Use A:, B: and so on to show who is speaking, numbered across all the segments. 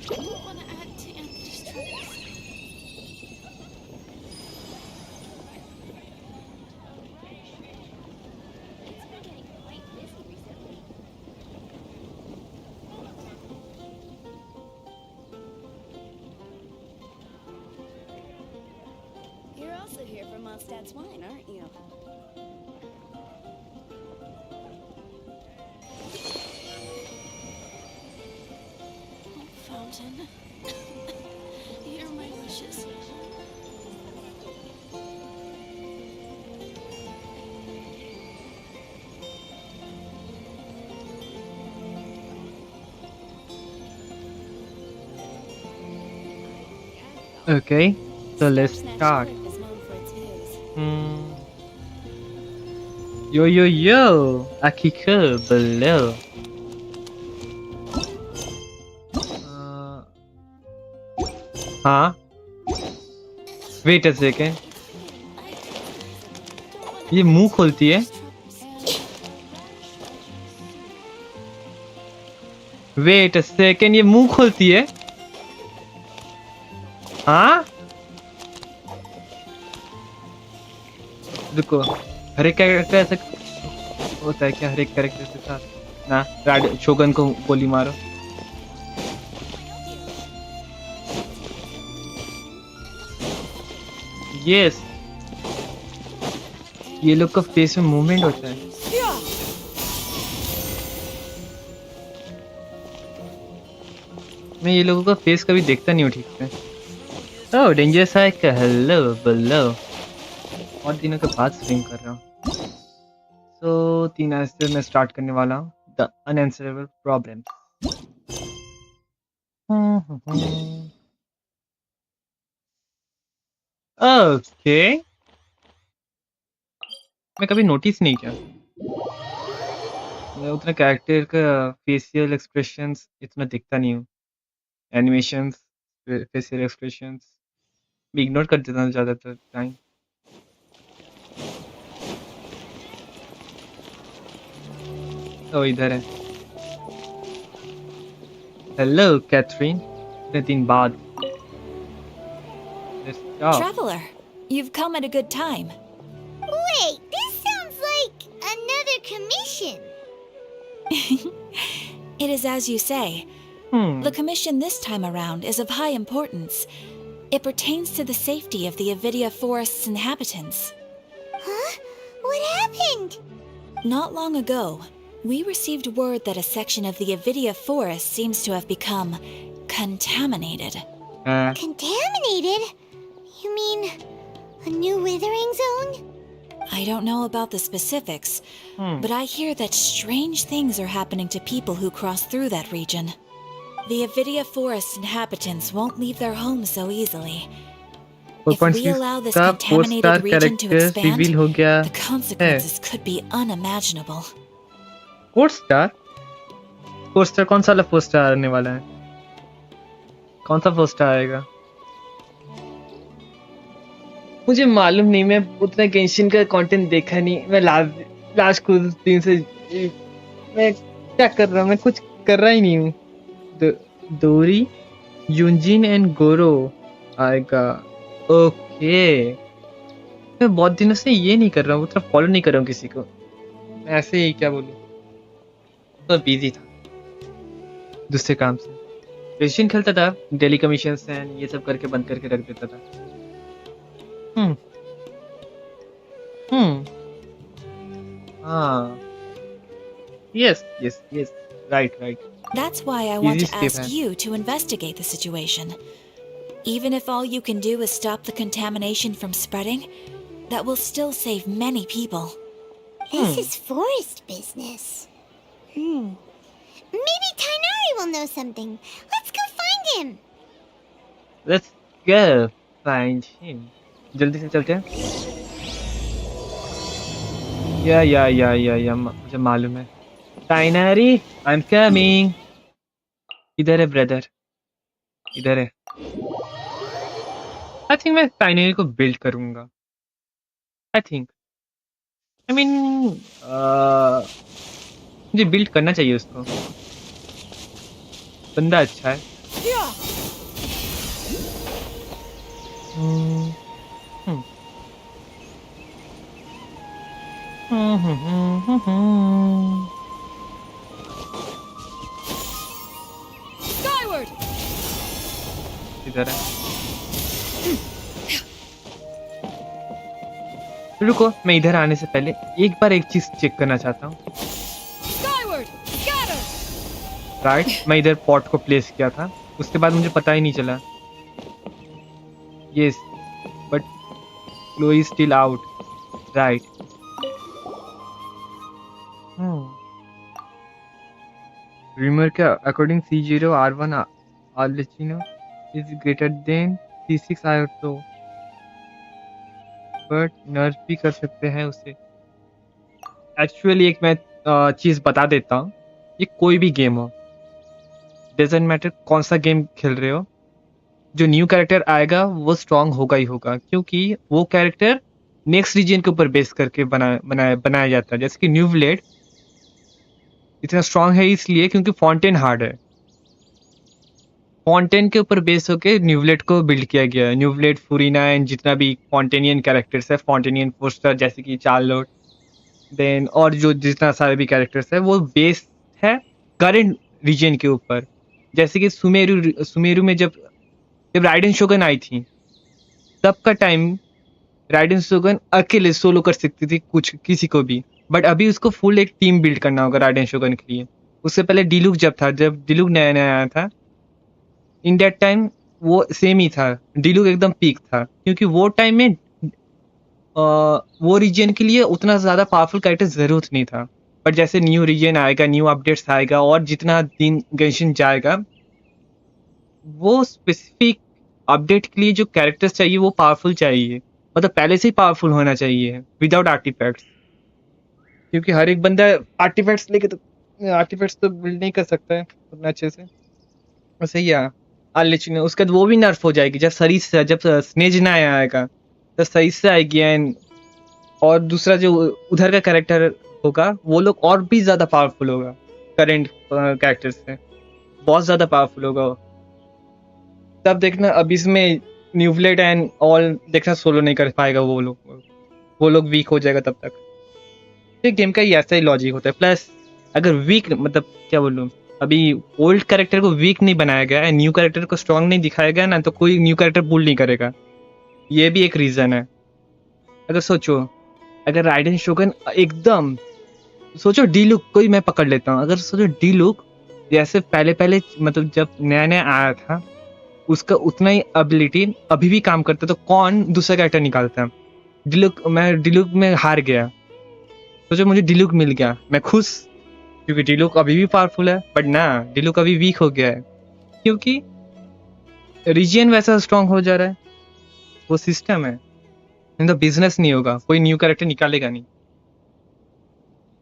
A: don't want to add to Anthony's troubles. It's been getting quite busy recently. You're also here for Mondstadt's wine, aren't you? Oh, Fountain. Hear my wishes.
B: Okay, so let's
A: Snatch
B: start.
A: Cliff is known for its views.
B: Yo, Akiko below. हाँ wait a second ये मुंह खोलती है wait a second ये मुंह खोलती है हाँ रुको हर एक कैरेक्टर ऐसा होता है क्या हर एक कैरेक्टर के साथ ना शोगन को गोली मारो यस ये लोग का फेस में मूवमेंट होता है मैं ये लोगों का फेस कभी देखता नहीं हूँ ठीक से ओह डेंजरस है क्या हेलो बल्लो बहुत दिनों के बाद स्ट्रीम कर रहा हूँ सो 3 ऐसे मैं स्टार्ट करने वाला हूँ द अनआंसरेबल प्रॉब्लम ओके मैं कभी नोटिस नहीं किया मैं उतना कैरेक्टर का फेशियल एक्सप्रेशंस इतना दिखता नहीं हूँ एनिमेशंस फेशियल एक्सप्रेशंस मैं इग्नोर कर देता हूँ ज़्यादातर टाइम ओ इधर है हेलो कैथरीन इतने दिन बाद
C: Traveler, you've come at a good time.
D: Wait, this sounds like another commission.
C: It is as you say. The commission this time around is of high importance. It pertains to the safety of the Avidia Forest's inhabitants.
D: Huh? What happened?
C: Not long ago, we received word that a section of the Avidia Forest seems to have become contaminated.
D: Contaminated? You mean a new withering zone?
C: I don't know about the specifics, but I hear that strange things are happening to people who cross through that region. The Avidia Forest inhabitants won't leave their homes so easily. If we allow this contaminated region to expand, the consequences could be unimaginable.
B: 4 star 4 star कौन सा वाला 4 star आने वाला है कौन सा 4 star आएगा मुझे मालूम नहीं मैं उतना गेंशिन का कंटेंट देखा नहीं मैं लास्ट कुछ दिन से मैं क्या कर रहा हूँ मैं कुछ कर रहा ही नहीं हूँ दोरी यूंजिन एंड गोरो आएगा ओके मैं बहुत दिनों से ये नहीं कर रहा हूँ उतना फॉलो नहीं कर रहा हूँ किसी को मैं ऐसे ही क्या बोलूँ तो बिजी था दूसरे काम से गेंशिन खेलता था डेली कमीशन एंड ये सब करके बंद करके रख देता था yes right
C: That's why I want to ask you to investigate the situation. Even if all you can do is stop the contamination from spreading, that will still save many people.
D: This is forest business. Maybe Tainari will know something. Let's go find him.
B: Let's go find him. जल्दी से चलते हैं या मुझे मालूम है टाइनरी I am coming इधर है ब्रदर इधर है आई थिंक मैं टाइनरी को बिल्ड करूंगा आई थिंक आई मीन मुझे बिल्ड करना चाहिए उसको बंदा अच्छा है हम्म, हम्म, हम्म।
C: Skyward!
B: इधर है। रुको, मैं इधर आने से पहले एक बार एक चीज चेक करना चाहता हूँ।
C: Skyward! Scatter!
B: राइट, मैं इधर पॉट को प्लेस किया था, उसके बाद मुझे पता ही नहीं चला। Yes, but flow is still out. Right. रिमर क्या according C0 R1 Arlecchino is greater than C6 Ayato, but nerf भी कर सकते हैं उसे। एक्चुअली एक मैं चीज बता देता हूँ, ये कोई भी गेम हो, डजेंट मैटर कौन सा गेम खेल रहे हो, जो न्यू कैरेक्टर आएगा वो स्ट्रांग होगा ही होगा, क्योंकि वो कैरेक्टर नेक्स्ट रीजन के ऊपर बेस करके बनाया जाता है। जैसे कि न्यू ब्लेड इतना स्ट्रांग है इसलिए क्योंकि फाउंटेन हार्ड है, फाउंटेन के ऊपर बेस होके न्यूवलेट को बिल्ड किया गया है। न्यूवलेट, फुरीना एंड जितना भी फाउंटेनियन कैरेक्टर्स है, फाउंटेनियन फोस्टर जैसे कि चार्लोट, देन और जो जितना सारे भी कैरेक्टर्स है वो बेस है करंट रीजन के ऊपर। जैसे कि सुमेरु में जब जब राइडेन शोगन आई थी, तब का टाइम राइडेन शोगन अकेले सोलो कर सकती थी कुछ किसी को भी, बट अभी उसको फुल एक टीम बिल्ड करना होगा राइडेन शोगन के लिए। उससे पहले डिलुक जब डिलुक नया नया आया था, इन दैट टाइम वो सेम ही था, डिलुक एकदम पीक था, क्योंकि वो टाइम में वो रीजन के लिए उतना ज़्यादा पावरफुल कैरेक्टर ज़रूरत नहीं था। बट जैसे न्यू रीजन आएगा, न्यू अपडेट्स आएगा और जितना दिन गेंशिन जाएगा, वो स्पेसिफिक अपडेट के लिए जो कैरेक्टर्स चाहिए वो पावरफुल चाहिए, मतलब पहले से ही पावरफुल होना चाहिए विदाउट आर्टिफैक्ट्स, क्योंकि हर एक बंदा आर्टिफैक्ट्स लेके तो आर्टिफैक्ट्स तो बिल्ड नहीं कर सकता है उतना अच्छे से। वैसे ही आलिचिन उसके बाद वो भी नर्फ हो जाएगी जब स्नेज ना आएगा, तो सही से आएगी। एंड और दूसरा जो उधर का कैरेक्टर होगा वो लोग और भी ज्यादा पावरफुल होगा करेंट कैरेक्टर से, बहुत ज्यादा पावरफुल होगा। तब देखना अब इसमें न्यूवलेट एंड ऑल देखना सोलो नहीं कर पाएगा वो लोग वीक हो जाएगा तब तक। ये गेम का ही ऐसा ही लॉजिक होता है। प्लस अगर वीक मतलब क्या बोलूं, अभी ओल्ड कैरेक्टर को वीक नहीं बनाया गया है, न्यू कैरेक्टर को स्ट्रांग नहीं दिखाया गया ना, तो कोई न्यू कैरेक्टर पुल नहीं करेगा। ये भी एक रीजन है। अगर सोचो, अगर राइडेन शोगन एकदम सोचो डीलुक कोई मैं पकड़ लेता हूँ, अगर सोचो डीलुक जैसे पहले पहले मतलब जब नया नया आया था उसका उतना ही एबिलिटी अभी भी काम करता, तो कौन दूसरा कैरेक्टर निकालता है? डिलुक में हार गया, सोचो मुझे डिलुक मिल गया, मैं खुश, क्योंकि डिलुक अभी भी पावरफुल है। बट ना, डिलुक अभी वीक हो गया है क्योंकि रीजन वैसा स्ट्रांग हो जा रहा है, वो सिस्टम है, नहीं तो बिजनेस नहीं होगा, कोई न्यू कैरेक्टर निकालेगा नहीं।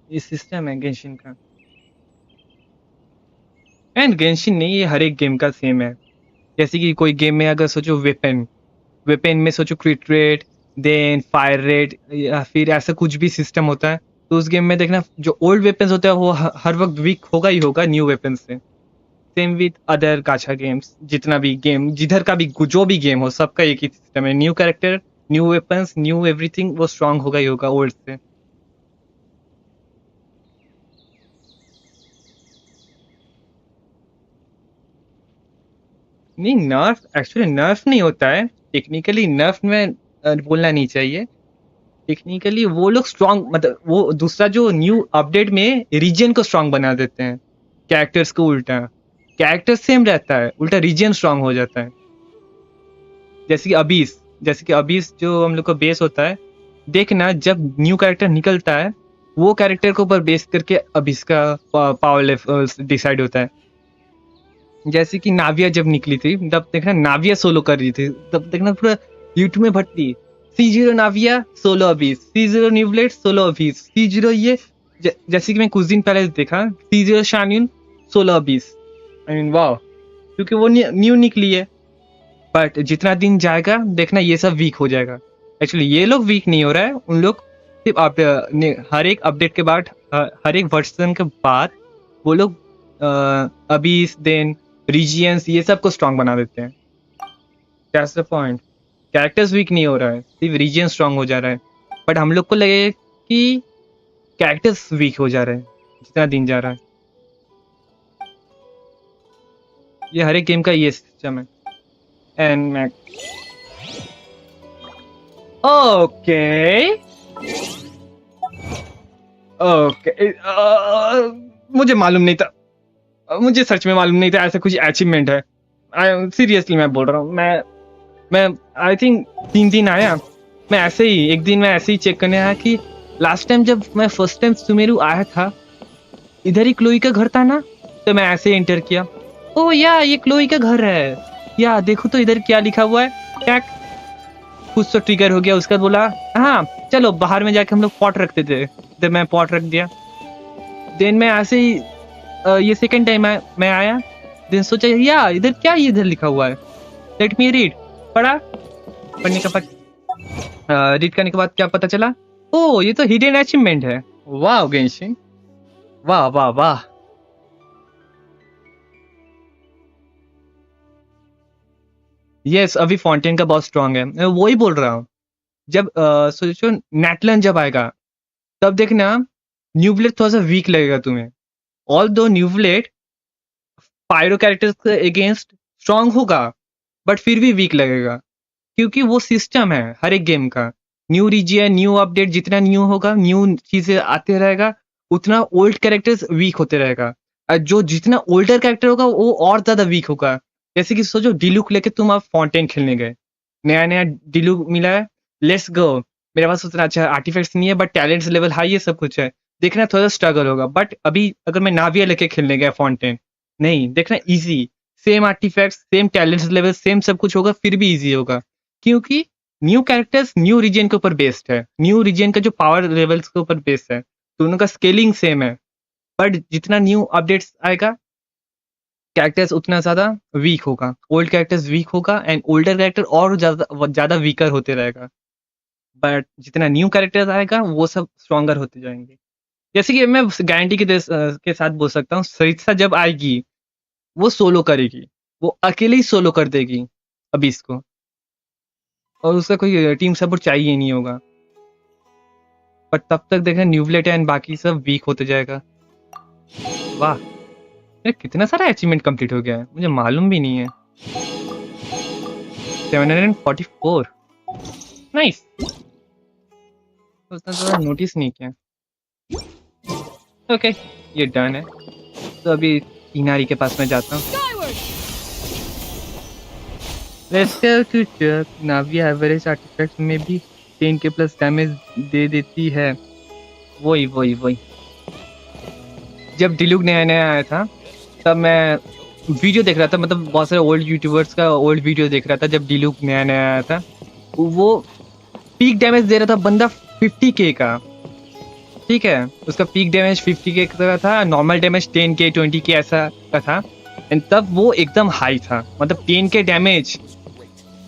B: ये सिस्टम है गेंशिन का। एंड गेंशिन नहीं, ये हर एक गेम का सेम है। जैसे कि कोई गेम में अगर सोचो वेपन में सोचो crit rate, then fire rate या फिर ऐसा कुछ भी सिस्टम होता है, तो उस गेम में देखना जो ओल्ड वेपन्स होता है वो हर वक्त वीक होगा ही होगा न्यू वेपन से। सेम विद अदर गाचा गेम्स, जितना भी गेम जिधर का भी जो भी गेम हो, सबका एक ही सिस्टम है, new character, new weapons, new everything, वो स्ट्रांग होगा ही होगा ओल्ड से। नहीं, नर्फ एक्चुअली नर्फ नहीं होता है, टेक्निकली नर्फ में बोलना नहीं चाहिए। टेक्निकली वो लोग स्ट्रांग मतलब वो दूसरा जो न्यू अपडेट में रीजन को स्ट्रांग बना देते हैं, कैरेक्टर्स को उल्टा, कैरेक्टर सेम रहता है, उल्टा रीजन स्ट्रांग हो जाता है। जैसे कि अबीस जो हम लोग का बेस होता है, देखना जब न्यू कैरेक्टर निकलता है वो कैरेक्टर के ऊपर बेस करके अबीस का पावर लेवल डिसाइड होता है। जैसे कि नाविया जब निकली थी तब देखना नाविया सोलो कर रही थी, तब देखना पूरा यूट्यूब में भटती C0 नाविया solo Abish, C0 न्यूब्लेड solo Abish, C0 ये जैसे कि मैं कुछ दिन पहले देखा C0 शान्यून solo Abish. I mean वाह, क्योंकि वो न्यू निकली है। बट जितना दिन जाएगा देखना ये सब वीक हो जाएगा। एक्चुअली ये लोग वीक नहीं हो रहा है, उन लोग सिर्फ हर एक अपडेट के बाद, हर एक वर्जन के बाद वो लोग अबीस देन रीजियंस ये सब को स्ट्रांग बना देते हैं। That's the point. Characters weak नहीं हो रहा है, सिर्फ रीजन स्ट्रांग हो जा रहा है। बट हम लोग को लगे कि कैरेक्टर्स वीक हो जा रहे हैं जितना दिन जा रहा है। ये हर एक गेम का ये सिस्टम है। एंड मैं ओके ओके मुझे मालूम नहीं था, मुझे सच में मालूम नहीं था ऐसा कुछ अचीवमेंट है। सीरियसली मैं बोल रहा हूँ, मैं आई थिंक 3 दिन आया, मैं ऐसे ही एक दिन मैं ऐसे ही चेक करने आया कि लास्ट टाइम जब मैं फर्स्ट टाइम सुमेरु आया था, इधर ही क्लोई का घर था ना, तो मैं ऐसे ही एंटर किया। ओ या ये क्लोई का घर है, या देखो तो इधर क्या लिखा हुआ है, क्या कुछ तो ट्रिगर हो गया। उसका बोला हाँ चलो बाहर में जाके हम लोग पॉट रखते थे, तो मैं पॉट रख दिया। देन मैं ऐसे ही ये सेकंड टाइम मैं आया, देन सोचा या इधर क्या ये इधर लिखा हुआ है, लेट मी रीड। पढ़ा, पढ़ने के बाद रीड करने के बाद क्या पता चला, ओ ये तो हिडन अचीवमेंट है। वाह गेंशिन, वाह वाह वाह। यस अभी फाउंटेन का बहुत स्ट्रांग है, मैं वही बोल रहा हूँ। जब सोचो नेटलन जब आएगा तब देखना न्यू ब्लेड थोड़ा सा वीक लगेगा तुम्हें। ऑल दो न्यू ब्लेड पायरो कैरेक्टर्स के अगेंस्ट स्ट्रांग होगा, बट फिर भी वीक लगेगा, क्योंकि वो सिस्टम है हर एक गेम का। न्यू रीजियन न्यू अपडेट, जितना न्यू होगा न्यू चीजें आते रहेगा, उतना ओल्ड कैरेक्टर्स वीक होते रहेगा। और जो जितना ओल्डर कैरेक्टर होगा वो और ज्यादा वीक होगा। जैसे कि सोचो डिलुक लेके तुम आप फाउंटेन खेलने गए, नया नया डिलुक मिला है, लेट्स गो। मेरे पास उतना अच्छा आर्टिफैक्ट्स नहीं है बट टैलेंट्स लेवल हाई है, सब कुछ है, देखना थोड़ा स्ट्रगल होगा। बट अभी अगर मैं नाविया लेके खेलने गया फाउंटेन, नहीं देखना easy, same artifacts same talents level same सब कुछ होगा, फिर भी इजी होगा, क्योंकि न्यू कैरेक्टर्स न्यू रीजन के ऊपर बेस्ड है, न्यू रीजन का जो पावर लेवल्स के ऊपर बेस्ड है, दोनों का स्केलिंग सेम है। बट जितना न्यू अपडेट्स आएगा कैरेक्टर्स उतना ज्यादा वीक होगा, ओल्ड कैरेक्टर्स वीक होगा एंड ओल्डर कैरेक्टर और ज्यादा वीकर होते रहेगा। बट जितना न्यू कैरेक्टर्स आएगा वो सब स्ट्रॉन्गर होते जाएंगे। जैसे कि मैं गारंटी के साथ बोल सकता हूँ, सरिता जब आएगी वो सोलो करेगी, वो अकेले ही सोलो कर देगी अभी इसको, और उसका कोई टीम सपोर्ट चाहिए नहीं होगा। बट तब तक देखा न्यूब्लेट एंड बाकी सब वीक होते जाएगा। वाह, मेरा कितना सारा अचीवमेंट कंप्लीट हो गया है, मुझे मालूम भी नहीं है। 744 नाइस, उसने तो नोटिस नहीं किया। ओके ये डन है, तो अभी इनारी के पास मैं जाता हूँ। नाविया एवरेज आर्टिफैक्ट में भी 10 के प्लस डैमेज दे देती है। वही वही वही, जब डिलुक नया नया आया था तब मैं वीडियो देख रहा था, मतलब बहुत सारे ओल्ड यूट्यूबर्स का ओल्ड वीडियो देख रहा था। जब डिलुक नया नया आया था वो पीक डैमेज दे रहा था बंदा 50k का, ठीक है, उसका पीक डैमेज 50k का था, नॉर्मल डैमेज 10k 20k ऐसा का था। एंड तब वो एकदम हाई था, मतलब 10k डैमेज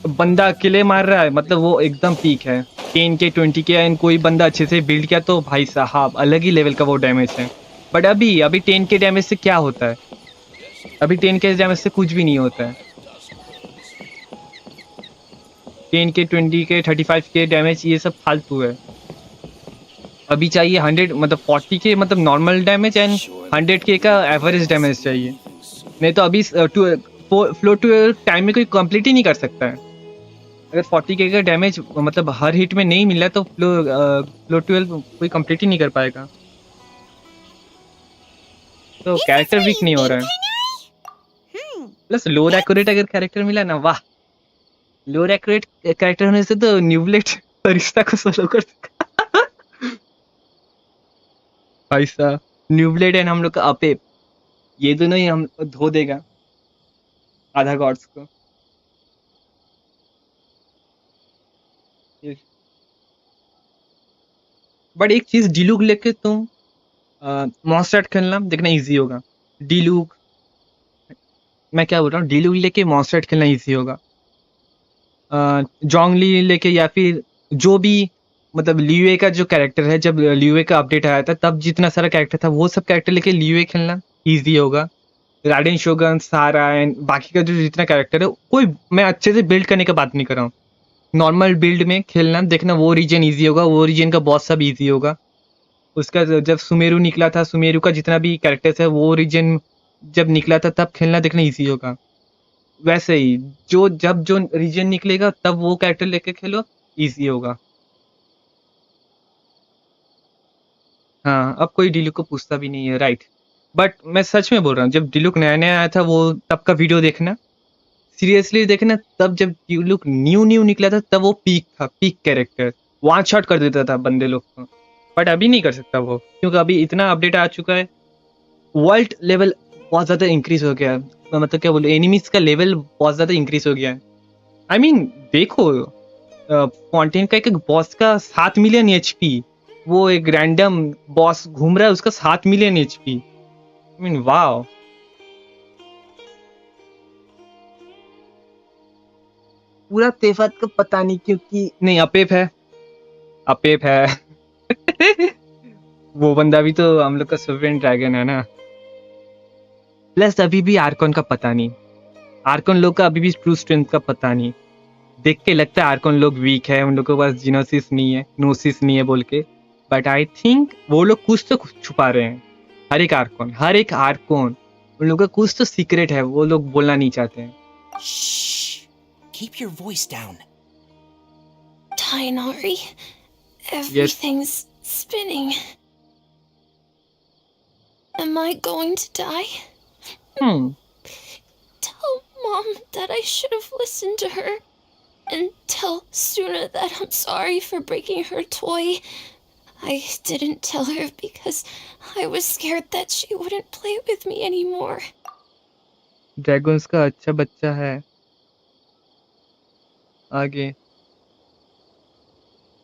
B: बंदा अकेले मार रहा है, मतलब वो एकदम पीक है। 10k 20k एंड कोई बंदा अच्छे से बिल्ड किया तो भाई साहब अलग ही लेवल का वो डैमेज है। बट अभी 10k डैमेज से क्या होता है, अभी 10k डैमेज से कुछ भी नहीं होता है। 10k 20k 35k डैमेज ये सब फालतू है। अभी चाहिए 100, मतलब 40k मतलब नॉर्मल डैमेज एंड 100k का एवरेज डैमेज चाहिए, नहीं तो अभी फ्लो टू टाइम में कोई कंप्लीट ही नहीं कर सकता है। अगर 40k का डैमेज मतलब हर हिट में नहीं मिला तो फ्लो 12 कोई कंप्लीट ही नहीं कर पाएगा। तो कैरेक्टर वीक नहीं हो रहा है, प्लस लोअर एक्यूरेट अगर कैरेक्टर मिला ना, वाह, लोअर एक्यूरेट कैरेक्टर होने से तो न्यूब्लेट फरिश्ता को सोलो कर सका। भाई साहब न्यूब्लेट एंड हम लोग का अपेप, ये दोनों ही हम धो देगा आधा गॉड्स को। बट एक चीज डिलुक लेके तुम मॉन्स्टर खेलना देखना इजी होगा। डिलुक, मैं क्या बोल रहा हूँ, डिलुक लेके मॉन्स्टर खेलना इजी होगा। जोंगली लेके या फिर जो भी, मतलब लियुए का जो कैरेक्टर है, जब लियुए का अपडेट आया था तब जितना सारा कैरेक्टर था वो सब कैरेक्टर लेके लियुए खेलना इजी होगा। राडेन शोगन सारा एंड बाकी का जो जितना कैरेक्टर है, कोई मैं अच्छे से बिल्ड करने की बात नहीं कर रहा हूँ, नॉर्मल बिल्ड में खेलना, देखना वो रीजन इजी होगा, वो रीजन का बॉस सब इजी होगा। उसका जब सुमेरु निकला था, सुमेरु का जितना भी कैरेक्टर्स है वो रीजन जब निकला था तब खेलना देखना इजी होगा। वैसे ही जो रीजन निकलेगा तब वो कैरेक्टर लेके खेलो, इजी होगा। हाँ, अब कोई डिलुक को पूछता भी नहीं है, राइट। बट मैं सच में बोल रहा हूँ, जब डिलुक नया नया आया था वो तब का वीडियो देखना, सीरियसली देखना, तब जब डिलुक न्यू न्यू निकला था तब वो पीक था, पीक कैरेक्टर, वन शॉट कर देता था बंदे लोग को। बट अभी नहीं कर सकता वो, क्योंकि अभी इतना अपडेट आ चुका है, वर्ल्ड लेवल बहुत ज्यादा इंक्रीज हो गया है। मतलब क्या बोलूं, एनिमीज का लेवल बहुत ज्यादा इंक्रीज हो गया है। आई मीन देखो, फॉन्टेन का एक बॉस का 7 मिलियन एचपी, वो एक रैंडम बॉस घूम रहा है उसका 7 million HP. I mean wow. पूरा तेफात का पता नहीं, क्योंकि नहीं, अपेप है, अपेप है। वो बंदा भी तो हम लोग का सुवरेन ड्रैगन है ना। प्लस अभी भी आर्कॉन का पता नहीं, आर्कॉन लोग का अभी भी ट्रू स्ट्रेंथ का पता नहीं। देख के लगता है आर्कॉन लोग वीक है, उन लोग के पास जीनोसिस नहीं है, नोसिस नहीं है बोल के। बट आई थिंक वो लोग कुछ तो छुपा रहे हैं। हर एक आर्कॉन उन लोगों का कुछ तो सीक्रेट है, वो लोग बोलना नहीं चाहते हैं।
E: Shh. Keep your voice down.
A: Tainari,
B: yes.
A: everything's spinning. Am I going to die?
B: Hmm
A: Tell Mom that I should have listened to her. And tell Suna that I'm sorry for breaking her toy. I didn't tell her because I was scared that she wouldn't play with me anymore.
B: Dragons का अच्छा बच्चा है। आगे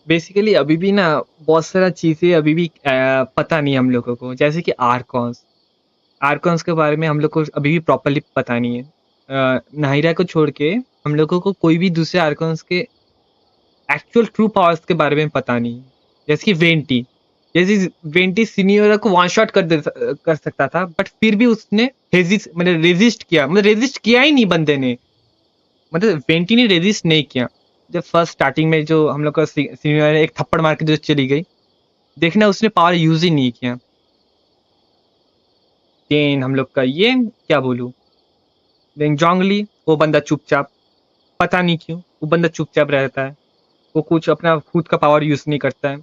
B: basically अभी भी ना बहुत सारा चीजें अभी भी पता नहीं हम लोगों को, जैसे कि आर्कॉन्स, आर्कॉन्स के बारे में हम लोग को अभी भी प्रॉपरली पता नहीं है। नाहिरा को छोड़ के हम लोगों को कोई भी दूसरे आर्कॉन्स के एक्चुअल ट्रू पावर्स के बारे में पता नहीं। जैसे कि वेंटी, जैसे वेंटी सीनियर को वन शॉट कर सकता था, बट फिर भी उसने रेजिस्ट किया ही नहीं बंदे ने। मतलब वेंटी ने रेजिस्ट नहीं किया। जब फर्स्ट स्टार्टिंग में जो हम लोग का सीनियर ने एक थप्पड़ मार के जो चली गई, देखना उसने पावर यूज ही नहीं किया। देन हम लोग का ये क्या बोलूं, देन जोंगली, वो बंदा चुपचाप, पता नहीं क्यों वो बंदा चुपचाप रहता है, वो कुछ अपना खुद का पावर यूज नहीं करता है।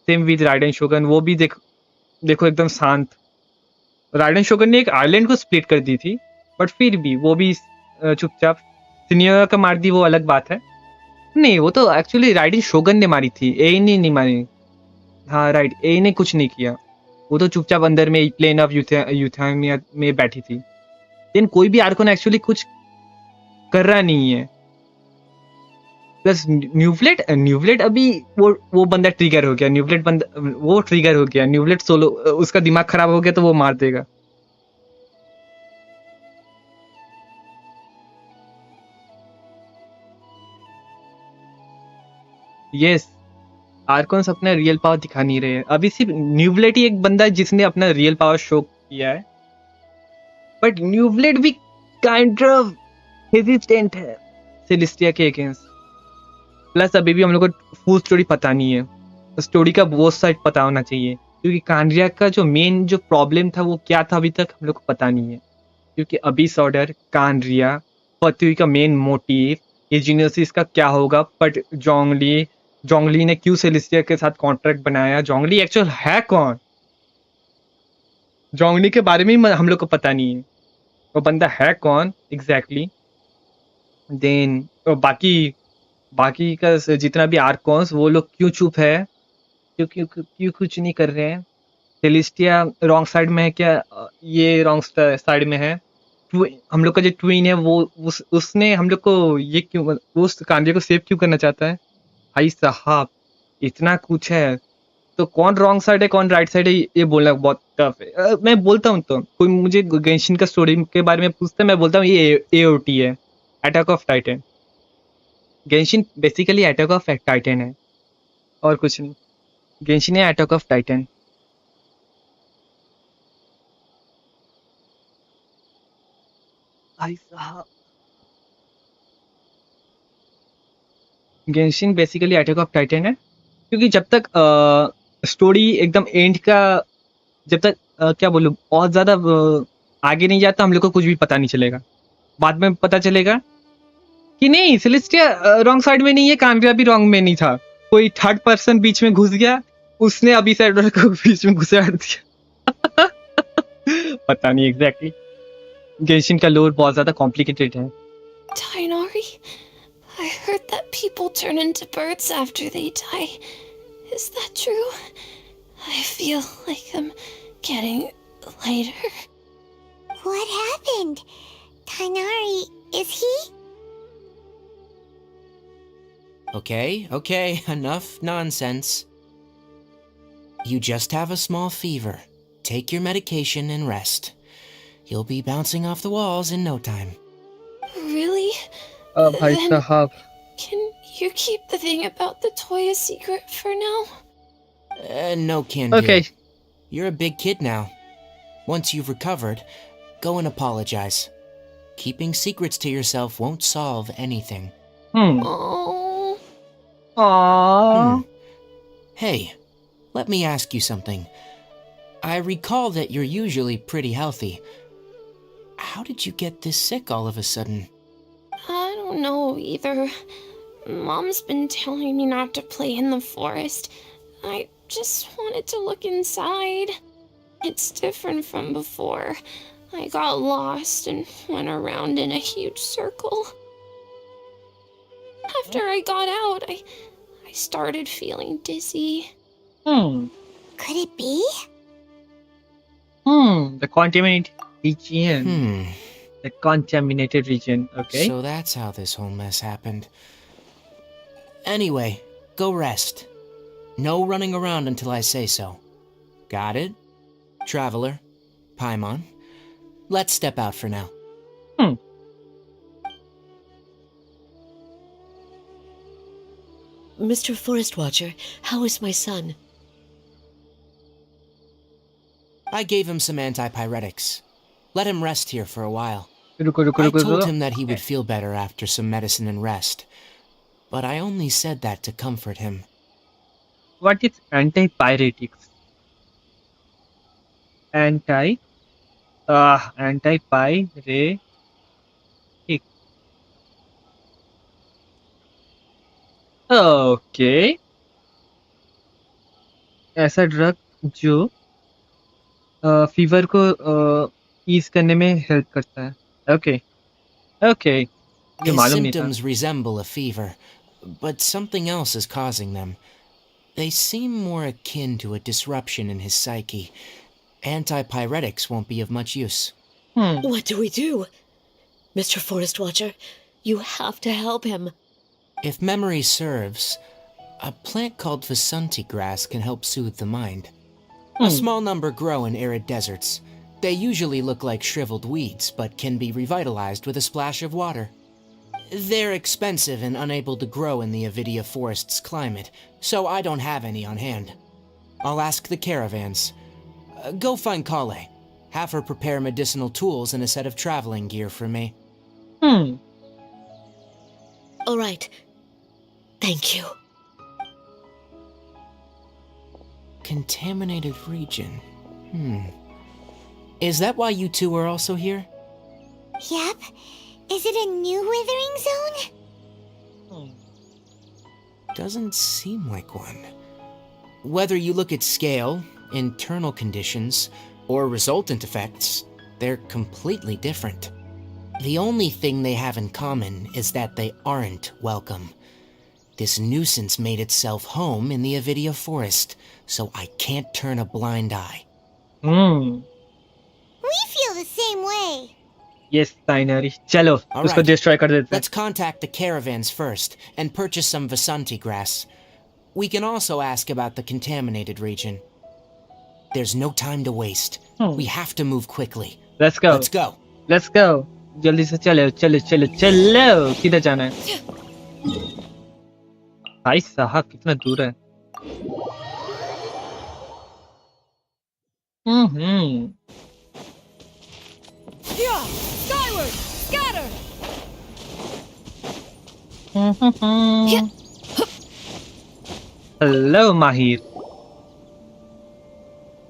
B: सेम विद राइडन शोगन, वो भी देखो एकदम शांत। राइडन शोगन ने एक आइलैंड को स्प्लिट कर दी थी, बट फिर भी वो भी चुपचाप। सीनियर का मार दी वो अलग बात है। नहीं, वो तो एक्चुअली राइडन शोगन ने मारी थी, ए ने नहीं मारी। हाँ राइट, ए ने कुछ नहीं किया, वो तो चुपचाप अंदर में प्लेन ऑफ यूथेमिया में बैठी थी। लेकिन कोई भी आर्कोन एक्चुअली कुछ कर रहा नहीं है। प्लस न्यूफ्लेट अभी वो बंदा ट्रिगर हो गया, न्यूफ्लेट बंदा वो ट्रिगर हो गया, न्यूफ्लेट सोलो, उसका दिमाग खराब हो गया तो वो मार देगा। यस, आर्कोन्स अपना रियल पावर दिखा नहीं रहे हैं अभी। सिर्फ न्यूफ्लेट ही एक बंदा है जिसने अपना रियल पावर शो किया है, बट न्यूफ्लेट भी काइंड ऑफ हेजिटेंट है सेलेस्टिया के अगेंस्ट। प्लस अभी भी हम लोग को फुल स्टोरी पता नहीं है, स्टोरी का बोथ साइड पता होना चाहिए, क्योंकि कांड्रिया का जो मेन जो प्रॉब्लम था वो क्या था अभी तक हम लोग को पता नहीं है। क्योंकि अभी ऑर्डर, कांड्रिया, पृथ्वी का मेन मोटिव, ये जीनियसिस का क्या होगा, बट जोंगली ने क्यों सेलेस्टिया के साथ कॉन्ट्रैक्ट बनाया, जोंगली एक्चुअल है कौन, जोंगली के बारे में ही हम लोग को पता नहीं है, वो बंदा है कौन एग्जैक्टली। देन बाकी का जितना भी आर्कॉन्स, वो लोग क्यों चुप है, क्यों कुछ नहीं कर रहे हैं। सेलेस्टिया रॉन्ग साइड में है क्या, ये रॉन्ग साइड में है। हम लोग का जो ट्विन है वो उसने हम लोग को ये क्यों, वो उस कांजे को सेव क्यों करना चाहता है। भाई साहब, इतना कुछ है, तो कौन रॉन्ग साइड है कौन राइट साइड है ये बोलना बहुत टफ है। मैं बोलता हूँ, तो कोई मुझे गेंशिन का स्टोरी के बारे में पूछता है, मैं बोलता हूँ ये एओटी है, attack of Titan. Genshin basically attack of Titan है और कुछ नहीं। गेंशिन है अटैक ऑफ टाइटन। भाई साहब, Genshin basically attack of Titan है, क्योंकि जब तक स्टोरी एकदम एंड का, जब तक क्या बोलूं, बहुत ज्यादा आगे नहीं जाता, हम लोग को कुछ भी पता नहीं चलेगा। बाद में पता चलेगा कि नहीं, सेलेस्टिया रॉन्ग साइड में नहीं है, कांग्रिया भी रॉन्ग में नहीं था, कोई थर्ड पर्सन बीच में घुस गया, उसने अभी साइड को बीच में घुसा दिया। पता नहीं एग्जैक्टली। गेंशिन का लोर बहुत ज्यादा कॉम्प्लिकेटेड है।
A: Tainari, I heard that people turn into birds after they die. Is that true? I feel like I'm getting lighter.
D: What happened? Tainari, is he?
E: Okay, enough nonsense. You just have a small fever. Take your medication and rest. You'll be bouncing off the walls in no time.
A: Really?
B: भाई
A: Then
B: साहब,
A: can you keep the thing about the toy a secret for now?
E: No can do.
B: Okay.
E: You're a big kid now. Once you've recovered, go and apologize. Keeping secrets to yourself won't solve anything.
A: Oh.
B: Aww.
E: Hey, let me ask you something. I recall that you're usually pretty healthy. How did you get this sick all of a sudden?
A: I don't know either. Mom's been telling me not to play in the forest. I just wanted to look inside. It's different from before. I got lost and went around in a huge circle. After I got out, I started feeling dizzy.
D: Could it be?
B: The contaminated region. The contaminated region. Okay.
E: So that's how this whole mess happened. Anyway, go rest. No running around until I say so. Got it? Traveler, Paimon, let's step out for now.
F: Mr. Forest Watcher, how is my son?
E: I gave him some antipyretics. Let him rest here for a while.
B: रुको रुको
E: I
B: रुको
E: told
B: रुको।
E: him that he would feel better after some medicine and rest. But I only said that to comfort him.
B: What is antipyretics? Antipyretic. Okay. ऐसा drug जो fever को ease करने में help करता है। ओके ओके, ये
E: His
B: मालूम नहीं था।
E: symptoms resemble a fever, but something else is causing them. They seem more akin to a disruption in his psyche. Antipyretics won't be of much use.
F: What do we do? Mr. Forest Watcher, you have to help him.
E: If memory serves, a plant called Vasanti grass can help soothe the mind. A small number grow in arid deserts. They usually look like shriveled weeds, but can be revitalized with a splash of water. They're expensive and unable to grow in the Avidia forest's climate, so I don't have any on hand. I'll ask the caravans. Go find Kale. Have her prepare medicinal tools and a set of traveling gear for me.
F: All right. Thank you.
E: Contaminated region. Is that why you two are also here?
D: Yep. Is it a new withering zone?
E: Doesn't seem like one. Whether you look at scale, internal conditions, or resultant effects, they're completely different. The only thing they have in common is that they aren't welcome. This nuisance made itself home in the Avidia forest, so I can't turn a blind eye.
D: We feel the same way.
B: Yes, Tainari. चलो
E: All
B: उसको
E: right.
B: Destroy कर देते हैं।
E: Let's contact the caravans first and purchase some Vasanti grass. We can also ask about the contaminated region. There's no time to waste. We have to move quickly.
B: Let's go.
E: Let's go.
B: Let's go. जल्दी से चलो चलो चलो चलो। किधर जाना है? भाई साहब कितना दूर है?
C: Skyward! Scatter!
B: Hello, Mahir.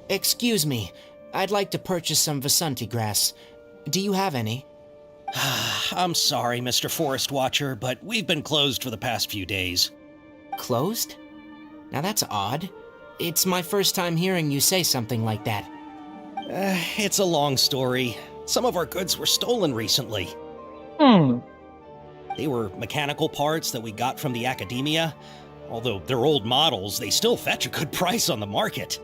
E: Excuse me, I'd like to purchase some Vasanti grass. Do you have any?
G: I'm sorry, Mr. Forest Watcher, but we've been closed for the past few days.
E: Closed? Now that's odd. It's my first time hearing you say something like that.
G: It's a long story. Some of our goods were stolen recently. They were mechanical parts that we got from the academia. Although they're old models, they still fetch a good price on the market.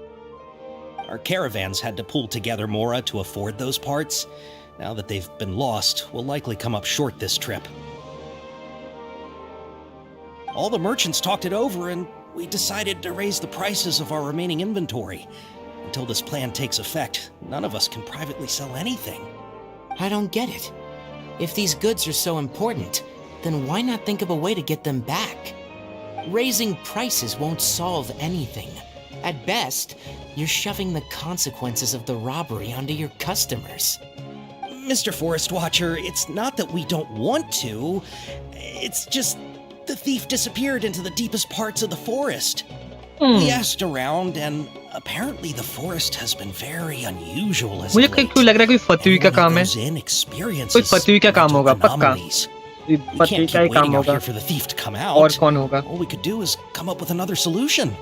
G: Our caravans had to pull together more to afford those parts. Now that they've been lost, we'll likely come up short this trip. All the merchants talked it over, and we decided to raise the prices of our remaining inventory. Until this plan takes effect, none of us can privately sell anything.
E: I don't get it. If these goods are so important, then why not think of a way to get them back? Raising prices won't solve anything. At best, you're shoving the consequences of the robbery onto your customers.
G: Mr. Forest Watcher, it's not that we don't want to. It's just the thief disappeared into the deepest parts of the forest. We asked around, and apparently the forest has been very unusual as
B: मुझे
G: of late.
B: क्यों लग रहा है कोई फतवी का काम है कोई फतवी का काम होगा पक्का फतवी का ही काम होगा
G: for the thief to come out.
B: और कौन होगा
G: All we could do is come up with another solution.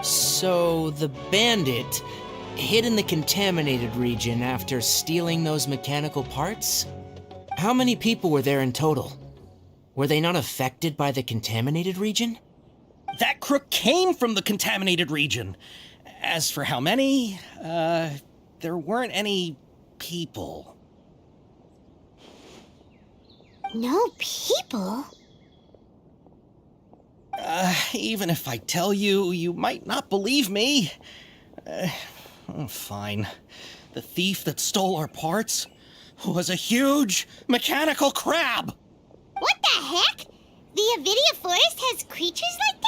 E: So the bandit hid in the contaminated region after stealing those mechanical parts? How many people were there in total? Were they not affected by the contaminated region?
G: That crook came from the contaminated region. As for how many, there weren't any people.
D: No people?
G: Even if I tell you, you might not believe me. Fine. The thief that stole our parts was a huge mechanical crab.
D: What the heck? The Avidia Forest has creatures like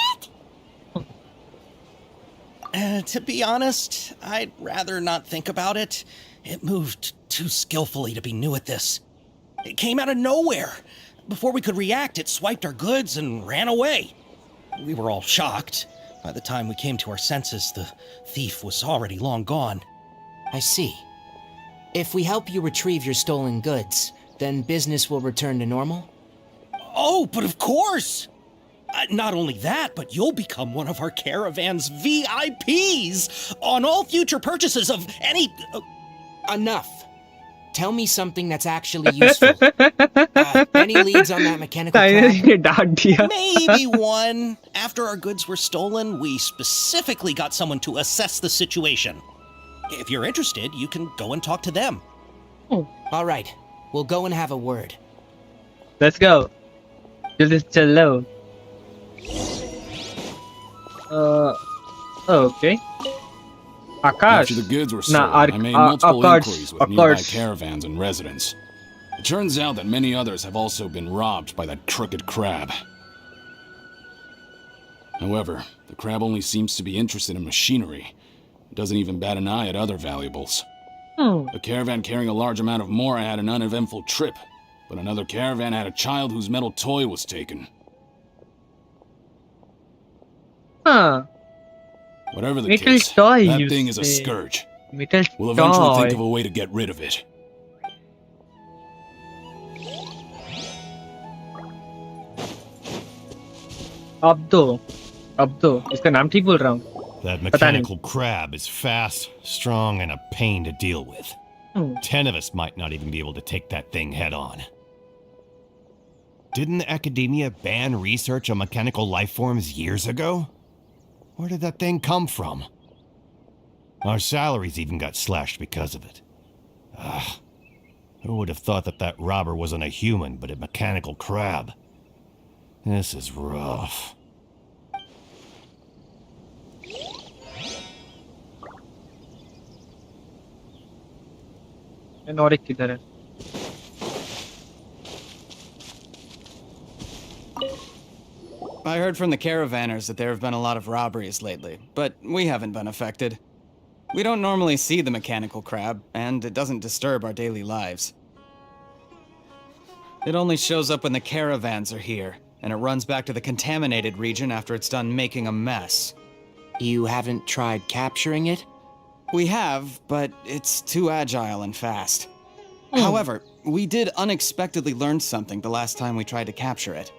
D: that?
G: To be honest, I'd rather not think about it. It moved too skillfully to be new at this. It came out of nowhere. Before we could react, it swiped our goods and ran away. We were all shocked. By the time we came to our senses, the thief was already long gone.
E: I see. If we help you retrieve your stolen goods, then business will return to normal?
G: Oh, but of course! Not only that, but you'll become one of our caravan's VIPs on all future purchases of any...
E: Enough. Tell me something that's actually useful. Any leads on that mechanical crab?
B: ये डांट दिया
G: Maybe one. After our goods were stolen, we specifically got someone to assess the situation. If you're interested, you can go and talk to them.
E: All right, we'll go and have a word.
B: Let's go. Just चलो. Okay. Akash.
H: After the goods were
B: Nah,
H: sold, I made multiple
B: Akash,
H: inquiries with nearby
B: Akash.
H: caravans and residents. It turns out that many others have also been robbed by that crooked crab. However, the crab only seems to be interested in machinery. It doesn't even bat an eye at other valuables. A caravan carrying a large amount of mora had an uneventful trip, but another caravan had a child whose metal toy was taken.
B: हाँ
H: Whatever the
B: Metal
H: case,
B: toy,
H: that
B: you
H: thing is a
B: say.
H: scourge.
B: metal
H: We'll eventually
B: toy.
H: think of a way to get rid of it.
B: अब दो इसका नाम ठीक बोल रहा हूँ
I: That
B: Pata nahi.
I: mechanical crab is fast, strong, and a pain to deal with. 10 of us might not even be able to take that thing head on. Didn't the academia ban research on mechanical life forms years ago? Where did that thing come from? Our salaries even got slashed because of it. Who would have thought that that robber wasn't a human, but a mechanical crab? This is rough.
B: और एक किधर है
J: I heard from the caravanners that there have been a lot of robberies lately, but we haven't been affected. We don't normally see the mechanical crab, and it doesn't disturb our daily lives. It only shows up when the caravans are here, and it runs back to the contaminated region after it's done making a mess.
E: You haven't tried capturing it?
J: We have, but it's too agile and fast. However, we did unexpectedly learn something the last time we tried to capture it.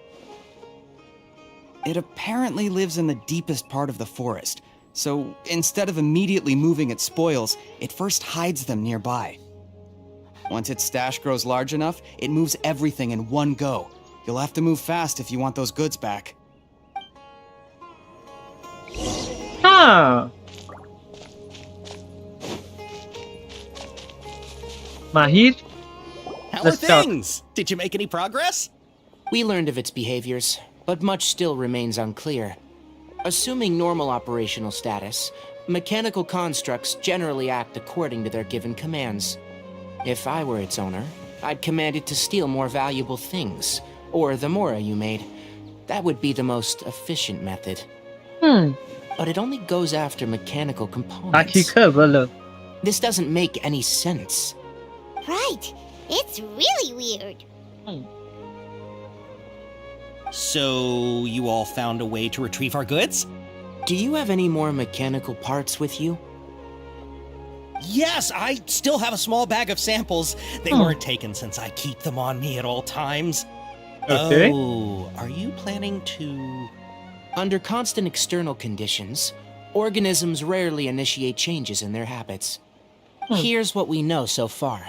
J: It apparently lives in the deepest part of the forest, so instead of immediately moving its spoils, it first hides them nearby. Once its stash grows large enough, it moves everything in one go. You'll have to move fast if you want those goods back.
B: हाँ माहिर
G: How are
B: Let's talk.
G: things? Did you make any progress?
E: We learned of its behaviors, but much still remains unclear. Assuming normal operational status, mechanical constructs generally act according to their given commands. If I were its owner, I'd command it to steal more valuable things, or the mora you made. That would be the most efficient method. But it only goes after mechanical components.
B: आखिर बोलो
E: This doesn't make any sense.
D: Right. It's really weird.
G: So, you all found a way to retrieve our goods?
E: Do you have any more mechanical parts with you?
G: Yes, I still have a small bag of samples. They weren't taken since I keep them on me at all times.
B: Okay.
G: Oh, are you planning to...
E: Under constant external conditions, organisms rarely initiate changes in their habits. Here's what we know so far.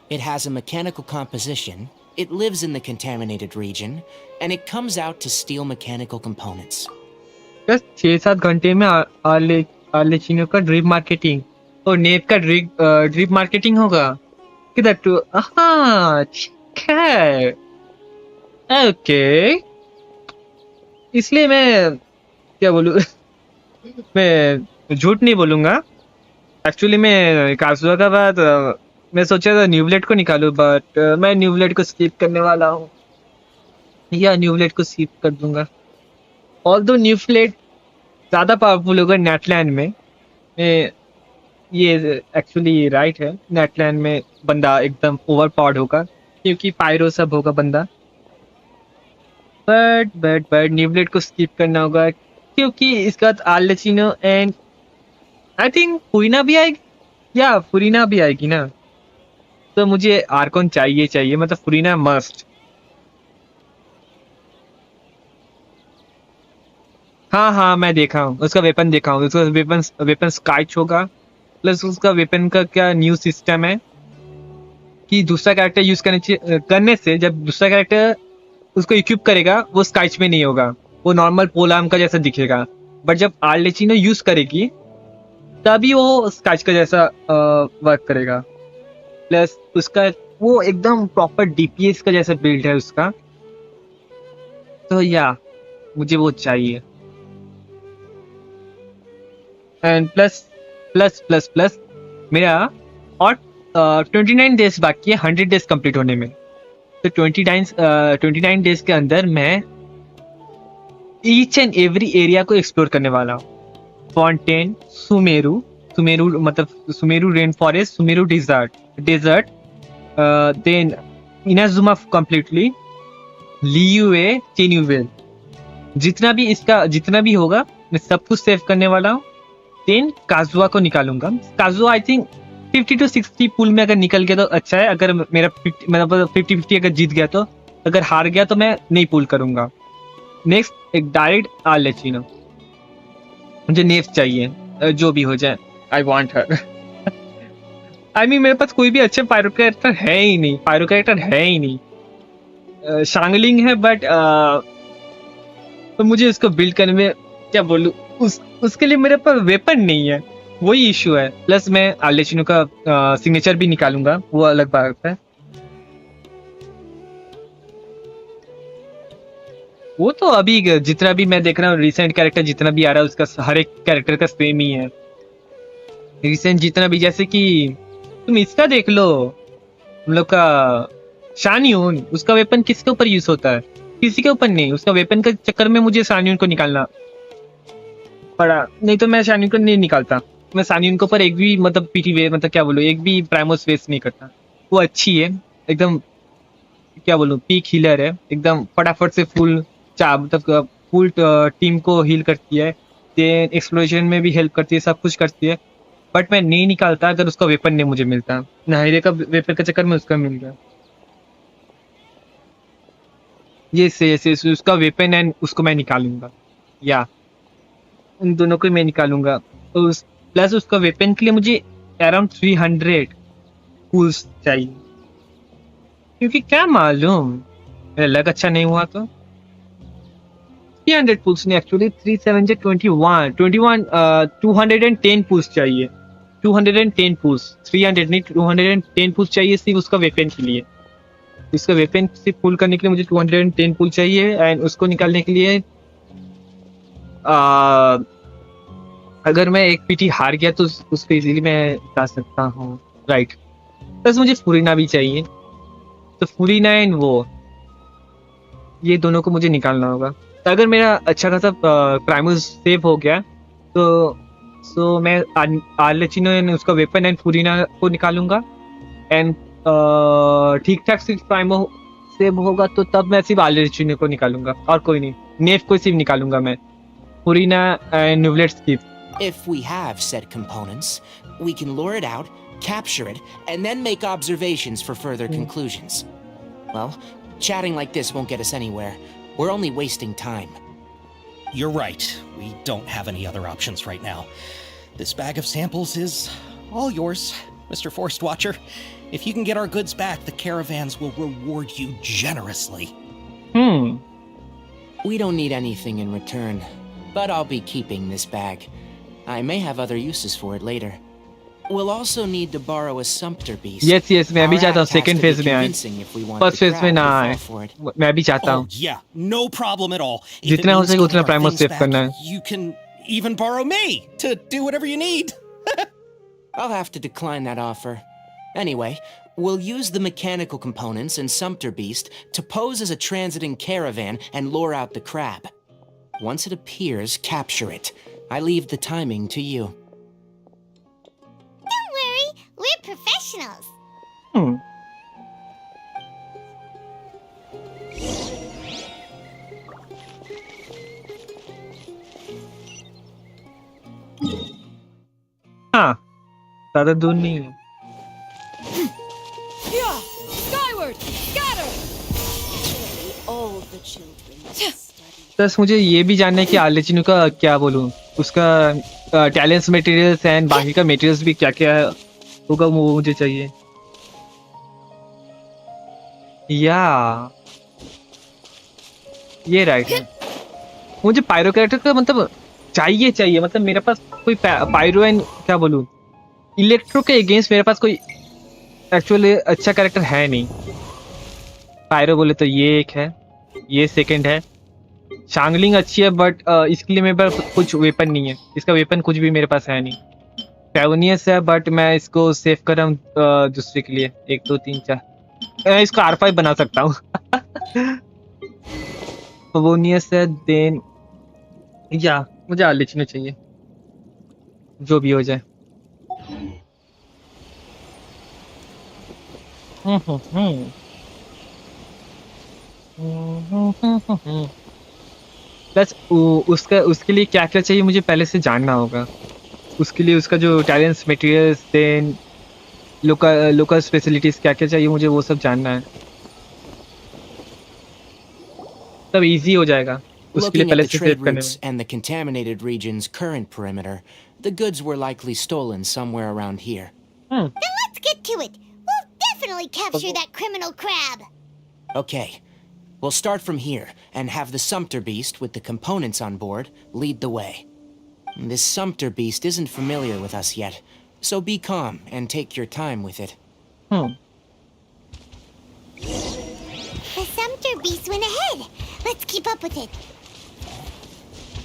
E: It has a mechanical composition, it lives in the contaminated region, and it comes out to steal mechanical components.
B: बस 6-7 घंटे में आर्लेचिनो का drip marketing और nap का drip marketing होगा किधर to हाँ ठीक है ओके इसलिए मैं क्या बोलूं मैं झूठ नहीं बोलूंगा एक्चुअली मैं काजुआ का बाद मैं सोचा था न्यूब्लेड को निकालूं बट मैं न्यूब्लेड को स्किप करने वाला हूँ या न्यूब्लेड को स्किप कर दूंगा ऑल्दो न्यूब्लेड ज़्यादा पावरफुल होगा नेटलैंड में ये एक्चुअली राइट है नेटलैंड में बंदा एकदम ओवरपावर्ड होगा क्योंकि पायरो सब होगा बंदा बट न्यूब्लेड को स्किप करना होगा क्योंकि इसके बाद आर्लेचिनो एंड आई थिंक फुरीना भी आएगी या फुरीना भी आएगी ना तो मुझे आर्कॉन चाहिए मतलब फुरीना मस्ट हाँ मैं देखा हूँ उसका वेपन देखा हूँ उसका वेपन स्काइच होगा प्लस उसका वेपन का क्या न्यू सिस्टम है कि दूसरा कैरेक्टर यूज करने से जब दूसरा कैरेक्टर उसको इक्विप करेगा वो स्काइच में नहीं होगा वो नॉर्मल पोलाम का जैसा दिखेगा बट जब आर्लेचिनो यूज करेगी तभी वो स्काइच का जैसा वर्क करेगा प्लस उसका वो एकदम प्रॉपर डीपीएस का जैसा बिल्ड है उसका तो या मुझे वो चाहिए एंड प्लस मेरा और 29 डेज बाकी है 100 डेज कंप्लीट होने में तो 29 डेज के अंदर मैं ईच एंड एवरी एरिया को एक्सप्लोर करने वाला हूँ फॉन्टेन सुमेरू मतलब Sumeru rain forest Sumeru desert then Inazuma completely Liyue Chenyu Vale जितना भी होगा मैं सब कुछ सेव करने वाला हूँ देन काजुआ को निकालूंगा काजुआ आई थिंक 50 to 60 पुल में अगर निकल गया तो अच्छा है अगर मेरा 50-50 अगर जीत गया तो अगर हार गया तो मैं नहीं पुल करूंगा नेक्स्ट एक डायरेक्ट आर्लेचिनो मुझे नेफ चाहिए जो भी हो जाए I want her I mean मेरे पास कोई भी अच्छे पायरो कैरेक्टर है ही नहीं शांगलिंग है बट तो मुझे उसको बिल्ड करने में क्या बोलूं उसके लिए मेरे पास वेपन नहीं है वही इशू है प्लस मैं आर्लेचिनो का सिग्नेचर भी निकालूंगा वो अलग बात है वो तो अभी जितना भी मैं देख रहा हूँ रिसेंट कैरेक्टर जितना भी आ रहा है उसका हर एक कैरेक्टर का सेम ही है रिसेंट जितना भी जैसे कि तुम इसका देख लो हम लोग का शानयून उसका वेपन किसके ऊपर यूज होता है किसी के ऊपर नहीं उसका वेपन के चक्कर में मुझे शानयून को निकालना पड़ा नहीं तो मैं शानयून को नहीं निकालता मैं शानयून के ऊपर एक भी मतलब पीटी वे मतलब क्या बोलूं एक भी प्राइमोस वेस्ट नहीं करता वो अच्छी है एकदम क्या बोलूं पीक हीलर है एकदम फटाफट से फुल मतलब फुल टीम को हील करती है, देन एक्सप्लोजन में भी हेल्प करती है, सब कुछ करती है, बट मैं नहीं निकालता अगर उसका वेपन नहीं मुझे मिलता। नाहिरे का वेपन के चक्कर में उसका मिल गया। ये उसका वेपन एंड उसको मैं निकालूंगा, या उन दोनों को मैं निकालूंगा। तो प्लस उसका वेपन के लिए मुझे अराउंड 300 फूल्स चाहिए, क्योंकि क्या मालूम मेरा लक अच्छा नहीं हुआ तो 300 पुल्स नहीं, एक्चुअली 210 पुल्स चाहिए। 210 पुल्स, 300 नहीं, 210 पुल्स चाहिए सिर्फ उसका वेपन के लिए। इसका वेपन सिर्फ पुल करने के लिए मुझे 210 पुल चाहिए, एंड उसको निकालने के लिए अगर मैं एक पीटी हार गया तो उस पे इजीली मैं जा सकता हूँ, राइट। बस मुझे फुरीना भी चाहिए, तो फुरीना एंड वो, ये दोनों को मुझे निकालना होगा। तो अगर मेरा अच्छा खासा प्राइमस सेव हो गया तो मैं आर्लेचिनो एंड उसका वेपन एंड फुरीना को निकालूंगा, एंड ठीक ठाक सिर्फ प्राइमो सेव होगा तो तब मैं सिर्फ आर्लेचिनो को निकालूंगा और कोई नहीं। नेफ को सिर्फ निकालूंगा मैं, Furina and Neuvillette skip.
E: If we have said components, we can lure it out, capture it, and then make observations for further conclusions. Well, chatting like this won't get us anywhere. We're only wasting time.
G: You're right. We don't have any other options right now. This bag of samples is all yours, Mr. Forest Watcher. If you can get our goods back, the caravans will reward you generously.
E: We don't need anything in return, but I'll be keeping this bag. I may have other uses for it later. We'll also need to borrow a sumpter beast.
B: Yes, मैं भी चाहता हूँ second phase में आए, first phase में ना आए। मैं भी चाहता हूँ।
G: Oh, yeah, no problem at all. If
B: जितना
G: it
B: हो
G: means
B: सके
G: getting
B: उतना
G: our
B: Primus
G: things
B: save
G: back,
B: करना है।
G: You can even borrow me to do whatever you need.
E: I'll have to decline that offer. Anyway, we'll use the mechanical components and Sumpter Beast to pose as a transiting caravan and lure out the crab. Once it appears, capture it. I leave the timing to you.
D: Don't worry, we're professionals.
B: हाँ, ज्यादा दूर नहीं है।
C: Yeah! Skyward! Scatter!
F: All the children study.
B: बस मुझे ये भी जानना है कि आर्लेचिनो का क्या बोलूँ, उसका टैलेंट्स मटेरियल्स एंड बाकी का मटेरियल्स भी क्या क्या होगा वो मुझे चाहिए। या ये राइट है, मुझे पायरो कैरेक्टर का मतलब चाहिए, मतलब मेरे पास कोई पायरो एंड क्या बोलूँ इलेक्ट्रो के अगेंस्ट मेरे पास कोई एक्चुअली अच्छा कैरेक्टर है नहीं। पायरो बोले तो ये एक है, ये सेकंड है। शांगलिंग अच्छी है बट इसके लिए मेरे पास कुछ वेपन नहीं है, इसका वेपन कुछ भी मेरे पास है नहीं। पैवनियस है बट मैं इसको सेव कर रहा हूँ दूसरे के लिए, 1 2 3 4 इसको R5 बना सकता हूँ। पैवनियस है, देन या मुझे आर्लेचिनो चाहिए जो भी हो जाए। प्लस उसके लिए क्या क्या चाहिए मुझे पहले से जानना होगा। उसके लिए उसका जो talents materials then local specialties क्या क्या चाहिए मुझे वो सब जानना है, तब इजी हो जाएगा उसके लिए
E: Looking
B: पहले
E: at the
B: से
E: trade
B: सेव करने
E: routes
B: में।
E: and the contaminated region's current perimeter, the goods were likely stolen somewhere around here.
D: Then let's get to it. We'll definitely capture that criminal crab.
E: Okay, we'll start from here and have the Sumpter Beast with the components on board lead the way. This Sumpter Beast isn't familiar with us yet, so be calm and take your time with it.
D: The Sumpter Beast went ahead. Let's keep up with it.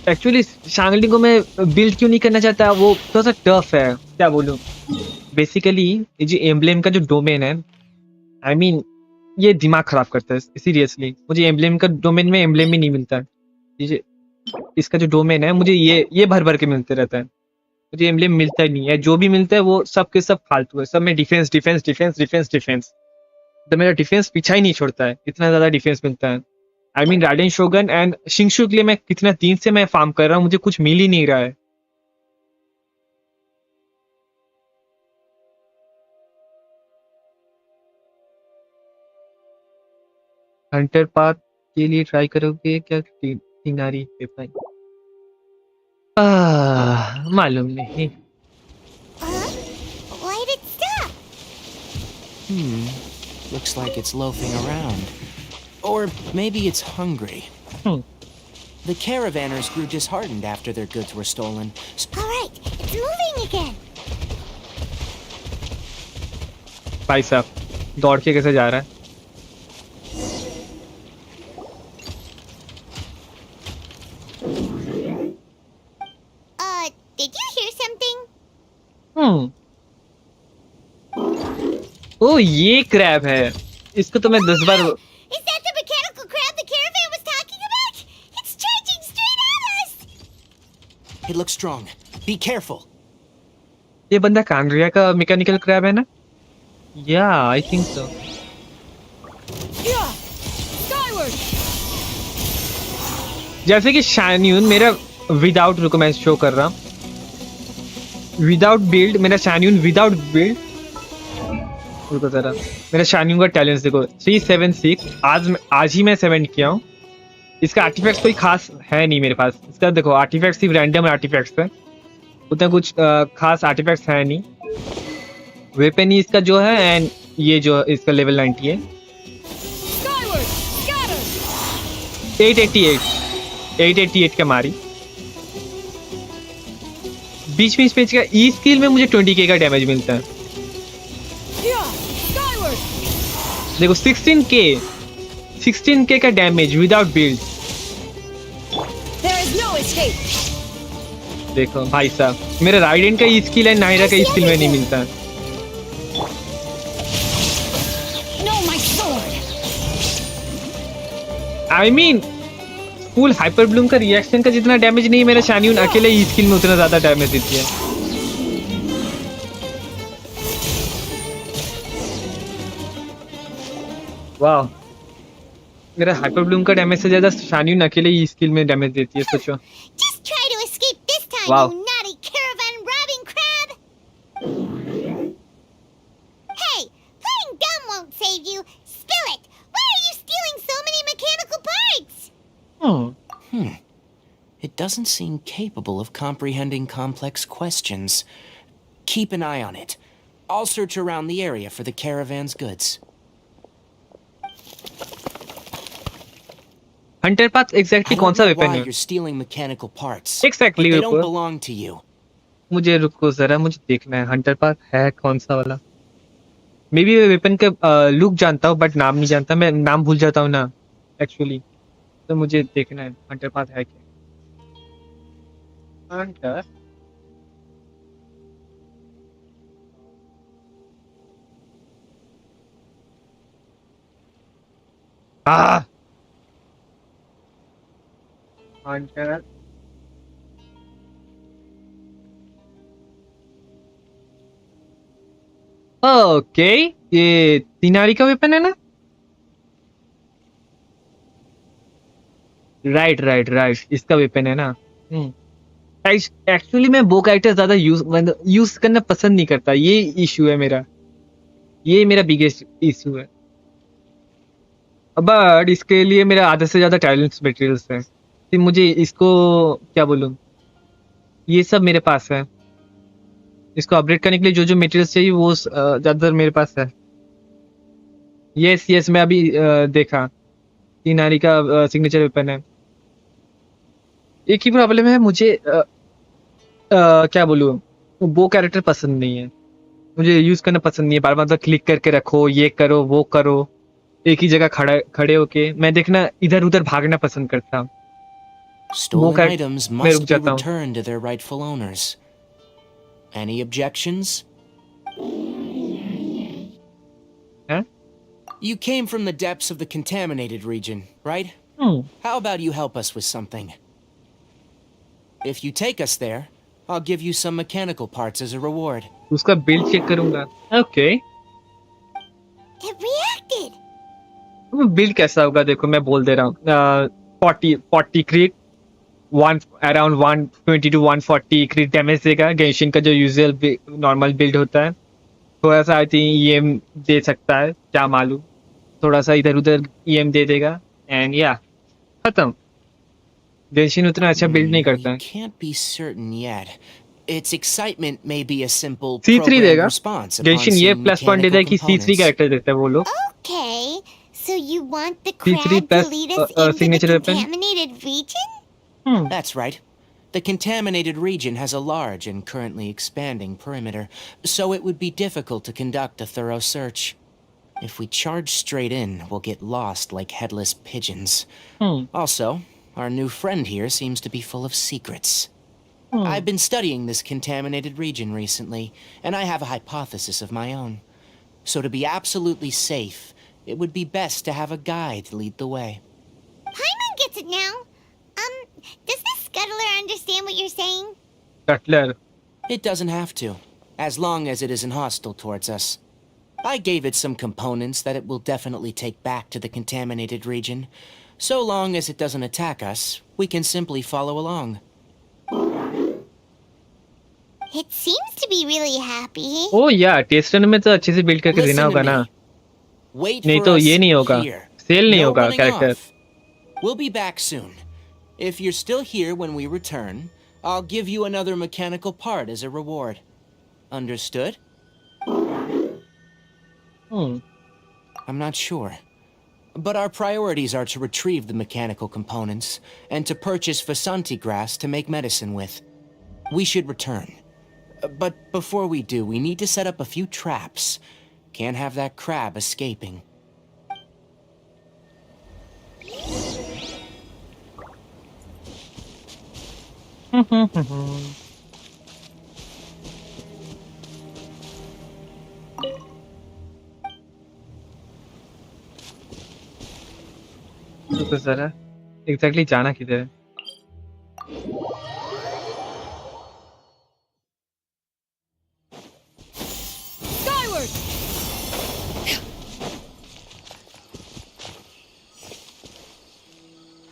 B: Actually Xiangling को मैं build क्यों नहीं करना चाहता, वो थोड़ा सा tough है, क्या बोलूं। बेसिकली ये जो एम्ब्लेम का जो डोमेन है, आई मीन ये दिमाग खराब करता है सीरियसली। मुझे एम्ब्लेम का डोमेन में एम्ब्लेम ही नहीं मिलता है। इसका जो डोमेन है मुझे ये भर भर के मिलते रहता है, मुझे एम्ब्लेम मिलता ही नहीं है। जो भी मिलता है वो सब के सब फालतू है, सब में defence defence defence defence defence. तो मेरा डिफेंस पीछा ही नहीं छोड़ता है, इतना ज्यादा डिफेंस मिलता है। आई मीन राइडेन शोगन एंड शिंगशू के लिए मैं कितना दिन से मैं फार्म कर रहा हूँ, मुझे कुछ मिल ही नहीं रहा है। हंटर पाथ के लिए ट्राई करोगे क्या? तिनारी पेपर मालूम नहीं।
D: Why did it stop?
E: Looks like it's loafing around. Or maybe it's hungry. The caravanners grew disheartened after their goods were stolen.
D: All right, it's moving again.
B: भाई साहब दौड़ के कैसे जा रहा है?
D: Did you hear something?
B: ओ ये crab है, इसको तो मैं 10 बार।
D: Is that the mechanical crab the caravan was talking about? It's charging straight at us!
E: It looks strong. Be careful.
B: ये बंदा कांग्रिया का मैकेनिकल क्रैब है ना? या आई थिंक सो। जैसे कि शान्यून मेरा विदाउट, रुको मैं शो कर रहा हूँ, विदाउट बिल्ड, मेरा शान्यून विदाउट बिल्ड, रुको जरा, मेरा शान्यून का टैलेंट्स देखो 376, आज ही मैं 7 किया हूँ। इसका आर्टिफैक्ट्स कोई खास है नहीं मेरे पास, इसका देखो आर्टिफैक्ट्स सिर्फ रैंडम आर्टिफैक्ट्स है, उतना कुछ खास आर्टिफैक्ट्स है नहीं। वेपन ही इसका जो है, एंड ये जो इसका लेवल 90 है। 888 का मारी, बीच में इसका ई स्किल में मुझे 20k का डैमेज मिलता है। देखो 16k का डैमेज विदाउट बिल्ड। देखो भाई साहब, मेरा राइडेन का ई स्किल है, नायरा का ई स्किल में नहीं मिलता है। I mean full hyper Bloom का रिएक्शन का जितना डैमेज नहीं, मेरा शान्यून अकेले ई स्किल में उतना ज्यादा डैमेज देती है। वाह, मेरा हाइपर ब्लूम का डैमेज से ज्यादा शान्यून अकेले ई स्किल में डैमेज देती है, सोचो।
D: Just try to escape this time,
B: Wow.
D: you naughty caravan robbing crab! Hey, playing dumb won't save you. Spill it! Why are you stealing so many mechanical parts?
E: It doesn't seem capable of comprehending complex questions. Keep an eye on it. I'll search around the area for the caravan's goods.
B: Hunter path exactly
E: I
B: कौन
E: don't
B: सा
E: know
B: weapon
E: why
B: है?
E: you're stealing mechanical parts.
B: Exactly,
E: But they
B: रुको।
E: don't belong to you.
B: मुझे रुको जरा, मुझे देखना है हंटर पाथ है कौन सा वाला। मे बी वेपन का लुक जानता हूँ बट नाम नहीं जानता, मैं नाम भूल जाता हूँ ना एक्चुअली, तो मुझे देखना है हंटर पाथ है क्या। हंटर हंटर ओके, ये तिनारी का वेपन है ना? राइट, इसका वेपन है ना। एक्चुअली मैं बो कैरेक्टर ज्यादा यूज करना पसंद नहीं करता, ये इशू है मेरा, ये मेरा बिगेस्ट इशू है। बट इसके लिए मेरा आधे से ज्यादा टैलेंट्स मटेरियल्स है, तो मुझे इसको क्या बोलूं, ये सब मेरे पास है। इसको अपग्रेड करने के लिए जो जो मटेरियल्स चाहिए वो ज्यादातर मेरे पास है। यस मैं अभी देखा, तिनारी का सिग्नेचर वेपन है। एक ही प्रॉब्लम है, मुझे क्या बोलूं, वो कैरेक्टर पसंद नहीं है, मुझे यूज करना पसंद नहीं है। बार बार क्लिक करके रखो, ये करो वो करो, एक ही जगह खड़े होके मैं देखना इधर उधर भागना पसंद करता हूँ।
E: Stolen items must be returned to their rightful owners. Any objections?
B: Huh?
E: You came from the depths of the contaminated region, right? How about you help us with something? If you take us there, I'll give you some mechanical parts as a reward.
B: उसका build check करूंगा। Okay.
D: It reacted!
B: Build कैसा होगा देखो मैं बोल दे रहा हूँ 40 क्रिट 1 around 120 to 140 क्रिट damage देगा गेंशिन का जो यूजुअल नॉर्मल बिल्ड होता है थोड़ा सा आई थिंक ईएम दे सकता है क्या मालूम थोड़ा सा इधर उधर ईएम दे देगा एंड या खत्म गेंशिन उतना अच्छा बिल्ड नहीं
E: We
B: करता है
E: can't be certain yet. Its excitement may be a simple
B: C3
E: programmed
B: देगा
E: response upon
B: गेंशिन ये
E: seeing
B: प्लस पॉइंट देता है
E: mechanical
B: कि C3
E: components.
B: कैरेक्टर देता है वो लोग
D: Okay, so you want the
B: C3
D: crab to
B: plus
D: lead us into the
B: signature weapon
D: contaminated region?
E: That's right. The contaminated region has a large and currently expanding perimeter, so it would be difficult to conduct a thorough search. If we charge straight in, we'll get lost like headless pigeons. Also, our new friend here seems to be full of secrets. I've been studying this contaminated region recently, and I have a hypothesis of my own. So to be absolutely safe, it would be best to have a guide lead the way.
D: Paimon gets it now. Does this scuttler understand what you're saying?
B: Cutler
E: It doesn't have to, as long as it isn't hostile towards us. I gave it some components that it will definitely take back to the contaminated region. So long as it doesn't attack us, we can simply follow along.
D: It seems to be really happy.
B: ओ या tester में तो अच्छे से build करके देना
E: Listen to
B: होगा ना
E: me. Wait
B: नहीं
E: for
B: तो
E: us
B: ये नहीं होगा
E: here.
B: सेल नहीं
E: No
B: होगा
E: running
B: character
E: off. We'll be back soon. If you're still here when we return, I'll give you another mechanical part as a reward. Understood? I'm not sure. But our priorities are to retrieve the mechanical components and to purchase Vasanti grass to make medicine with. We should return. But before we do, we need to set up a few traps. Can't have that crab escaping.
B: तो जरा exactly जाना किधर है
C: Skyward!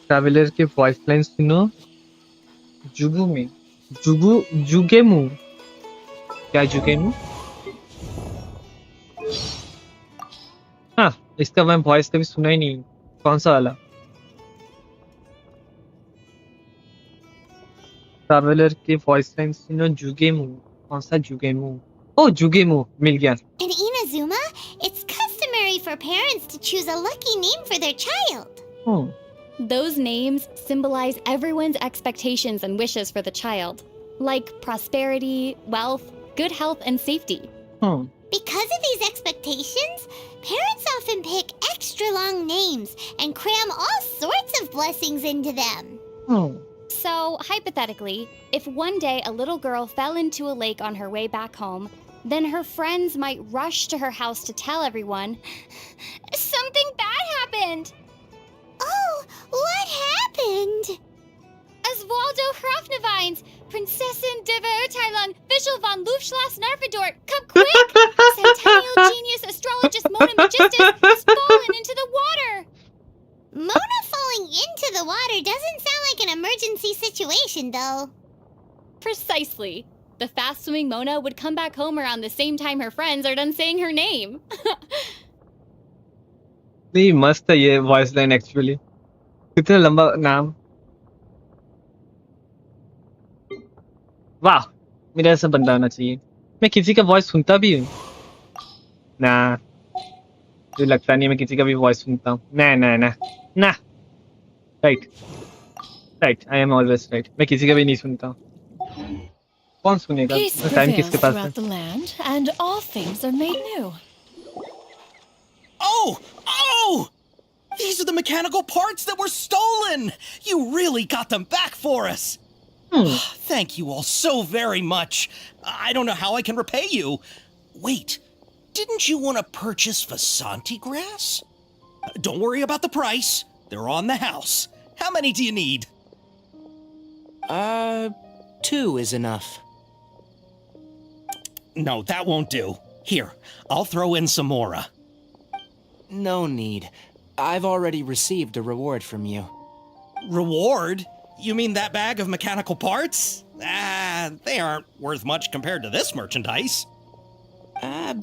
B: Traveller के voice line सुनो जुगू में जुगेमू क्या जुगेमू हाँ इसका मैं वॉइस कभी सुना ही नहीं कौन सा वाला ट्रैवलर के वॉइस लाइन सुनो जुगेमू कौन सा जुगेमू ओ जुगेमू मिल गया
D: In Inazuma, it's customary for parents to choose a lucky name for their child.
K: Those names symbolize everyone's expectations and wishes for the child, like prosperity, wealth, good health, and safety.
D: Because of these expectations, parents often pick extra long names and cram all sorts of blessings into them.
K: So, hypothetically, if one day a little girl fell into a lake on her way back home, then her friends might rush to her house to tell everyone, "Something bad happened!"
D: Oh, what happened?
K: Oswaldo Hrafnavines, Prinzessin Diva Urteilung, Fischl von Lufschloss Narfadort, come quick! Centennial genius astrologist Mona Magistus has fallen into the water!
D: Mona falling into the water doesn't sound like an emergency situation, though.
K: Precisely. The fast-swimming Mona would come back home around the same time her friends are done saying her name.
B: नहीं मस्त है ये voice line actually कितना लंबा नाम वाह मेरा ऐसा बंदा होना चाहिए मैं किसी का वॉइस सुनता भी हूँ ना मुझे लगता नहीं मैं किसी का भी वॉइस सुनता हूँ ना ना ना ना right right I am always right मैं किसी का भी नहीं सुनता हूँ कौन सुनेगा
C: Peace
B: टाइम
C: prevails
B: किसके पास है
C: throughout the land, and all things are made new.
G: Oh! Oh! These are the mechanical parts that were stolen! You really got them back for us! Thank you all so very much. I don't know how I can repay you. Wait, didn't you want to purchase Vasanti grass? Don't worry about the price. They're on the house. How many do you need?
E: 2 is enough.
G: No, that won't do. Here, I'll throw in some more.
E: No need. I've already received a reward from you.
G: Reward? You mean that bag of mechanical parts? They aren't worth much compared to this merchandise.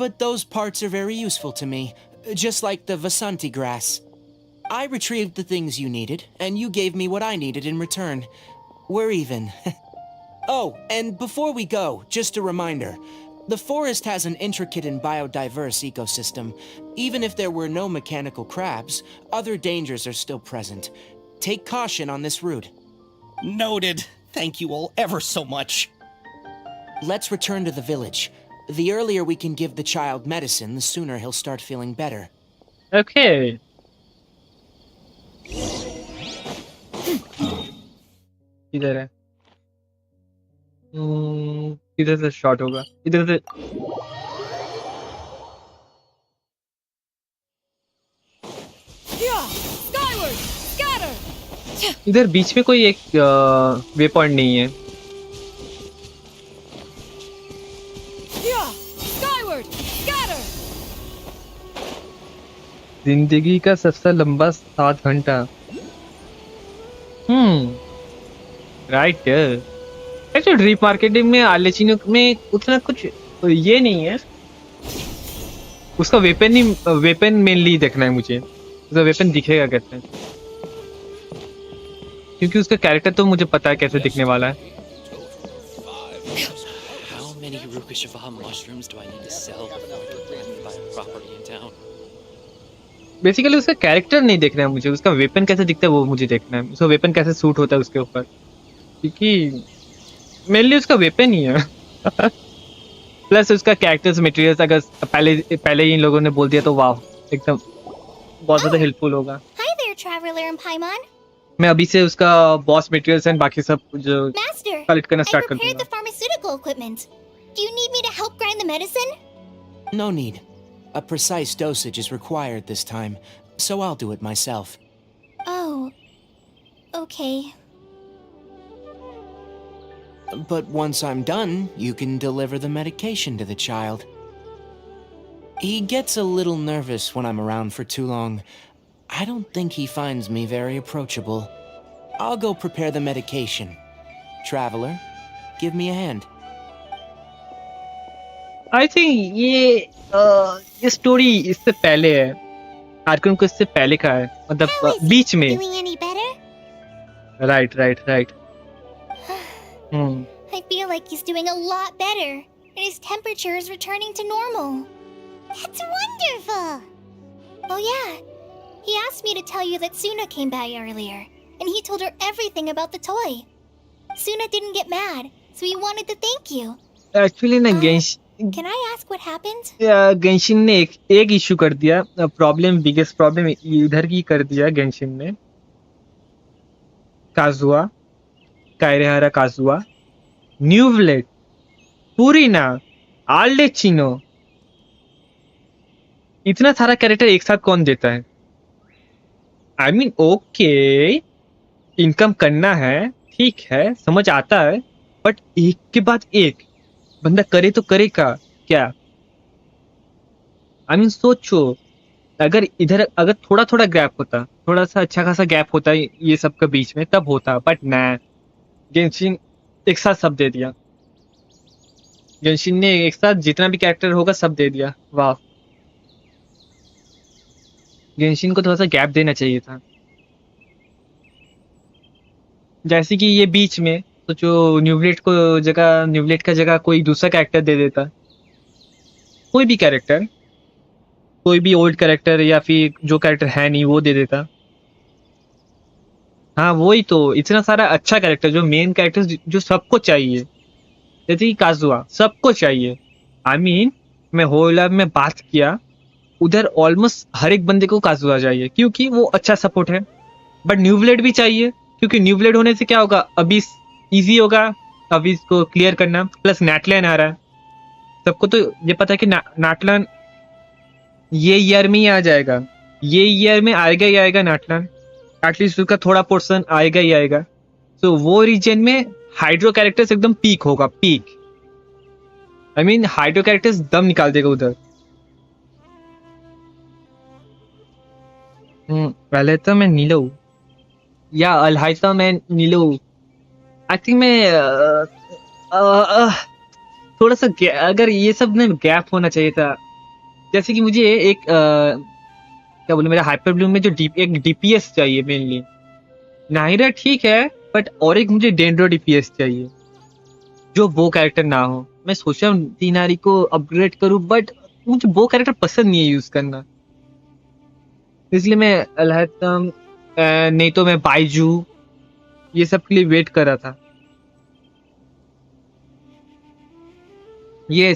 E: But those parts are very useful to me, just like the Vasanti grass. I retrieved the things you needed, and you gave me what I needed in return. We're even. Oh, and before we go, just a reminder. The forest has an intricate and biodiverse ecosystem. Even if there were no mechanical crabs, other dangers are still present. Take caution on this route.
G: Noted. Thank you all ever so much.
E: Let's return to the village. The earlier we can give the child medicine, the sooner he'll start feeling better.
B: Okay. इधर है इधर से shot होगा इधर से इधर बीच में कोई एक वे पॉइंट नहीं है जिंदगी का सबसे लंबा 7 घंटा राइट एक्चुअली ड्रीप मार्केटिंग में आलेचिनो में उतना कुछ ये नहीं है उसका वेपन मेनली देखना है मुझे उसका वेपन दिखेगा कैसे क्योंकि उसका कैरेक्टर तो मुझे पता है कैसे दिखने वाला है बेसिकली उसका कैरेक्टर नहीं देखना है मुझे उसका वेपन कैसे दिखता है वो मुझे देखना है उसका वेपन कैसे सूट होता है उसके ऊपर क्योंकि मेनली उसका वेपन ही है प्लस उसका कैरेक्टर्स मटेरियल्स अगर पहले ही इन लोगों ने बोल दिया तो वाह एकदम बहुत ज़्यादा हेल्पफुल होगा
D: Hi there, traveler in Paimon.
B: मैं अभी से उसका बॉस मटेरियल्स एंड बाकी सब जो
D: Master,
B: कलेक्ट करना
D: I
B: स्टार्ट कर
D: prepared
B: दूंगा
D: the pharmaceutical equipment. Do you need me to help grind the medicine?
E: No need. A precise dosage is required this time, so I'll do it myself.
D: Oh, okay.
E: But once I'm done, you can deliver the medication to the child. He gets a little nervous when I'm around for too long. I don't think he finds me very approachable. I'll go prepare the medication. Traveler, give me a hand.
B: I think ये story इससे पहले है Arkan को इससे पहले का है
D: How
B: मतलब
D: is he
B: बीच में
D: doing any better?
B: Right
D: I feel like he's doing a lot better, and his temperature is returning to normal. That's wonderful! Oh yeah, he asked me to tell you that Suna came by earlier, and he told her everything about the toy. Suna didn't get mad, so he wanted to thank you.
B: Actually ना
D: Can I ask what happened?
B: Genshin ने एक issue कर दिया biggest problem इधर की कर दिया Genshin ने काजुआ कायरेहारा काजुआ न्यूवलेट पूरीना आल्डेचिनो इतना सारा कैरेक्टर एक साथ कौन देता है आई मीन ओके इनकम करना है ठीक है समझ आता है बट एक के बाद एक बंदा करे तो करे क्या आई मीन सोचो अगर इधर अगर थोड़ा थोड़ा गैप होता थोड़ा सा अच्छा खासा गैप होता ये सब के बीच में तब होता बट ना गेंशिन एक साथ सब दे दिया गेंशिन ने एक साथ जितना भी कैरेक्टर होगा सब दे दिया वाह गेंशिन को थोड़ा सा गैप देना चाहिए था जैसे कि ये बीच में तो जो न्यूवलेट का जगह कोई दूसरा कैरेक्टर दे देता कोई भी कैरेक्टर कोई भी ओल्ड कैरेक्टर या फिर जो कैरेक्टर है नहीं वो दे देता हाँ वही तो इतना सारा अच्छा कैरेक्टर जो मेन कैरेक्टर जो सबको चाहिए जैसे कि काजुआ सबको चाहिए आई मीन मैं होल में बात किया उधर ऑलमोस्ट हर एक बंदे को काजुआ चाहिए क्योंकि वो अच्छा सपोर्ट है बट न्यूवलेट भी चाहिए क्योंकि न्यूवलेट होने से क्या होगा अभी इजी होगा अभी इसको क्लियर करना प्लस नैटलैन आ रहा है सबको तो ये पता है कि नाटलान ये ईयर में ही आ जाएगा ये ईयर में आएगा ही आएगा नाटलान एटलीस्ट उसका थोड़ा पोर्शन आएगा ही आएगा तो वो रीजन में हाइड्रो कैरेक्टर्स एकदम पीक होगा peak I mean hydro characters दम निकाल देगा उधर पहले तो मैं नीलो या अलहाइता मैं नीलो आई थिंक मैं थोड़ा सा अगर ये सब में गैप होना चाहिए था। जैसे कि मुझे एक क्या बोलूं, मेरा हाइपर ब्लूम में जो एक डीपीएस चाहिए मेनली। नाहिरा ठीक है, बट और एक मुझे डेंड्रो डीपीएस चाहिए जो वो कैरेक्टर ना हो। मैं सोच रहा हूँ तीनारी को अपग्रेड करूं, बट मुझे वो कैरेक्टर पसंद नहीं है यूज करना, इसलिए मैं अलहतम नहीं तो मैं बाइजू ये सब के लिए वेट कर रहा था। ये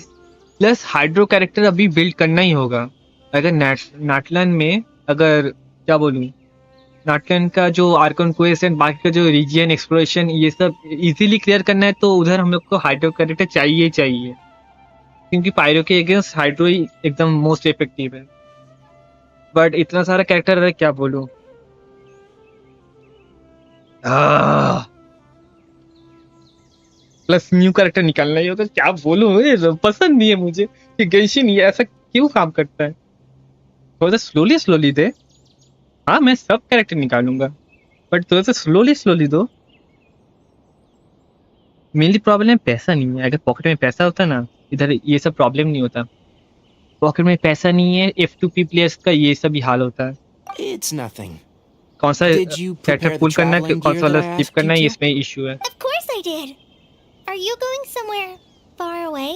B: प्लस हाइड्रो कैरेक्टर अभी बिल्ड करना ही होगा अगर नाटलन में, अगर क्या बोलूं, नाटलन का जो आर्कन क्वेस्ट एंड बाकी का जो रीजियन एक्सप्लोरेशन ये सब इजीली क्लियर करना है, तो उधर हम लोग को हाइड्रो कैरेक्टर चाहिए ही चाहिए, क्योंकि पायरो के अगेंस्ट हाइड्रो ही एकदम मोस्ट इफेक्टिव है। बट इतना सारा कैरेक्टर है, क्या बोलूं। प्लस न्यू कैरेक्टर निकालना ही होता, क्या बोलूं, पसंद नहीं है मुझे कि गेंशिन ये ऐसा क्यों काम करता है। थोड़ा सा स्लोली दे। हाँ मैं सब कैरेक्टर निकालूंगा, बट थोड़ा सा स्लोली दो। मेनली प्रॉब्लम पैसा नहीं है। अगर पॉकेट में पैसा होता ना, इधर ये सब प्रॉब्लम नहीं होता। पॉकेट में पैसा नहीं है, F2P प्लेयर्स का ये सब ही हाल होता है।
E: It's nothing.
B: कौन सा
E: Did you
B: character
E: prepare
B: pull
E: the
B: करना है,
E: traveling
B: कौन
E: gear
B: सा वाला
E: that I
B: स्किप
E: asked
B: करना
E: you
B: है,
E: to?
B: इसमें इशू है।
D: Of course I did. Are you going somewhere far away?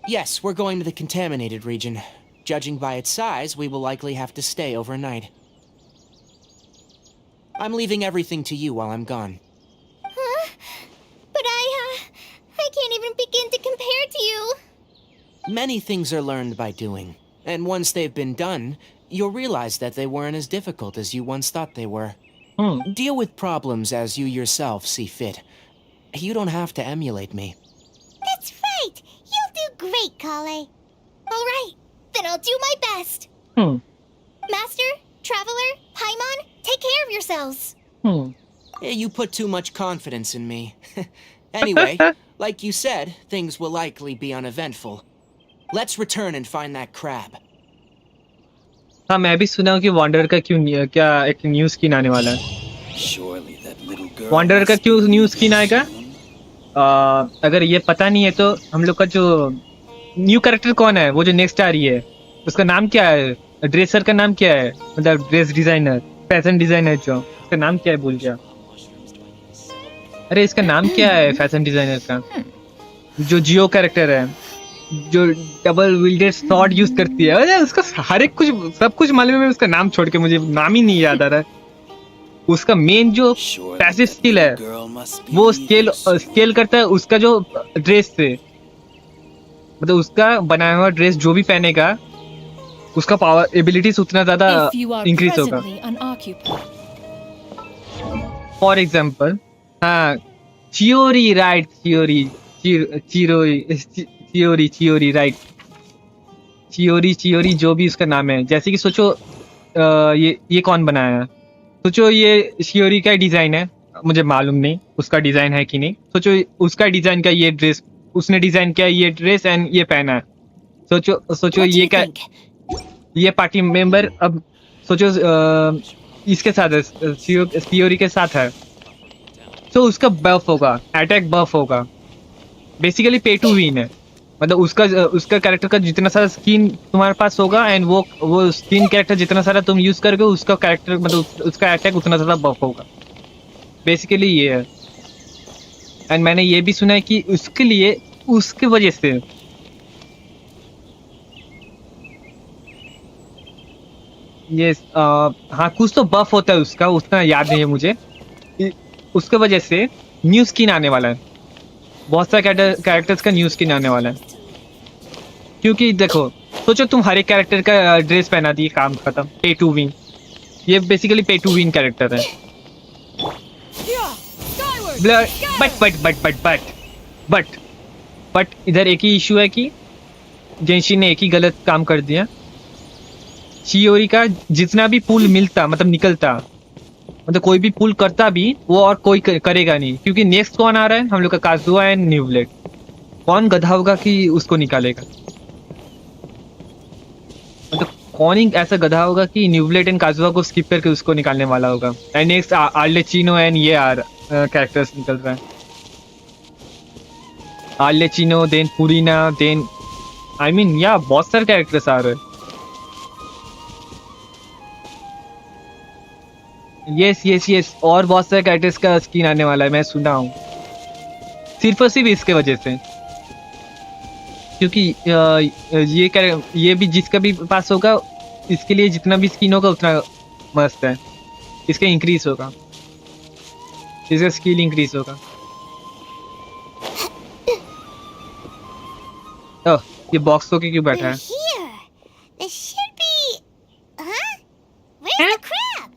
E: Yes, we're going to the contaminated region. Judging by its size, we will likely have to stay overnight. I'm leaving everything to you while I'm gone.
D: Huh? But I can't even begin to compare to you.
E: Many things are learned by doing, and once they've been done, you'll realize that they weren't as difficult as you once thought they were. Deal with problems as you yourself see fit. You don't have to emulate me.
D: That's right. You'll do great, Kale. All right, then I'll do my best. Master, Traveler, Paimon, take care of yourselves.
E: You put too much confidence in me. Anyway, like you said, things will likely be uneventful. Let's return and find that crab.
B: हाँ मैं भी सुना हूँ कि wander का क्या एक new skin आने वाला है। वांडर का क्यों न्यू स्किन आएगा? अगर ये पता नहीं है तो हम लोग का जो न्यू कैरेक्टर कौन है, वो जो नेक्स्ट आ रही है, उसका नाम क्या है? ड्रेसर का नाम क्या है? मतलब ड्रेस डिजाइनर, फैशन डिजाइनर, जो उसका नाम क्या है भूल गया। अरे इसका नाम क्या है फैशन डिजाइनर का? जो जियो कैरेक्टर है, जो डबल विल्डेड स्वॉर्ड यूज करती है। अरे उसका हर एक कुछ सब कुछ मालूम है, उसका नाम छोड़ के मुझे नाम ही नहीं याद आ रहा है। उसका मेन जो पैसिव स्किल है वो स्केल करता है उसका जो ड्रेस से, मतलब उसका बनाया हुआ ड्रेस जो भी पहनेगा उसका पावर एबिलिटीज उतना ज्यादा इंक्रीज होगा। फॉर एग्जाम्पल हाँ चियोरी राइट, चियोरी राइट, चियोरी जो भी उसका नाम है। जैसे कि सोचो ये कौन बनाया है? सोचो ये चियोरी का डिजाइन है, मुझे मालूम नहीं उसका डिजाइन है कि नहीं। सोचो उसका डिजाइन का ये ड्रेस, उसने डिजाइन किया ये ड्रेस एंड ये पहना है। सोचो ये क्या, ये पार्टी मेंबर अब सोचो इसके साथ है, चियोरी के साथ है, तो उसका बफ होगा, अटैक बफ होगा। बेसिकली पे टू विन है, मतलब उसका कैरेक्टर का जितना सारा स्किन तुम्हारे पास होगा एंड वो स्किन कैरेक्टर जितना सारा तुम यूज करोगे उसका कैरेक्टर मतलब उसका अटैक उतना ज्यादा बफ होगा। बेसिकली ये है। एंड मैंने ये भी सुना है कि उसके लिए उसकी वजह से ये हाँ कुछ तो बफ होता है उसका, उतना याद नहीं है मुझे। उसके वजह से न्यू स्किन आने वाला है, बहुत सारे कैरेक्टर्स का न्यू स्किन आने वाला है। क्योंकि देखो सोचो तुम हर एक कैरेक्टर का ड्रेस पहना दिए, काम खत्म, पे टू विन। ये बेसिकली पे टू विन कैरेक्टर है। बट इधर एक ही इशू है कि जेंशिन ने एक ही गलत काम कर दिया। चियोरी का जितना भी पुल मिलता मतलब निकलता, मतलब कोई भी पुल करता भी वो और कोई करेगा नहीं, क्योंकि नेक्स्ट कौन आ रहा है? हम लोग का काजुआ एंड न्यू ब्लेड। कौन गधा होगा कि उसको निकालेगा? मतलब कौन ही ऐसा गधा होगा कि न्यूब्लेट एंड काजुआ को स्किप करके उसको निकालने वाला होगा। एंड नेक्स्ट आर्लेचिनो एंड ये कैरेक्टर्स निकल रहा है। आर्लेचिनो, देन पुरीना, देन आई मीन या बहुत सारे कैरेक्टर्स आ रहे हैं। यस और बहुत सारे कैरेक्टर्स का स्किन आने वाला है, मैं सुना हूँ। सिर्फ और सिर्फ इसके वजह से, क्योंकि ये भी जिसका भी पास होगा इसके लिए जितना भी स्किन होगा उतना मस्त है। इसका इंक्रीज होगा, इसका स्किल इंक्रीज होगा। ओह, ये बॉक्स होके क्यों बैठा है?
D: Here. This should be. Huh? Where's the crab?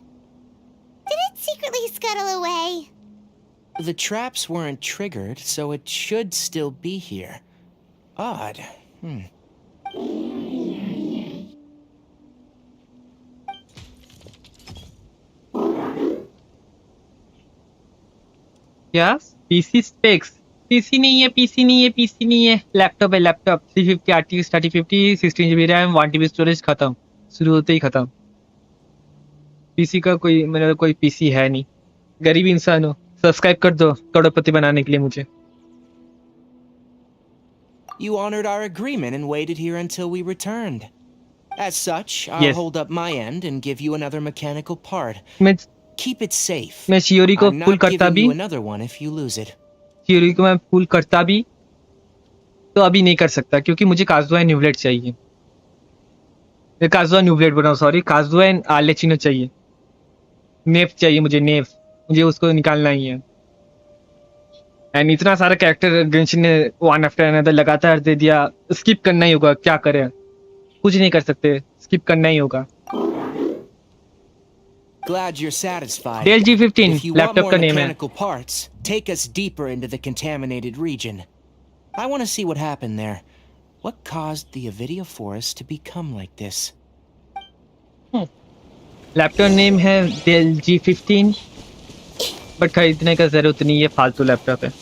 D: Did it secretly scuttle away?
E: The traps weren't triggered, so it should still be here. Odd.
B: क्या? PC specs? पीसी नहीं है, लैपटॉप है, laptop. 350 RTX 3050, 16 GB RAM, 1 TB storage. खत्म, शुरू होते ही खत्म। PC का कोई मेरा कोई पीसी है नहीं, गरीब इंसान हो। सब्सक्राइब कर दो करोड़पति बनाने के लिए मुझे।
E: You honored our agreement and waited here until we returned. As such, I'll hold up my end and give you another mechanical part. Keep it safe.
B: मैं शियोरी को
E: I'm
B: पुल
E: not
B: करता
E: giving
B: भी,
E: you another one if you lose it.
B: शियोरी को मैं पुल करता भी तो अभी नहीं कर सकता, क्योंकि मुझे काजुआ एंड न्यूब्लेट चाहिए। काजुआ न्यूब्लेट बनाओ, सॉरी, काजुआ एंड आर्लेचिनो चाहिए। नेफ चाहिए मुझे उसको निकालना ही है। एंड इतना सारा कैरेक्टर गेंशिन ने वन आफ्टर अनदर लगातार दे दिया, स्किप करना ही होगा। क्या करें, कुछ नहीं कर सकते, स्किप करना ही होगा।
E: Glad you're satisfied.
B: Dell G15
E: If you want
B: laptop
E: more
B: का नेम है।
E: mechanical parts, take us deeper into the contaminated region. I want to see what happened there. What caused the Avidia forest to become like this?
B: Laptop name है del G15, but खरीदने का जरूरत नहीं है, फालतू laptop है।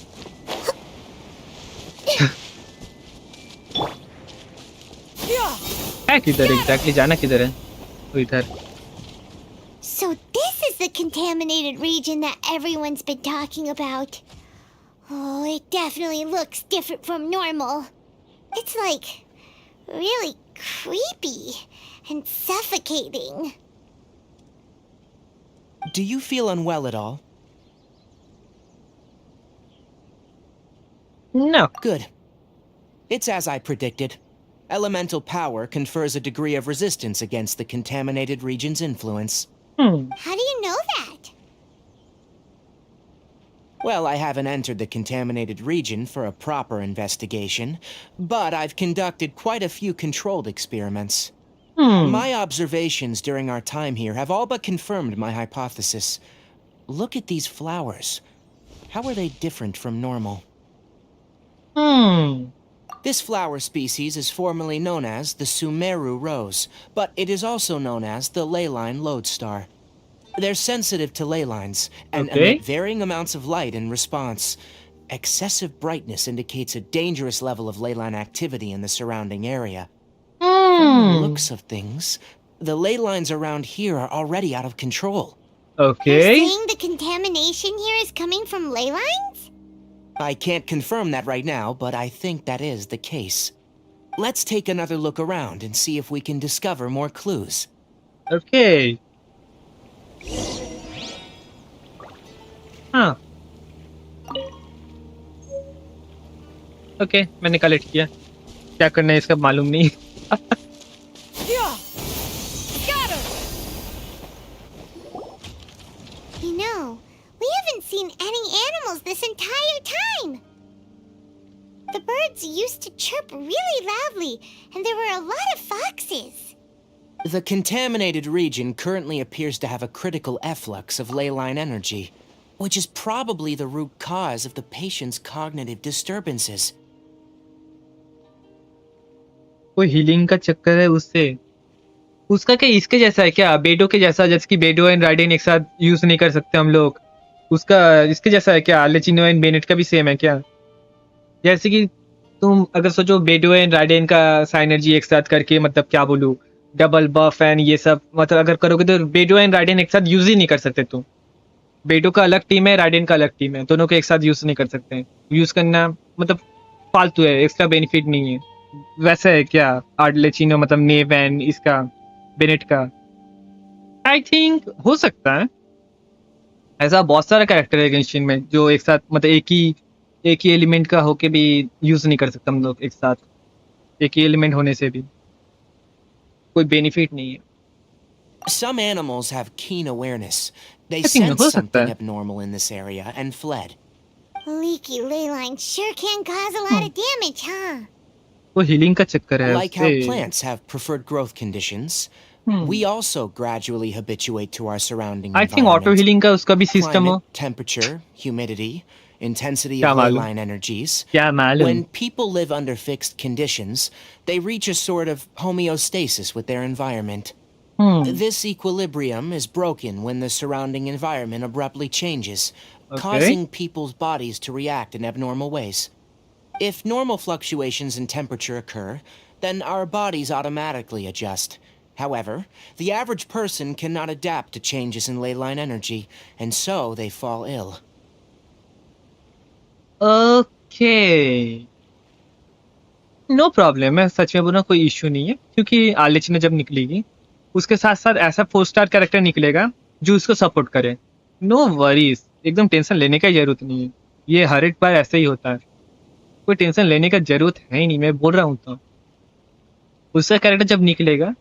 B: किधर exactly जाना किधर है? तो इधर।
D: So this is the contaminated region that everyone's been talking about. Oh, it definitely looks different from normal. It's like really creepy and suffocating.
E: Do you feel unwell at all?
B: No.
E: Good. It's as I predicted. Elemental power confers a degree of resistance against the contaminated region's influence.
D: How do you know that?
E: Well, I haven't entered the contaminated region for a proper investigation, but I've conducted quite a few controlled experiments. My observations during our time here have all but confirmed my hypothesis. Look at these flowers. How are they different from normal? This flower species is formerly known as the Sumeru rose, but it is also known as the leyline lodestar. They're sensitive to ley lines and emit varying amounts of light in response. Excessive brightness indicates a dangerous level of leyline activity in the surrounding area. From the looks of things, the ley lines around here are already out of control.
B: Okay.
D: You're saying the contamination here is coming from ley lines?
E: I can't confirm that right now, but I think that is the case. Let's take another look around and see if we can discover more clues.
B: Okay. हाँ। Okay, मैंने collect किया। क्या करना है इसका मालूम नहीं।
D: You know, we haven't seen any animals this entire time. The birds used to chirp really loudly, and there were a lot of foxes.
E: The contaminated region currently appears to have a critical efflux of leyline energy, which is probably the root cause of the patient's cognitive disturbances.
B: कोई healing का चक्कर है उससे। उसका क्या इसके जैसा है क्या? बेडो के जैसा, जैसे कि बेडो एंड राइडेन एक साथ यूज नहीं कर सकते हम लोग। उसका इसके जैसा है क्या? आर्लेचिनो एंड बेनेट का भी सेम है क्या? जैसे कि तुम अगर सोचो बेडो एंड राइडेन का साइनर्जी एक साथ करके, मतलब क्या बोलूं, डबल बफ एंड ये सब, मतलब अगर करोगे तो बेडो एंड राइडेन एक साथ यूज ही नहीं कर सकते तुम। बेडो का अलग टीम है, राइडेन का अलग टीम है, दोनों को एक साथ यूज नहीं कर सकते। यूज करना मतलब फालतू है, एक्स्ट्रा बेनिफिट नहीं है। वैसा है क्या आर्डलेचिनो, मतलब नेव एंड इसका बेनेट का? आई थिंक हो सकता है। ऐसा बहुत सारा कैरेक्टर है गेंशिन में जो एक साथ मतलब एक ही एलिमेंट का होके भी यूज नहीं कर सकता हम लोग एक साथ। एक ही एलिमेंट होने से भी कोई बेनिफिट नहीं है।
E: Some animals have keen awareness. They
B: I think
E: sensed
B: हो सकता
E: something
B: है।
E: abnormal in this area and fled.
D: Leaky ley line sure can cause a lot of damage, huh?
B: वो हीलिंग का चक्कर है
E: Like how
B: उससे।
E: plants have preferred growth conditions, we also gradually habituate to our surrounding
B: I think auto
E: environment.
B: Healing का उसका भी system हो।
E: Climate, temperature, humidity, intensity
B: क्या
E: of ley
B: मालूम?
E: line energies.
B: क्या मालूम?
E: When people live under fixed conditions, they reach a sort of homeostasis with their environment. This equilibrium is broken when the surrounding environment abruptly changes,
B: Okay.
E: causing people's bodies to react in abnormal ways. If normal fluctuations in temperature occur, then our bodies automatically adjust. However, the average person cannot adapt to changes in ley line energy, and so they fall ill.
B: Okay, no problem. मैं सच में बोलूँ कोई issue नहीं है, क्योंकि आलेचना जब निकलेगी उसके साथ साथ ऐसा 4 स्टार कैरेक्टर निकलेगा जो उसको सपोर्ट करे। नो वरीज, एकदम टेंशन लेने का जरूरत नहीं है। ये हर एक बार ऐसे ही होता है, कोई टेंशन लेने का जरूरत है ही नहीं। मैं बोल रहा हूँ तो उसका कैरेक्टर जब निकलेगा,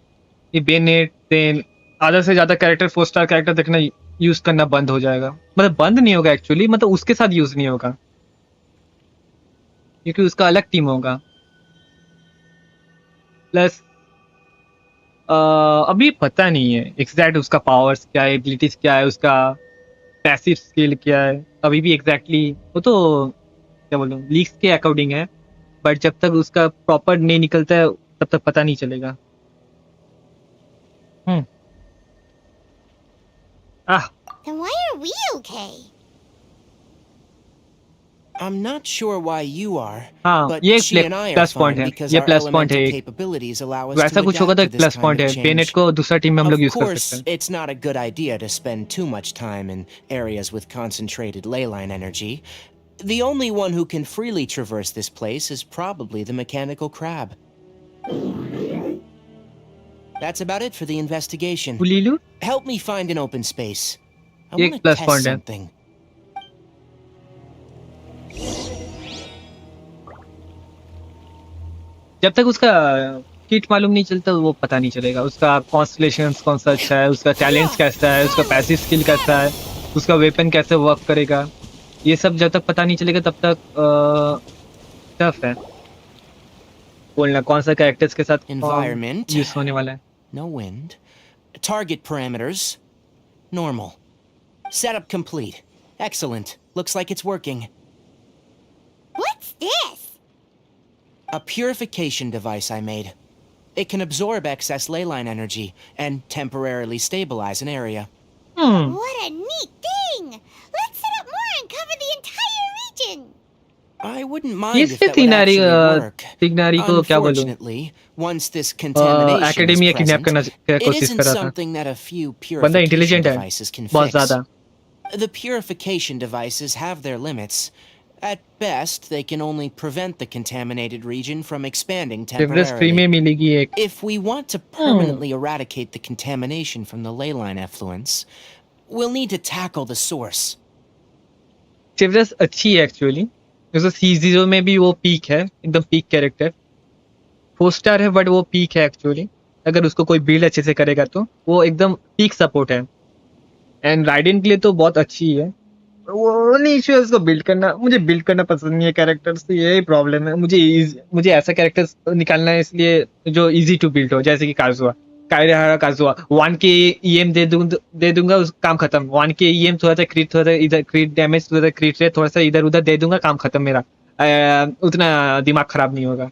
B: ये बेनेट देन आधा से ज्यादा कैरेक्टर 4 स्टार कैरेक्टर देखना यूज करना बंद हो जाएगा। मतलब बंद नहीं होगा एक्चुअली, मतलब उसके साथ यूज नहीं होगा क्योंकि उसका अलग टीम होगा। प्लस अभी पता नहीं है एग्जैक्ट उसका पावर्स क्या है, एबिलिटीज क्या है, उसका पैसिव स्किल क्या है। अभी भी एग्जैक्टली वो तो क्या बोलूं लीक्स के अकॉर्डिंग है, बट जब तक उसका प्रॉपर नहीं निकलता है तब तक पता नहीं चलेगा। आह,
D: Then why are we okay?
E: I'm not sure why you are,
B: हाँ,
E: but
B: ये
E: she and I are
B: plus point
E: fine
B: है,
E: because
B: ये
E: our
B: प्लस पॉइंट है
E: elemental
B: एक।
E: capabilities allow us
B: वैसा
E: to
B: कुछ होगा
E: adapt
B: तो
E: to
B: एक
E: this
B: plus
E: kind
B: point
E: of
B: है।
E: change.
B: बेनेट को दूसरा टीम में हम
E: Of
B: लोग यूज कर
E: course,
B: सकते हैं।
E: it's not a good idea to spend too much time in areas with concentrated ley line energy. The only one who can freely traverse this place is probably the mechanical crab. That's about it for the investigation.
B: पुलीलू
E: Help me find an open space. I
B: ये
E: want
B: एक
E: to
B: plus
E: test
B: point है।
E: something.
B: जब तक उसका kit मालूम नहीं चलता वो पता नहीं चलेगा उसका कॉन्स्टलेशन कौन सा अच्छा है, उसका टैलेंट्स कैसा है, उसका पैसिव स्किल कैसा है, उसका वेपन कैसे वर्क करेगा। ये सब जब तक पता नहीं चलेगा तब तक टफ है बोलना कौन सा कैरेक्टर्स के साथ
E: Environment.
B: यूज होने वाला है।
E: No wind. Target parameters. Normal. Setup complete. Excellent. Looks like it's working.
D: What's this?
E: A purification device I made. It can absorb excess ley line energy and temporarily stabilize an area.
D: What a neat thing! Let's set up more and cover the entire region!
E: I wouldn't mind if
B: इससे
E: that would actually work.
B: तिगनारी को क्या बोलूं,
E: Unfortunately, once this contamination
B: academy
E: is
B: kidnap
E: present,
B: करना की
E: it
B: कोशिश
E: isn't
B: कर रहा था।
E: something that a few
B: बंदा
E: purification
B: इंटेलिजेंट है
E: devices can
B: बहुत
E: fix.
B: ज्यादा।
E: The purification devices have their limits. At best, they can only prevent the contaminated region from expanding
B: refresh free में
E: temporarily.
B: मिलेगी एक।
E: If we want to permanently eradicate the contamination from the ley line effluents, we'll need to tackle the source.
B: Refresh अच्छी है actually. जैसे C0 में भी वो peak है, एकदम पीक कैरेक्टर 4 स्टार है, बट वो पीक है एक्चुअली। अगर उसको कोई बिल्ड अच्छे से करेगा तो वो एकदम पीक सपोर्ट है। एंड राइडेन के लिए तो बहुत अच्छी है। वो नहीं इशू है उसको बिल्ड करना, मुझे बिल्ड करना पसंद नहीं है कैरेक्टर्स, तो यही प्रॉब्लम है। मुझे ऐसा कैरेक्टर्स निकालना है इसलिए जो इजी टू बिल्ड हो, जैसे कि काजुआ काजुआ 1 के ईएम दे दूंगा उस काम खत्म। 1 के ईएम थोड़ा सा इधर क्रिट डैमेज, थोड़ा सा क्रिट रेट, थोड़ा सा इधर उधर दे दूंगा, काम खत्म मेरा। उतना दिमाग खराब नहीं होगा।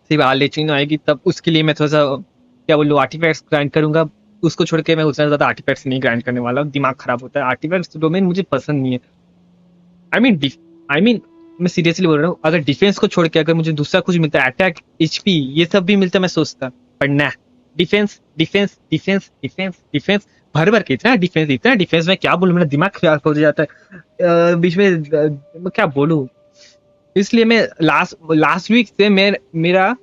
B: सिर्फ आलेचिन आएगी तब उसके लिए मैं थोड़ा सा क्या बोलूँ आर्टिफैक्ट्स ग्राइंड करूंगा, उसको छोड़ के मैं उतना ज्यादा आर्टिफैक्ट्स नहीं ग्राइंड करने वाला हूँ। दिमाग खराब होता है, आर्टिफैक्ट्स डोमेन मुझे पसंद नहीं है। आई मीन मैं सीरियसली बोल रहा हूँ, अगर डिफेंस को छोड़ के अगर मुझे दूसरा कुछ मिलता है, अटैक, एचपी, ये सब भी मिलता है, मैं सोचता, पर ना, defence defence defence defence defence भर भर के इतना डिफेंस में क्या बोलूं, मेरा दिमाग खराब हो जाता है बीच में मैं क्या बोलूं। इसलिए मैं लास्ट वीक से मेरा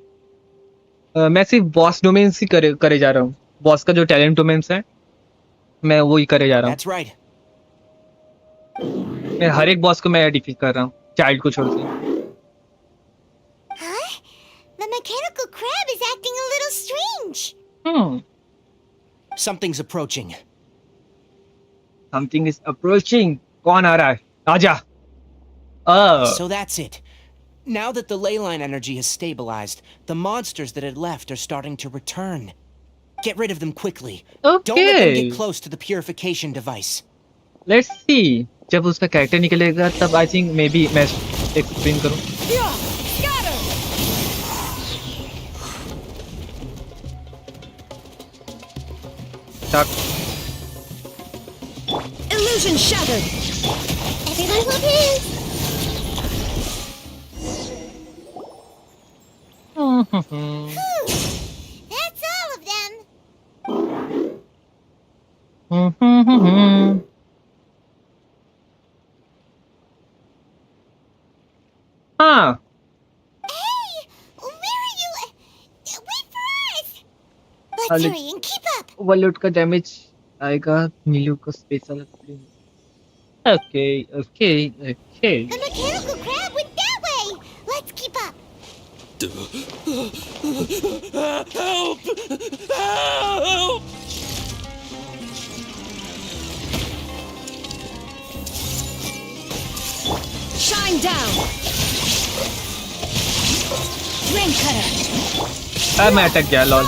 B: मैं सिर्फ बॉस डोमेन्स ही करे जा रहा हूँ। बॉस का जो टैलेंट डोमेन्स है मैं वो ही करे जा रहा हूँ।
E: That's right.
B: मैं हर एक बॉस को मैं डिफीट कर रहा हूँ, चाइल्ड को छोड़ के।
D: Huh? The mechanical crab is acting a little strange.
E: Something's approaching.
B: Something is approaching. कौन आ रहा है? आजा।
E: So that's it. Now that the ley line energy has stabilized, the monsters that had left are starting to return. Get rid of them quickly. Don't let them get close to the purification device.
B: Let's see. जब उसका character निकलेगा तब I think may be मैं explain करूं।
F: Illusion shattered!
D: Everyone hold hands. That's all of them.
B: हाँ,
D: Hey, where are you? Wait for us. Let's
B: Alex.
D: hurry and keep up.
B: Overload का damage आएगा नीलू को special. Okay okay okay.
D: The mechanical crab went that way. Let's keep up.
G: Help! Help!
F: Shine down! Ring cutter!
B: मैं अटक गया lol.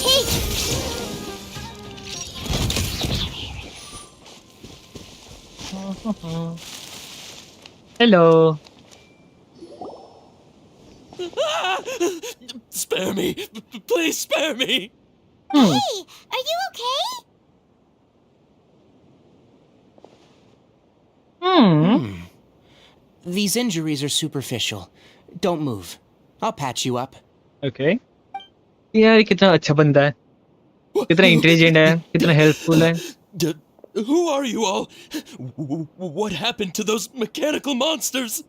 D: Take.
B: Hello.
G: Spare me! Please spare me!
D: Hey, are you okay?
E: These injuries are superficial. Don't move. I'll patch you up.
B: Okay. यार कितना अच्छा बंदा है, कितना intelligent है, कितना हेल्पफुल है।
G: Who are you all? What happened to those mechanical monsters?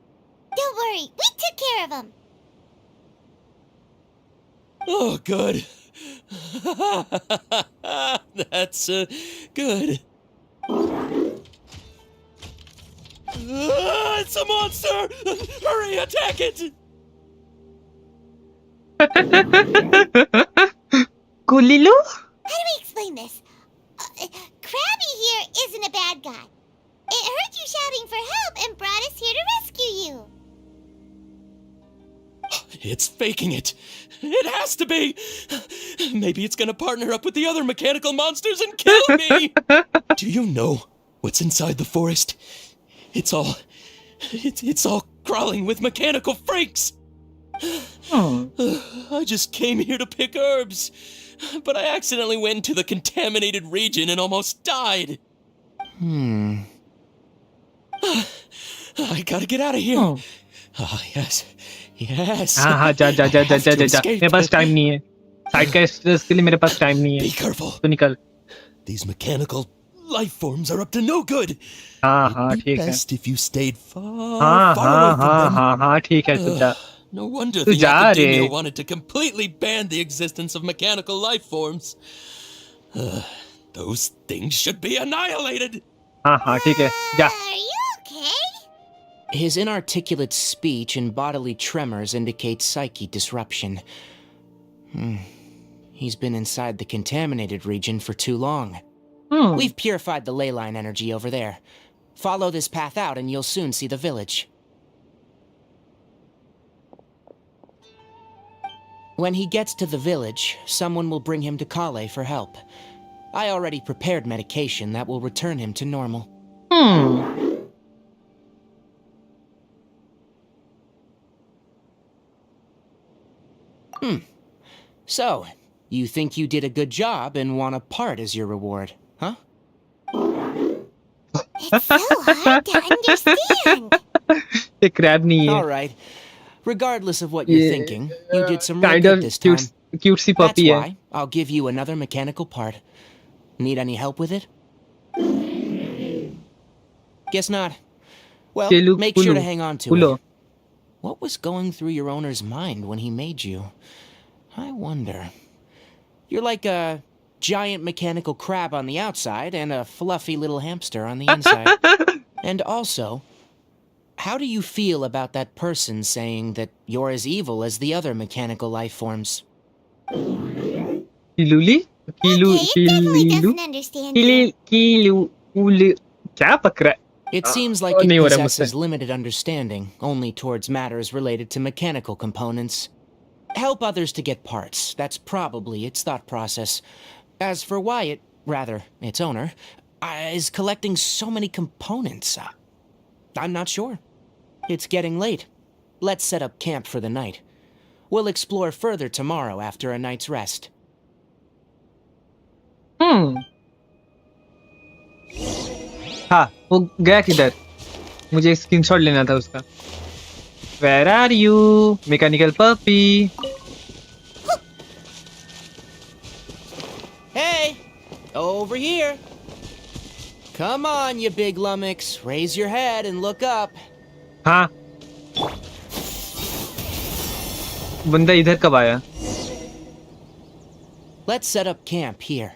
D: Don't worry, we took care of them.
G: Oh, good. That's good. It's a monster! Hurry, attack it!
B: कुलीलू?
D: How do we explain this? Krabby here isn't a bad guy. It heard you shouting for help and brought us here to rescue you.
G: It's faking it. It has to be. Maybe it's gonna partner up with the other mechanical monsters and kill me. Do you know what's inside the forest? It's all crawling with mechanical freaks. I just came here to pick herbs, but I accidentally went into the contaminated region and almost died. I gotta get out of here. Ah, yes. Yes.
B: हाँ जा जा जा जा जा जा जा। मेरे पास time नहीं है। साइड का स्ट्रेस के लिए मेरे पास टाइम नहीं है।
G: Be careful.
B: तो निकल।
G: These mechanical life forms are up to no good.
B: हाँ हाँ
G: It'd be
B: ठीक है।
G: best if you stayed far,
B: हाँ
G: far away
B: हाँ
G: from
B: हाँ
G: them.
B: हाँ हाँ ठीक है तू जा।
G: No wonder
B: तू
G: the
B: जा
G: academia
B: रे।
G: wanted to completely ban the existence of mechanical life forms. Those things should be annihilated.
B: हाँ हाँ ठीक है जा।
D: Are you okay?
E: His inarticulate speech and bodily tremors indicate psyche disruption. He's been inside the contaminated region for too long. We've purified the ley line energy over there. Follow this path out and you'll soon see the village. When he gets to the village, someone will bring him to Kale for help. I already prepared medication that will return him to normal. So, you think you did a good job and want a part as your reward, huh?
D: It's so hard to understand.
B: ये crab नहीं है.
E: All right. Regardless of what you're
B: ये
E: thinking, you did some real
B: kind
E: good
B: of
E: this time.
B: cute C
E: That's
B: puppy है.
E: why I'll give you another mechanical part. Need any help with it? Guess not. Well,
B: Kelu
E: make sure to
B: Kulu
E: hang on to
B: Kulo.
E: it. What was going through your owner's mind when he made you? I wonder. You're like a giant mechanical crab on the outside and a fluffy little hamster on the inside. And also, how do you feel about that person saying that you're as evil as the other mechanical life forms?
B: Kiluli? Kilu
D: Okay, it definitely
B: Kilu
D: doesn't understand you.
B: Kilu Ulu. क्या पक रहा है?
E: It seems like it
B: नहीं हो रहा
E: possesses
B: मुझसे.
E: limited understanding only towards matters related to mechanical components. Help others to get parts. That's probably its thought process. As for why it, rather, its owner, is collecting so many components, I'm not sure. It's getting late. Let's set up camp for the night. We'll explore further tomorrow after a night's rest.
B: हाँ, वो गया किधर? मुझे screenshot लेना था उसका. Where are you, mechanical puppy?
E: Hey! Over here! Come on, you big lummox. Raise your head and look up.
B: हाँ. बंदा इधर कब आया?
E: Let's set up camp here.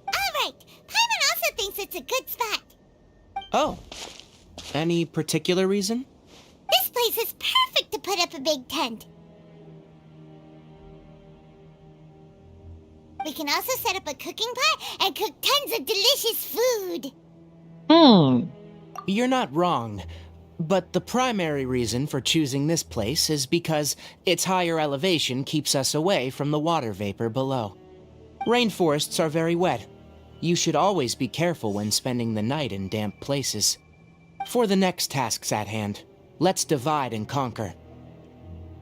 D: Alright, Paimon also thinks it's a good spot.
E: Oh. Any particular reason?
D: This place is perfect to put up a big tent. We can also set up a cooking pot and cook tons of delicious food.
E: You're not wrong. But the primary reason for choosing this place is because its higher elevation keeps us away from the water vapor below. Rainforests are very wet. You should always be careful when spending the night in damp places. For the next tasks at hand, let's divide and conquer.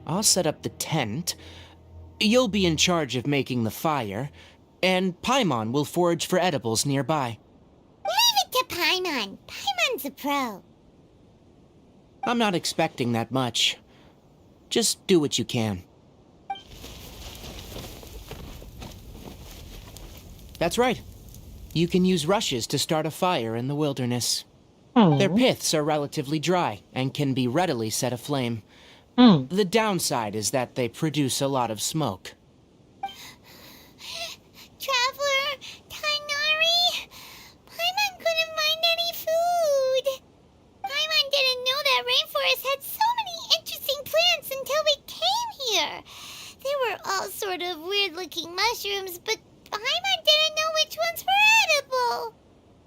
E: I'll set up the tent. You'll be in charge of making the fire, and Paimon will forage for edibles nearby.
D: Leave it to Paimon. Paimon's a pro.
E: I'm not expecting that much. Just do what you can. That's right. You can use rushes to start a fire in the wilderness. Their piths are relatively dry and can be readily set aflame. The downside is that they produce a lot of smoke.
D: Traveler, Tainari, Paimon couldn't find any food. Paimon didn't know that rainforest had so many interesting plants until we came here. They were all sort of weird-looking mushrooms, but Paimon didn't know which ones were edible.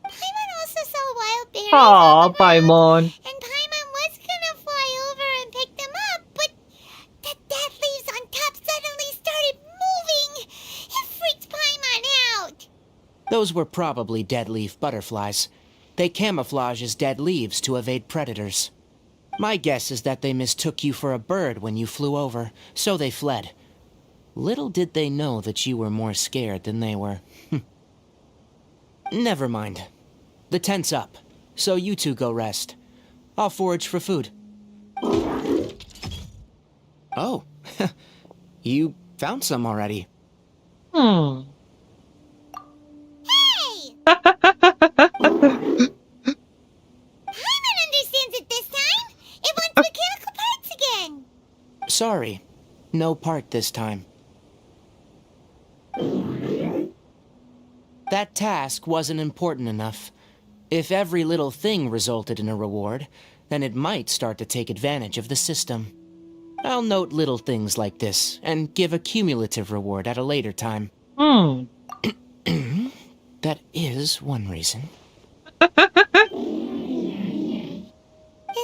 D: Paimon also saw wild berries on the ground,
B: Paimon.
D: and Paimon was gonna fly over and pick them up, but the dead leaves on top suddenly started moving. It freaked Paimon out.
E: Those were probably dead leaf butterflies. They camouflage as dead leaves to evade predators. My guess is that they mistook you for a bird when you flew over, so they fled. Little did they know that you were more scared than they were. Never mind. The tent's up, so you two go rest. I'll forage for food. Oh, you found some already.
D: Hey! Paimon understands it this time. It wants mechanical parts again.
E: Sorry, no part this time. That task wasn't important enough. If every little thing resulted in a reward, then it might start to take advantage of the system. I'll note little things like this, and give a cumulative reward at a later time. That is one reason.
D: It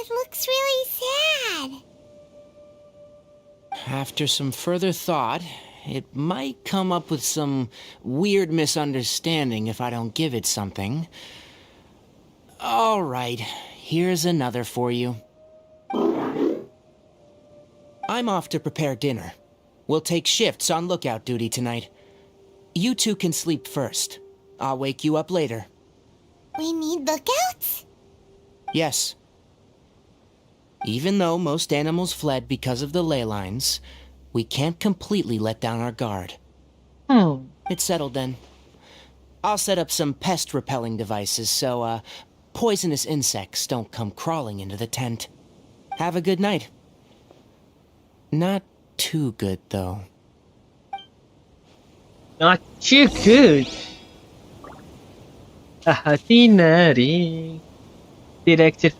D: looks really sad.
E: After some further thought, it might come up with some weird misunderstanding if I don't give it something. All right, here's another for you. I'm off to prepare dinner. We'll take shifts on lookout duty tonight. You two can sleep first. I'll wake you up later.
D: We need lookouts?
E: Yes. Even though most animals fled because of the ley lines, we can't completely let down our guard. It's settled then. I'll set up some pest-repelling devices so, poisonous insects don't come crawling into the tent. Have a good night. Not too good, though.
B: Not too good. हसीना रे तेरा अक्षर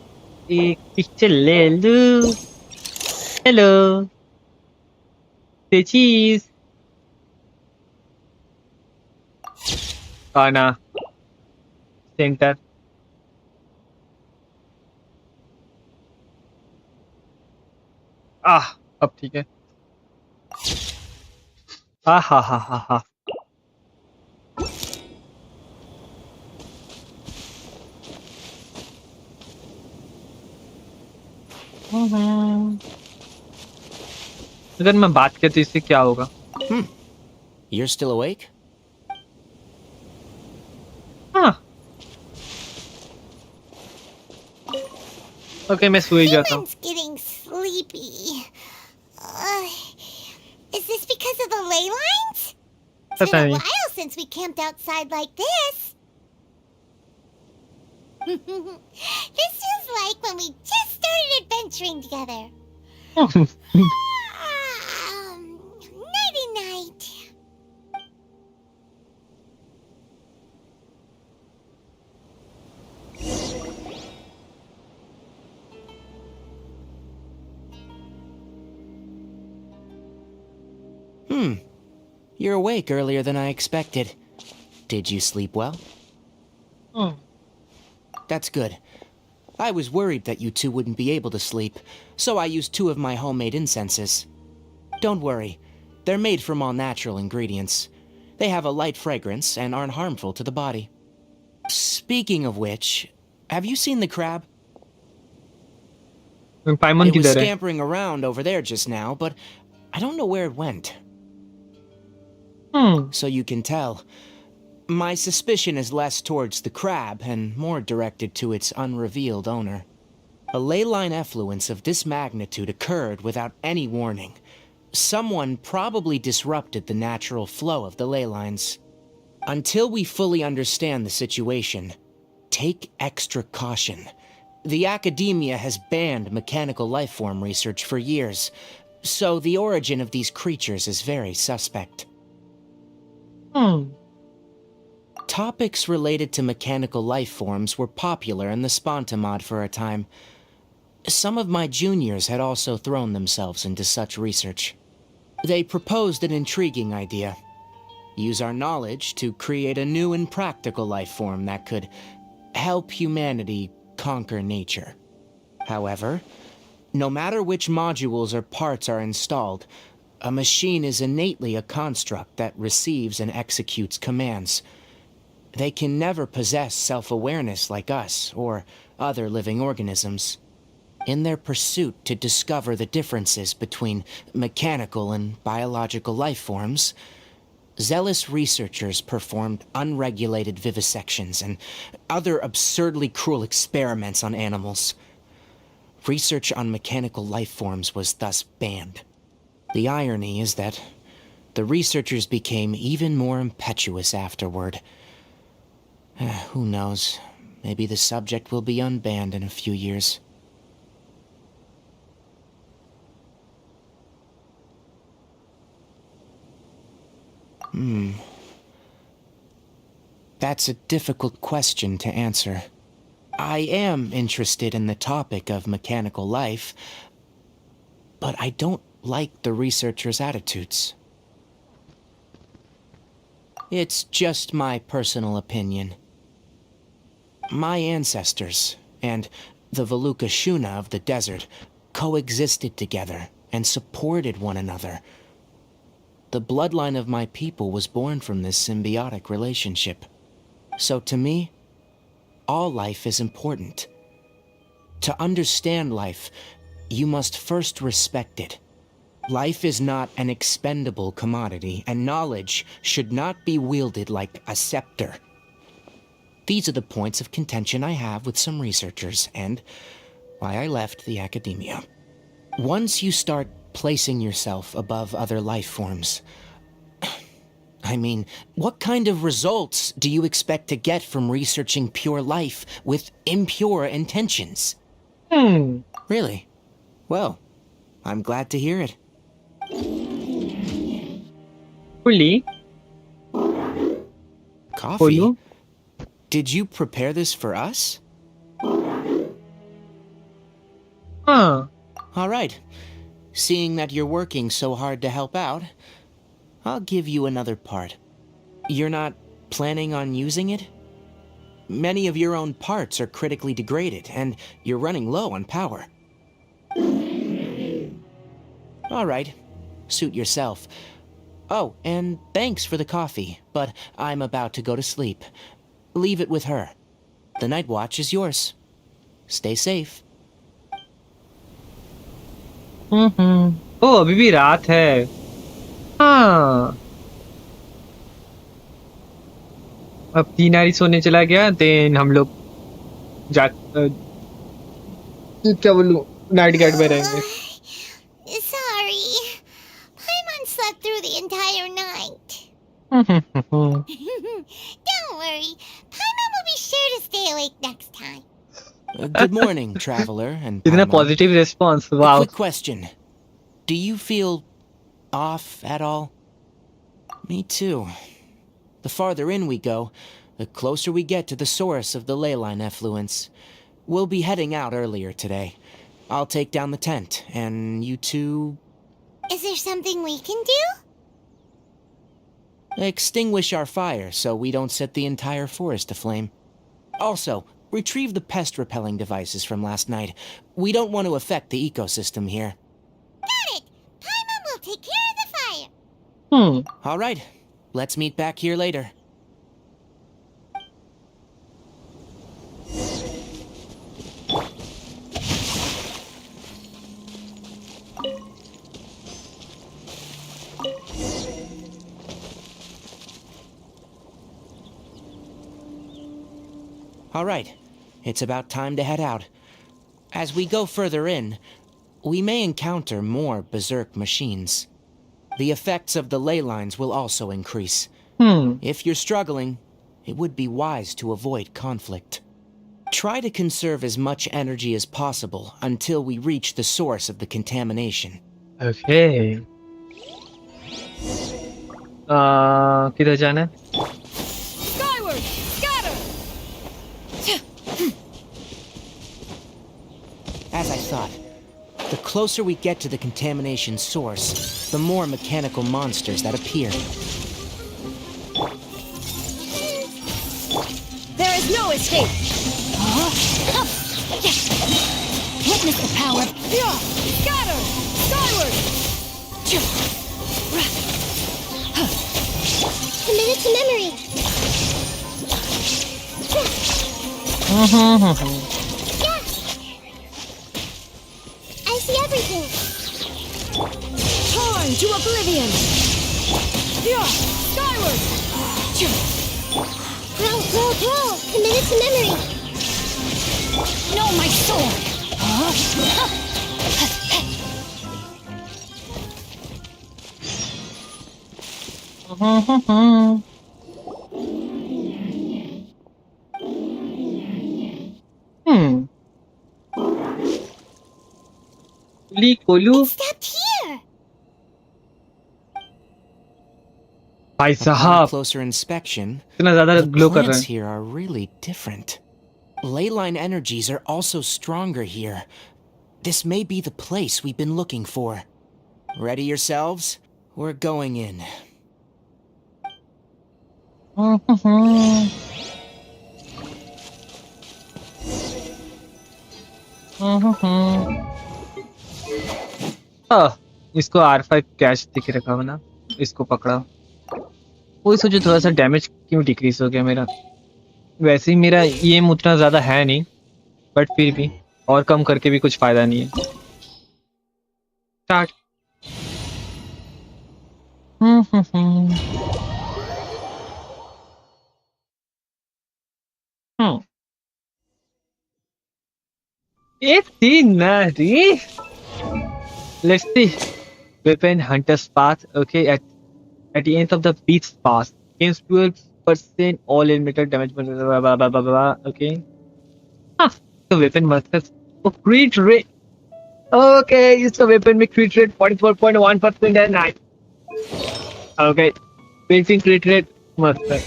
B: एक picture ले लूं. Hello. Say cheese. Kana. Center. अब ठीक है. हा हा हा हा हा. अगर मैं बात किया तो इससे क्या होगा?
E: You're still awake?
B: हाँ. Okay, मैं सो ही जाता हूँ.
D: Paimon getting sleepy. Is this because of the ley lines? It's
B: पता
D: been a
B: नहीं.
D: while since we camped outside like this. This feels like when we just started adventuring together. Nighty night.
E: You're awake earlier than I expected. Did you sleep well? That's good. I was worried that you two wouldn't be able to sleep, so I used 2 of my homemade incenses. Don't worry, they're made from all natural ingredients. They have a light fragrance and aren't harmful to the body. Speaking of which, have you seen the crab?
B: पाइमन
E: It was
B: किधर है?
E: scampering around over there just now, but I don't know where it went. So you can tell, my suspicion is less towards the crab and more directed to its unrevealed owner. A ley line effluence of this magnitude occurred without any warning. Someone probably disrupted the natural flow of the ley lines. Until we fully understand the situation, take extra caution. The academia has banned mechanical lifeform research for years, so the origin of these creatures is very suspect. Topics related to mechanical lifeforms were popular in the Sponta mod for a time. Some of my juniors had also thrown themselves into such research. They proposed an intriguing idea. Use our knowledge to create a new and practical lifeform that could help humanity conquer nature. However, no matter which modules or parts are installed, a machine is innately a construct that receives and executes commands. They can never possess self-awareness like us or other living organisms. In their pursuit to discover the differences between mechanical and biological life forms, zealous researchers performed unregulated vivisections and other absurdly cruel experiments on animals. Research on mechanical life forms was thus banned. The irony is that the researchers became even more impetuous afterward. Who knows? Maybe the subject will be unbanned in a few years. That's a difficult question to answer. I am interested in the topic of mechanical life, but I don't like the researchers' attitudes. It's just my personal opinion. My ancestors and the Veluca Shuna of the desert coexisted together and supported one another. The bloodline of my people was born from this symbiotic relationship. So to me, all life is important. To understand life, you must first respect it. Life is not an expendable commodity, and knowledge should not be wielded like a scepter. These are the points of contention I have with some researchers, and why I left the academia. Once you start placing yourself above other life forms, I mean, what kind of results do you expect to get from researching pure life with impure intentions? Really? Well, I'm glad to hear it.
B: fully
E: Coffee?
B: बोलो
E: Did you prepare this for us?
B: हाँ
E: All right. Seeing that you're working so hard to help out, I'll give you another part. You're not planning on using it? Many of your own parts are critically degraded, and you're running low on power. All right. Suit yourself. Oh, and thanks for the coffee, but I'm about to go to sleep. Leave it with her. The night watch is yours. Stay safe.
B: ओ अभी भी रात है हाँ अब तीनारी सोने चला गया then हम लोग जा क्या बोलूं नाइट गार्ड में रहेंगे
D: Sorry. Paimon slept through the entire night. Don't worry. Paimon will be sure to stay awake next time.
E: Good morning, traveler and
B: इतना
E: Paimon.
B: Positive response
E: A
B: wow
E: quick question. Do you feel off at all? Me too. The farther in we go, the closer we get to the source of the ley line effluence. We'll be heading out earlier today. I'll take down the tent, and you two...
D: Is there something we can do?
E: extinguish our fire so we don't set the entire forest aflame. Also, retrieve the pest-repelling devices from last night. We don't want to affect the ecosystem here.
D: Got it. Paimon will take care of the fire.
E: All right, let's meet back here later. All right, it's about time to head out. As we go further in, we may encounter more berserk machines. The effects of the ley lines will also increase. If you're struggling, it would be wise to avoid conflict. Try to conserve as much energy as possible until we reach the source of the contamination.
B: Okay किधर जाना है
C: Skyward! Scatter!
E: As I thought, the closer we get to the contamination source, the more mechanical monsters that appear.
C: There is no escape! Witness the power! Scatter! Skyward!
D: Commit it to memory. Yeah. I see everything.
C: Torn to oblivion! Skyward!
D: Grow. Commit it to memory.
C: Know my sword!
B: कोलू
D: It stopped here.
B: भाई
E: Upon
B: साहब
E: closer inspection,
B: इतना ज्यादा
E: the
B: glow कर रहा
E: plants
B: है
E: here are really different. Ley line energies are also stronger here. This may be the place we've been looking for. Ready yourselves? We're going in.
B: इसको R5 cash दिख रखा हो ना इसको पकड़ा वही सोचो थोड़ा सा डैमेज क्यों डिक्रीज हो गया मेरा वैसे ही मेरा एम उतना ज्यादा है नहीं बट फिर भी और कम करके भी कुछ फायदा नहीं है start It's scenery. Let's see. Weapon Hunter's Path. Okay, at the end of the beast's path, gains 12% all elemental damage. Blah, blah, blah, blah, blah, blah. Okay. Huh. The weapon masters. Oh, crit rate. Okay, it's a weapon with crit rate 44.1% and 9. Okay. Painting crit rate master.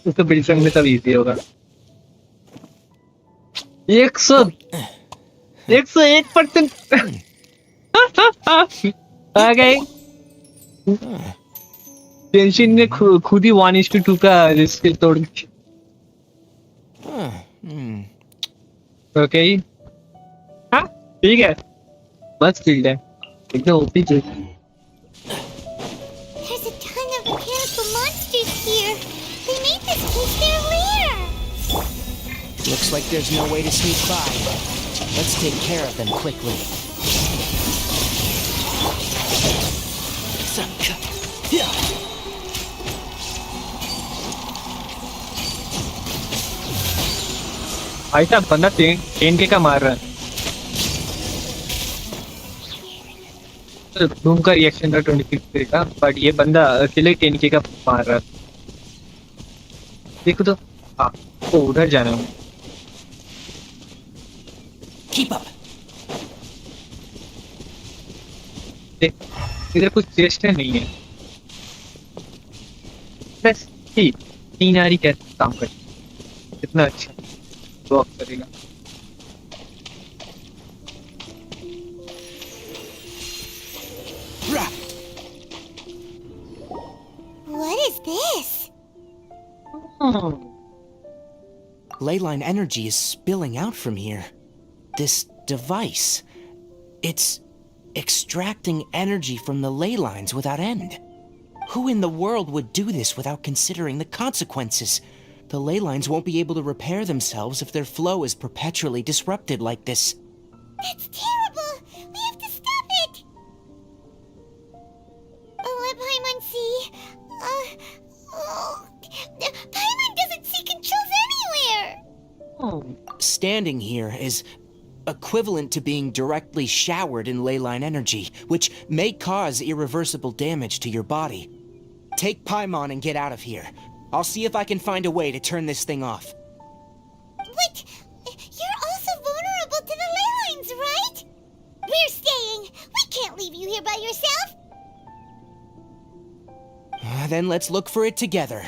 B: उसको build करने में तब easy होगा. 108%. Okay. Genshin ने खुद ही 1:2 का risk तोड़ दिया. Okay. हाँ ठीक है. बस फील्ड है. एकदम ओपी चीज.
D: There's a ton of mechanical monsters here. They made this place their lair.
E: Looks like there's no way to sneak by. Let's take care of them quickly.
B: भाई साहब बंदा 10K का मार रहा है. धूम का रिएक्शन था 26K का, बट ये बंदा अकेले 10K का मार रहा है. देखो तो हाँ तो उधर जाना है.
E: Keep up.
B: देख इधर कुछ चेस्ट है नहीं है. बस ठीक 3 आरी कैसे काम कर कितना अच्छा वर्क करेगा.
D: What is this?
E: Leyline energy is spilling out from here. This device, it's extracting energy from the ley lines without end. Who in the world would do this without considering the consequences? The ley lines won't be able to repair themselves if their flow is perpetually disrupted like this.
D: That's terrible! We have to stop it! Let Paimon see. Paimon doesn't see controls anywhere!
E: Standing here is equivalent to being directly showered in leyline energy, which may cause irreversible damage to your body. Take Paimon and get out of here. I'll see if I can find a way to turn this thing off.
D: But you're also vulnerable to the ley lines, right? We're staying! We can't leave you here by yourself!
E: Then let's look for it together.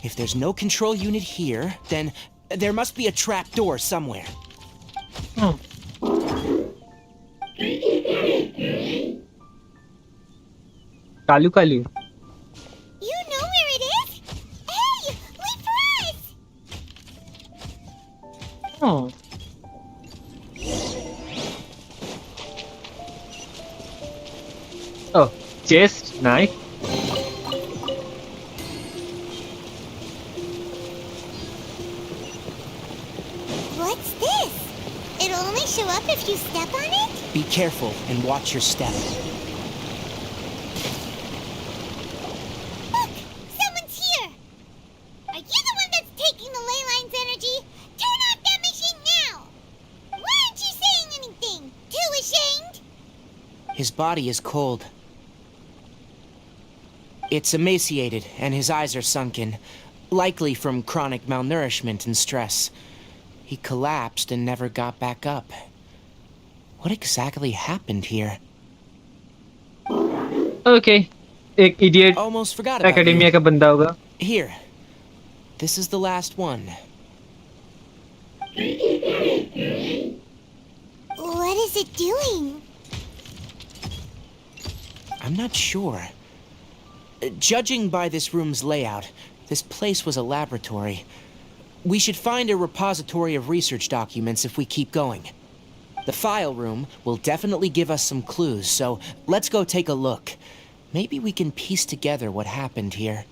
E: If there's no control unit here, then there must be a trap door somewhere.
B: Kalu Kalu.
D: You know where it is? Hey! Wait for us!
B: Oh, chest knife.
D: What's this? It'll only show up if you step on it?
E: Be careful and watch your step.
D: Look! Someone's here! Are you the one that's taking the ley line's energy? Turn off that machine now! Why aren't you saying anything? Too ashamed?
E: His body is cold. It's emaciated, and his eyes are sunken, likely from chronic malnourishment and stress. He collapsed and never got back up. What exactly happened here?
B: Okay, एक idiot
E: Almost forgot about
B: academia
E: you.
B: का बंदा होगा.
E: Here. This is the last one.
D: What is it doing?
E: I'm not sure. Judging by this room's layout, this place was a laboratory. We should find a repository of research documents if we keep going. The file room will definitely give us some clues, so let's go take a look. Maybe we can piece together what happened here.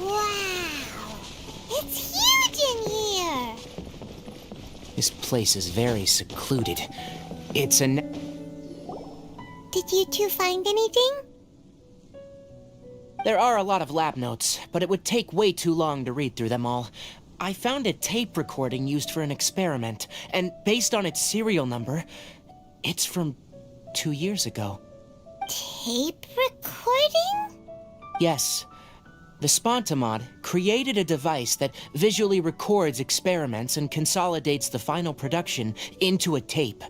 D: Wow! It's huge in here!
E: This place is very secluded. It's a...
D: Did you two find anything?
E: There are a lot of lab notes, but it would take way too long to read through them all. I found a tape recording used for an experiment, and based on its serial number, it's from 2 years ago.
D: Tape recording?
E: Yes. The Spontamod created a device that visually records experiments and consolidates the final production into a tape.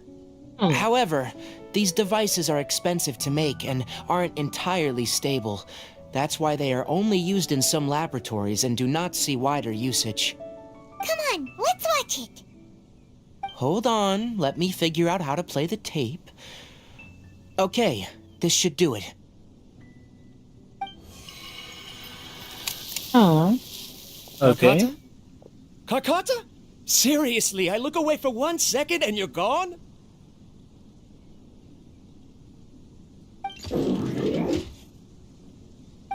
E: However, these devices are expensive to make and aren't entirely stable. That's why they are only used in some laboratories and do not see wider usage.
D: Come on, let's watch it.
E: Hold on, let me figure out how to play the tape. Okay, this should do it.
B: Oh. Okay.
L: Kakata? Kakata? Seriously, I look away for 1 second and you're gone?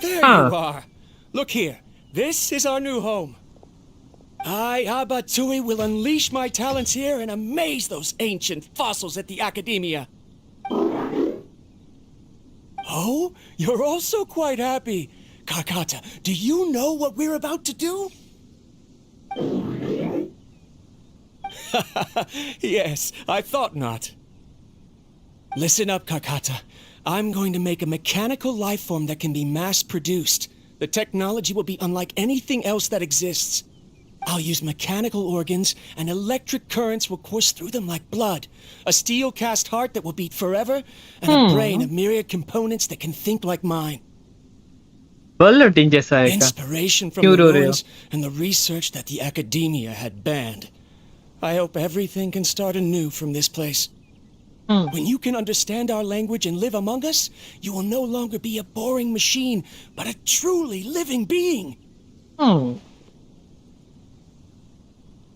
L: There you are. Look here. This is our new home. I, Abatui, will unleash my talents here and amaze those ancient fossils at the Academia. Oh, you're also quite happy. Kakata, do you know what we're about to do? Yes, I thought not. Listen up, Kakata. I'm going to make a mechanical life form that can be mass-produced. The technology will be unlike anything else that exists. I'll use mechanical organs, and electric currents will course through them like blood. A steel-cast heart that will beat forever, and a brain of myriad components that can think like mine.
B: बर्लोटिंग जैसा है क्या?
L: Inspiration from
B: क्यों
L: the
B: रो रहे हो?
L: ruins and the research that the Academia had banned. I hope everything can start anew from this place. When you can understand our language and live among us, you will no longer be a boring machine, but a truly living being.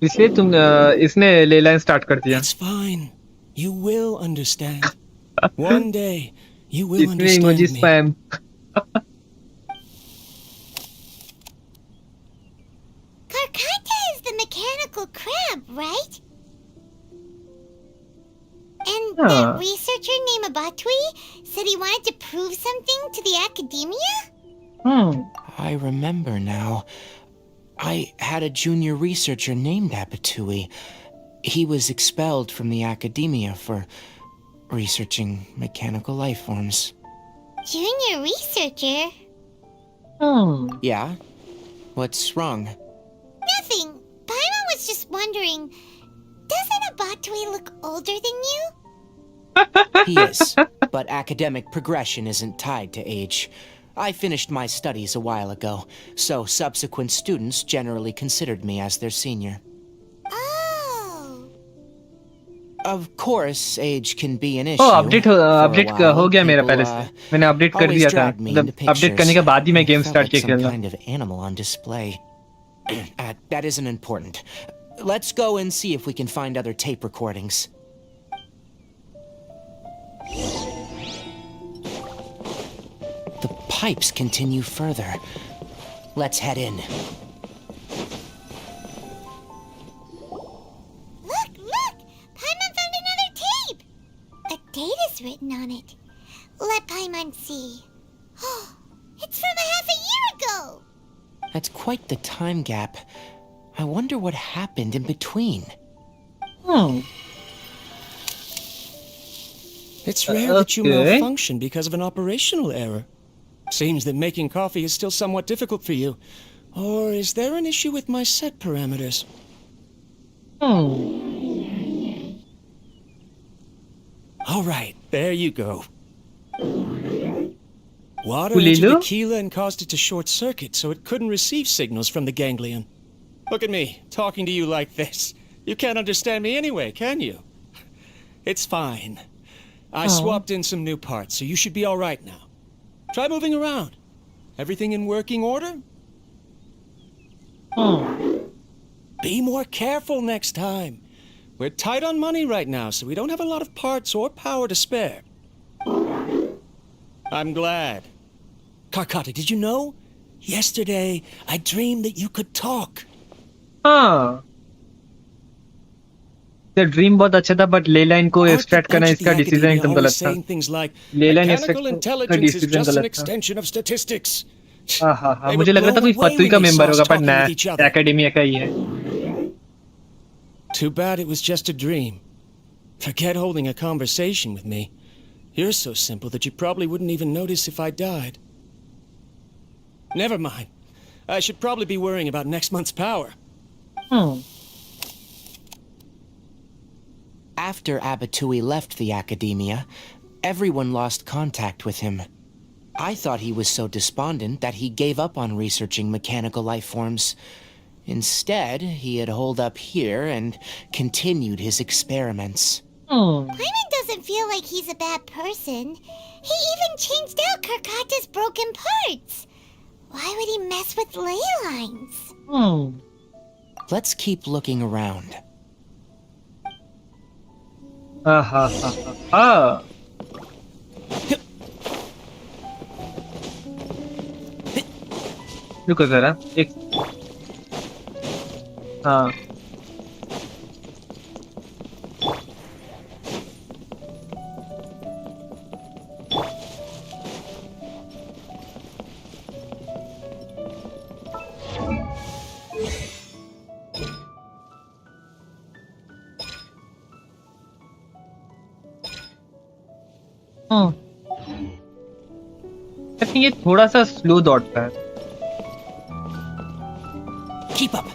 B: इसलिए तुम इसने ले line start कर दिया.
L: It's fine. You will understand. One day, you will
B: इसमें
L: understand
B: emoji
L: me.
B: Spam.
D: Karkata is the mechanical crab, right? And that researcher named Abatui said he wanted to prove something to the Academia?
E: I remember now. I had a junior researcher named Abatui. He was expelled from the Academia for researching mechanical life forms.
D: Junior researcher?
E: Yeah? What's wrong?
D: Nothing. Paimon was just wondering, doesn't Abatui look older than you?
E: He is, but academic progression isn't tied to age. I finished my studies a while ago, so subsequent students generally considered me as their senior.
D: Oh.
E: Of course, age can be an issue.
B: Oh, update
E: For a while,
B: हो गया मेरा
E: people,
B: पहले से. मैंने update कर
E: always
B: दिया था.
E: dragged me into
B: मतलब अपडेट
E: pictures.
B: करने के बाद ही मैं
E: I
B: game
E: felt
B: start
E: like
B: किया
E: some
B: खेलना.
E: kind of animal on display. That isn't important. Let's go and see if we can find other tape recordings. The pipes continue further. Let's head in.
D: Look! Paimon found another tape! A date is written on it. Let Paimon see. Oh, it's from a half a year ago!
E: That's quite the time gap. I wonder what happened in between.
L: It's rare that you malfunction because of an operational error. Seems that making coffee is still somewhat difficult for you. Or is there an issue with my set parameters? All right, there you go. Water entered the Keela and caused it to short circuit, so it couldn't receive signals from the ganglion. Look at me, talking to you like this. You can't understand me anyway, can you? It's fine. I swapped in some new parts, so you should be all right now. Try moving around. Everything in working order? Be more careful next time. We're tight on money right now, so we don't have a lot of parts or power to spare. I'm glad. Karkata, did you know? Yesterday, I dreamed that you could talk.
B: The dream बहुत अच्छा था, but लेलाइन को extract करना इसका decision एकदम गलत था.
L: Saying things like
B: लेलाइन
L: mechanical
B: extract का
L: intelligence is
B: decision
L: just an
B: गलत था.
L: extension of statistics.
B: हाँ हाँ हाँ,
L: They were
B: मुझे लग रहा था
L: blown
B: कोई
L: away
B: फतुई
L: when
B: का
L: they
B: मेंबर
L: saw us
B: होगा, पर
L: talking
B: ना,
L: with each other.
B: एकेडमिया का ही है.
L: Too bad it was just a dream. Forget holding a conversation with me. You're so simple that you probably wouldn't even notice if I died. Never mind. I should probably be worrying about next month's power.
E: After Abatui left the academia, everyone lost contact with him. I thought he was so despondent that he gave up on researching mechanical life forms. Instead, he had holed up here and continued his experiments.
D: Paimon doesn't feel like he's a bad person. He even changed out Karkata's broken parts. Why would he mess with ley lines?
E: Let's keep looking around.
B: हाँ हाँ हाँ हाँ हाँ. रुको जरा एक. हाँ. I think ये थोड़ा सा स्लो दौड़ता है.
E: Keep up.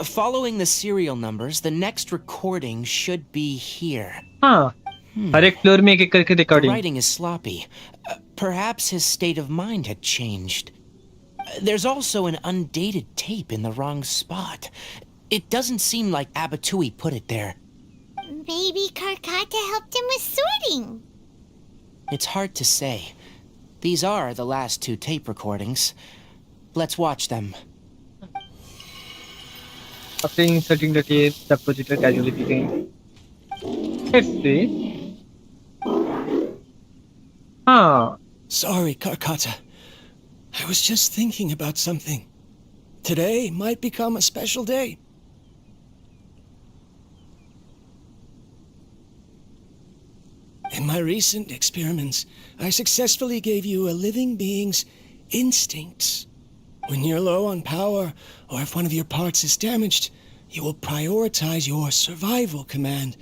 E: Following the serial numbers, the next recording should be here.
B: हाँ. हर एक फ्लोर में एक करके
E: The
B: recording.
E: writing is sloppy. Perhaps his state of mind had changed. There's also an undated tape in the wrong spot. It doesn't seem like Abatui put it there.
D: Maybe Karkata helped him with sorting.
E: It's hard to say. These are the last two tape recordings. Let's watch them.
B: After inserting the tape, the projector casually began. Let's see. Huh.
L: Sorry, Karkata. I was just thinking about something. Today might become a special day. In my recent experiments, I successfully gave you a living being's instincts. When you're low on power, or if one of your parts is damaged, you will prioritize your survival command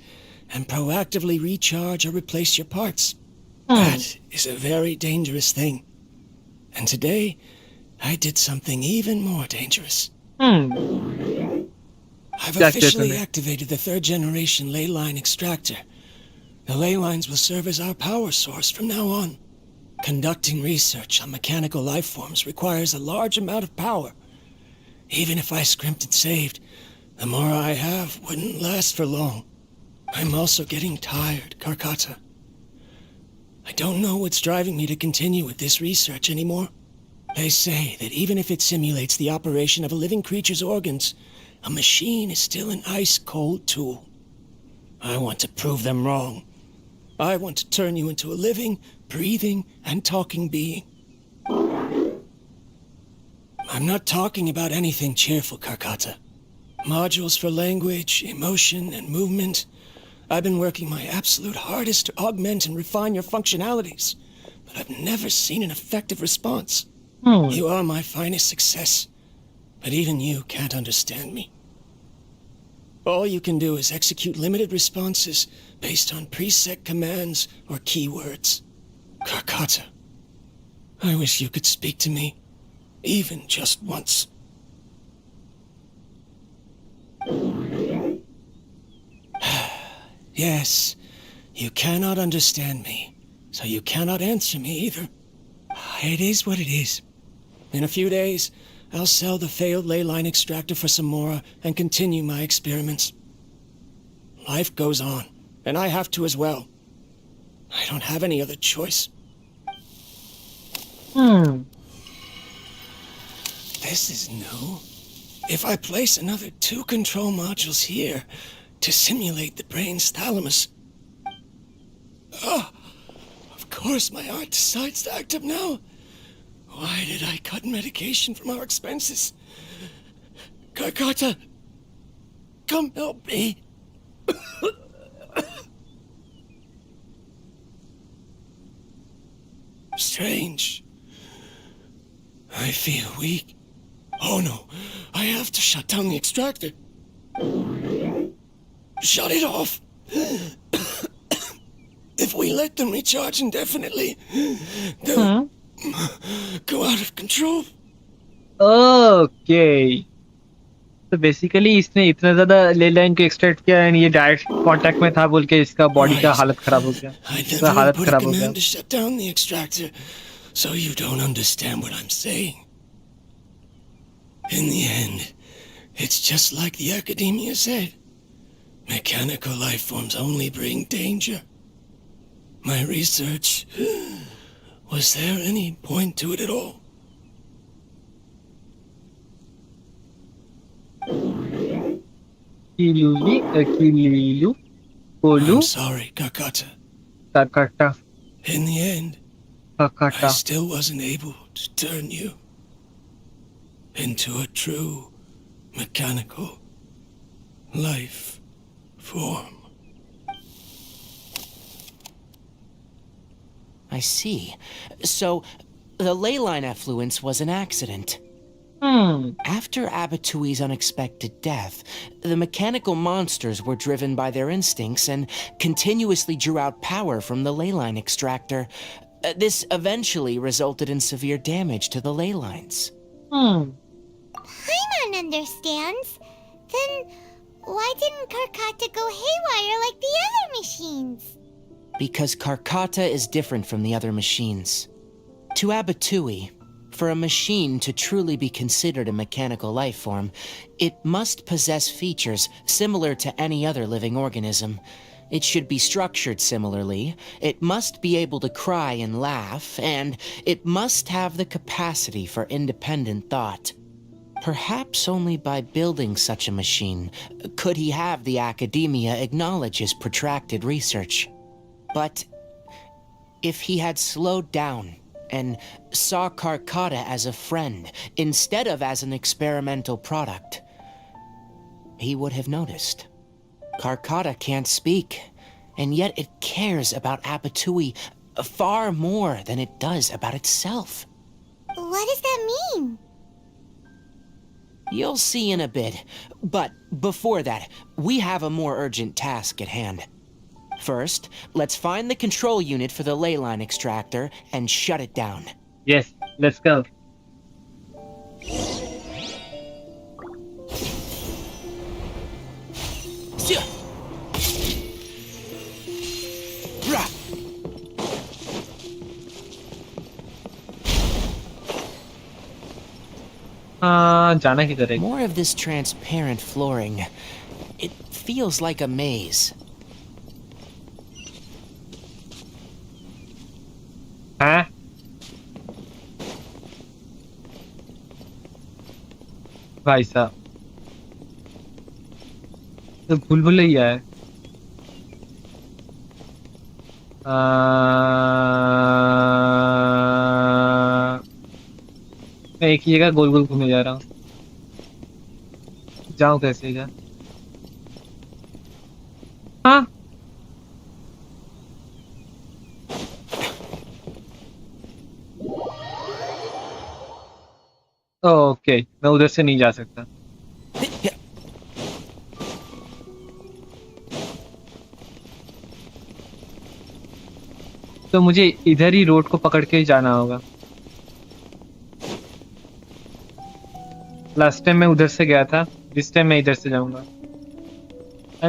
L: and proactively recharge or replace your parts. That is a very dangerous thing. And today, I did something even more dangerous. I've officially activated the third generation ley line extractor. The ley lines will serve as our power source from now on. Conducting research on mechanical life forms requires a large amount of power. Even if I scrimped and saved, the more I have wouldn't last for long. I'm also getting tired, Karkata. I don't know what's driving me to continue with this research anymore. They say that even if it simulates the operation of a living creature's organs, a machine is still an ice-cold tool. I want to prove them wrong. I want to turn you into a living, breathing, and talking being. I'm not talking about anything cheerful, Karkata. Modules for language, emotion, and movement. I've been working my absolute hardest to augment and refine your functionalities, but I've never seen an effective response. You are my finest success, but even you can't understand me. All you can do is execute limited responses based on preset commands or keywords. Karkata, I wish you could speak to me, even just once. Yes, you cannot understand me, so you cannot answer me either. It is what it is. In a few days, I'll sell the failed ley line extractor for some more and continue my experiments. Life goes on, and I have to as well. I don't have any other choice. This is new. If I place another 2 control modules here to simulate the brain's thalamus... of course my heart decides to act up now. Why did I cut medication from our expenses? Karkata, come help me. Strange. I feel weak. Oh no, I have to shut down the extractor. Shut it off. If we let them recharge indefinitely, they'll go out of control.
B: Okay. तो basically इसने इतना ज्यादा ले line को extract किया and ये direct contact में था बोल के इसका बॉडी का हालत खराब हो गया, इसका हालत खराब हो गया.
L: To shut down the extractor, so you don't understand what I'm saying. In the end, it's just like the academia said. Mechanical life forms only bring danger. My research, was there any point to it at all? I'm sorry, Kakata.
B: Kakata.
L: In the end,
B: Kakata.
L: I still wasn't able to turn you into a true mechanical life form.
E: I see. So, the ley line effluence was an accident. After Abatui's unexpected death, the mechanical monsters were driven by their instincts and continuously drew out power from the ley line extractor. This eventually resulted in severe damage to the ley lines.
D: Paimon understands. Then why didn't Karkata go haywire like the other machines?
E: Because Karkata is different from the other machines. To Abatui, for a machine to truly be considered a mechanical life form, it must possess features similar to any other living organism. It should be structured similarly, it must be able to cry and laugh, and it must have the capacity for independent thought. Perhaps only by building such a machine could he have the academia acknowledge his protracted research. But if he had slowed down and saw Karkata as a friend instead of as an experimental product, he would have noticed. Karkata can't speak, and yet it cares about Abatui far more than it does about itself.
D: What does that mean?
E: You'll see in a bit, but before that, we have a more urgent task at hand. First, let's find the control unit for the ley line extractor and shut it down.
B: Yes, let's go. जाना किधर है?
E: More of this transparent flooring. It feels like a maze.
B: हाँ? भाई साहब, तो भूल-भुलैया है. मैं एक ही जगह गोल-गोल घूमे जा रहा हूँ. जाऊँ कैसे इधर? हाँ? ओके, मैं उधर से नहीं जा सकता. तो मुझे इधर ही रोड को पकड़ के जाना होगा. लास्ट टाइम मैं उधर से गया था, दिस टाइम मैं इधर से जाऊंगा.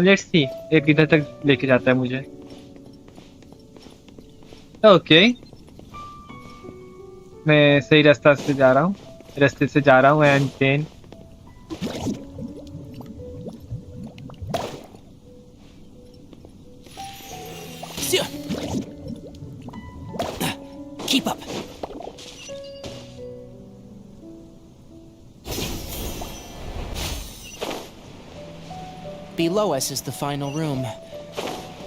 B: लेट्स सी, एक इधर तक लेके जाता है मुझे. ओके, मैं सही रास्ता से जा रहा हूँ. रास्ते से जा रहा हूँ and then
E: Keep up. Below us is the final room.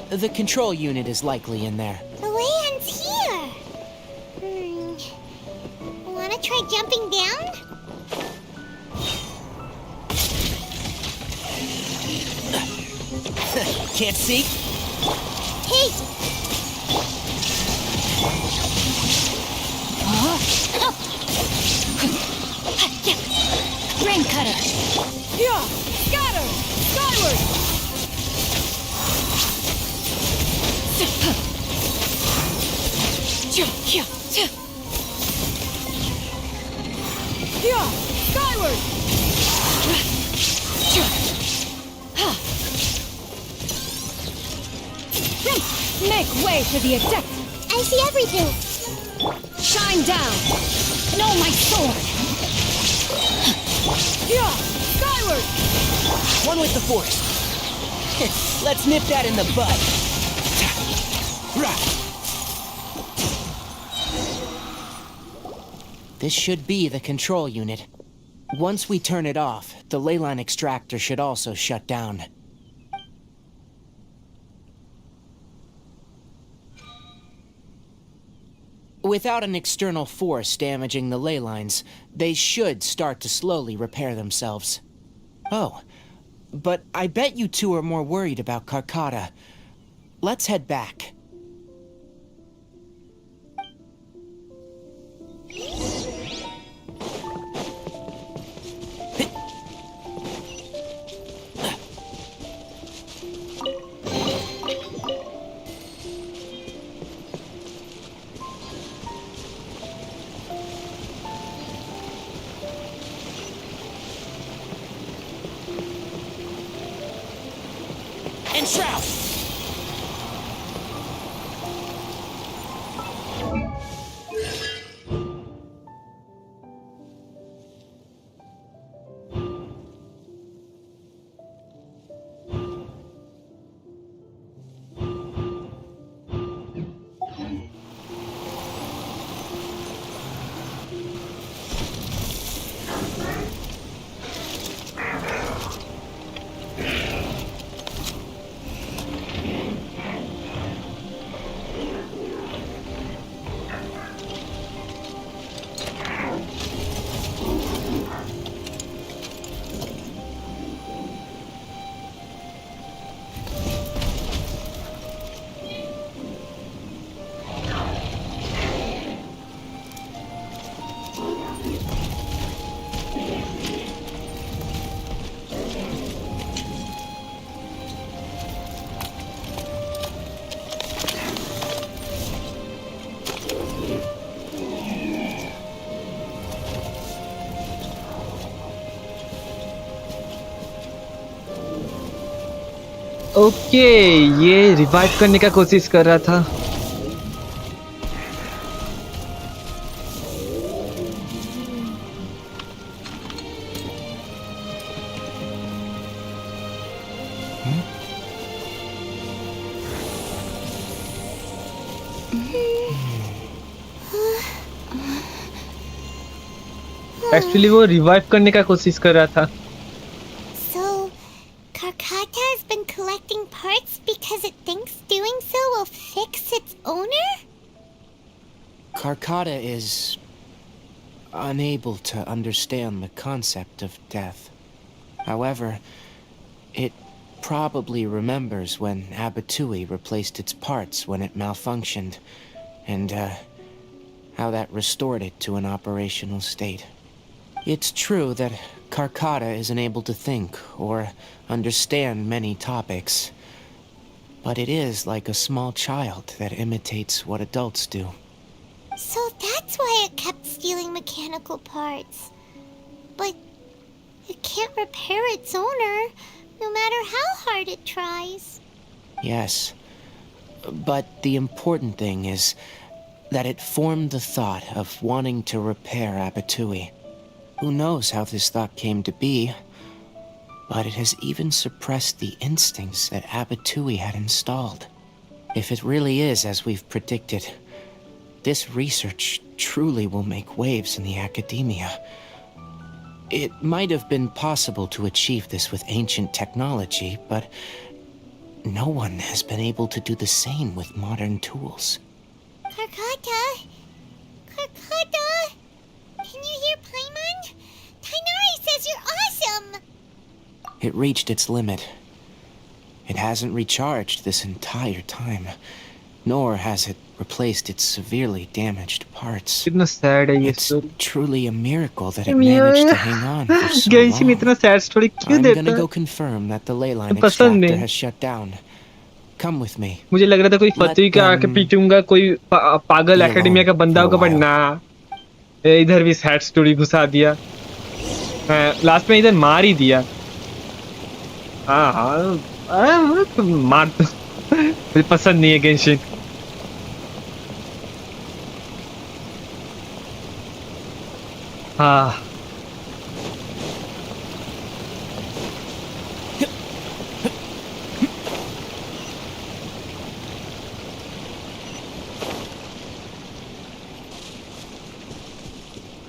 E: The control unit is likely in there.
D: The way ends here. Wanna try jumping down?
E: Can't see?
D: Hey!
C: Skyward! Make way for the adept!
D: I see everything.
C: Shine down! Know my sword! Skyward!
E: One with the force. Let's nip that in the bud. This should be the control unit. Once we turn it off, the leyline extractor should also shut down. Without an external force damaging the ley lines, they should start to slowly repair themselves. Oh, but I bet you two are more worried about Karkata. Let's head back. And shroud!
B: Okay, ये revive करने का कोशिश कर रहा था। Actually वो revive करने का कोशिश कर रहा था।
D: So, Karkata has been collecting parts because it thinks doing so will fix its owner?
E: Karkata is unable to understand the concept of death. However, it probably remembers when Abatui replaced its parts when it malfunctioned, and how that restored it to an operational state. It's true that Karkata isn't able to think or understand many topics, but it is like a small child that imitates what adults do.
D: So that's why it kept stealing mechanical parts. But it can't repair its owner, no matter how hard it tries.
E: Yes, but the important thing is that it formed the thought of wanting to repair Abatui. Who knows how this thought came to be, but it has even suppressed the instincts that Abatui had installed. If it really is as we've predicted, this research truly will make waves in the academia. It might have been possible to achieve this with ancient technology, but no one has been able to do the same with modern tools.
D: Karkata? Karkata? Can you hear Paimon? Tainari says you're awesome!
E: It reached its limit. It hasn't recharged this entire time, nor has it replaced its severely damaged parts.
B: कितना sad है ये
E: It's
B: story।
E: truly a miracle that it managed to hang on for so
B: Genshin
E: long.
B: इतना sad story क्यों
E: I'm
B: देता
E: gonna
B: है?
E: go confirm that the ley line
B: पसंद
E: extractor
B: नहीं।
E: has shut down. Come with me.
B: मुझे लग रहा था कोई
E: Let
B: फतुई का आके
E: them
B: पीटूंगा, कोई पागल
E: be
B: एकेडमिया
E: alone
B: का बंदा
E: for a
B: होगा, बट
E: while.
B: ना, इधर भी सैड स्टोरी घुसा दिया। लास्ट में इधर मार ही दिया। हाँ हाँ, मार दो। मुझे पसंद नहीं है गेंशिन। हाँ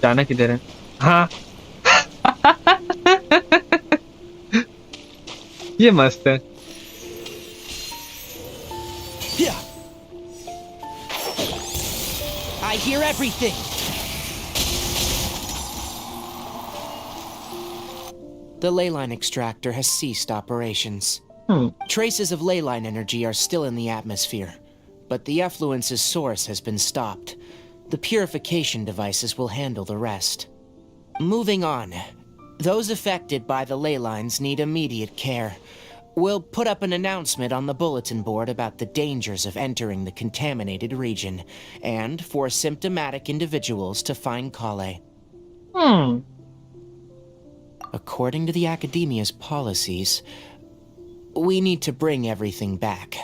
B: जाना किधर है? हाँ ये मस्त है।
E: I hear everything. The leyline extractor has ceased operations. Traces of leyline energy are still in the atmosphere, but the effluence's source has been stopped. The purification devices will handle the rest. Moving on. Those affected by the leylines need immediate care. We'll put up an announcement on the bulletin board about the dangers of entering the contaminated region, and for symptomatic individuals to find Kale. According to the Academia's policies, we need to bring everything back.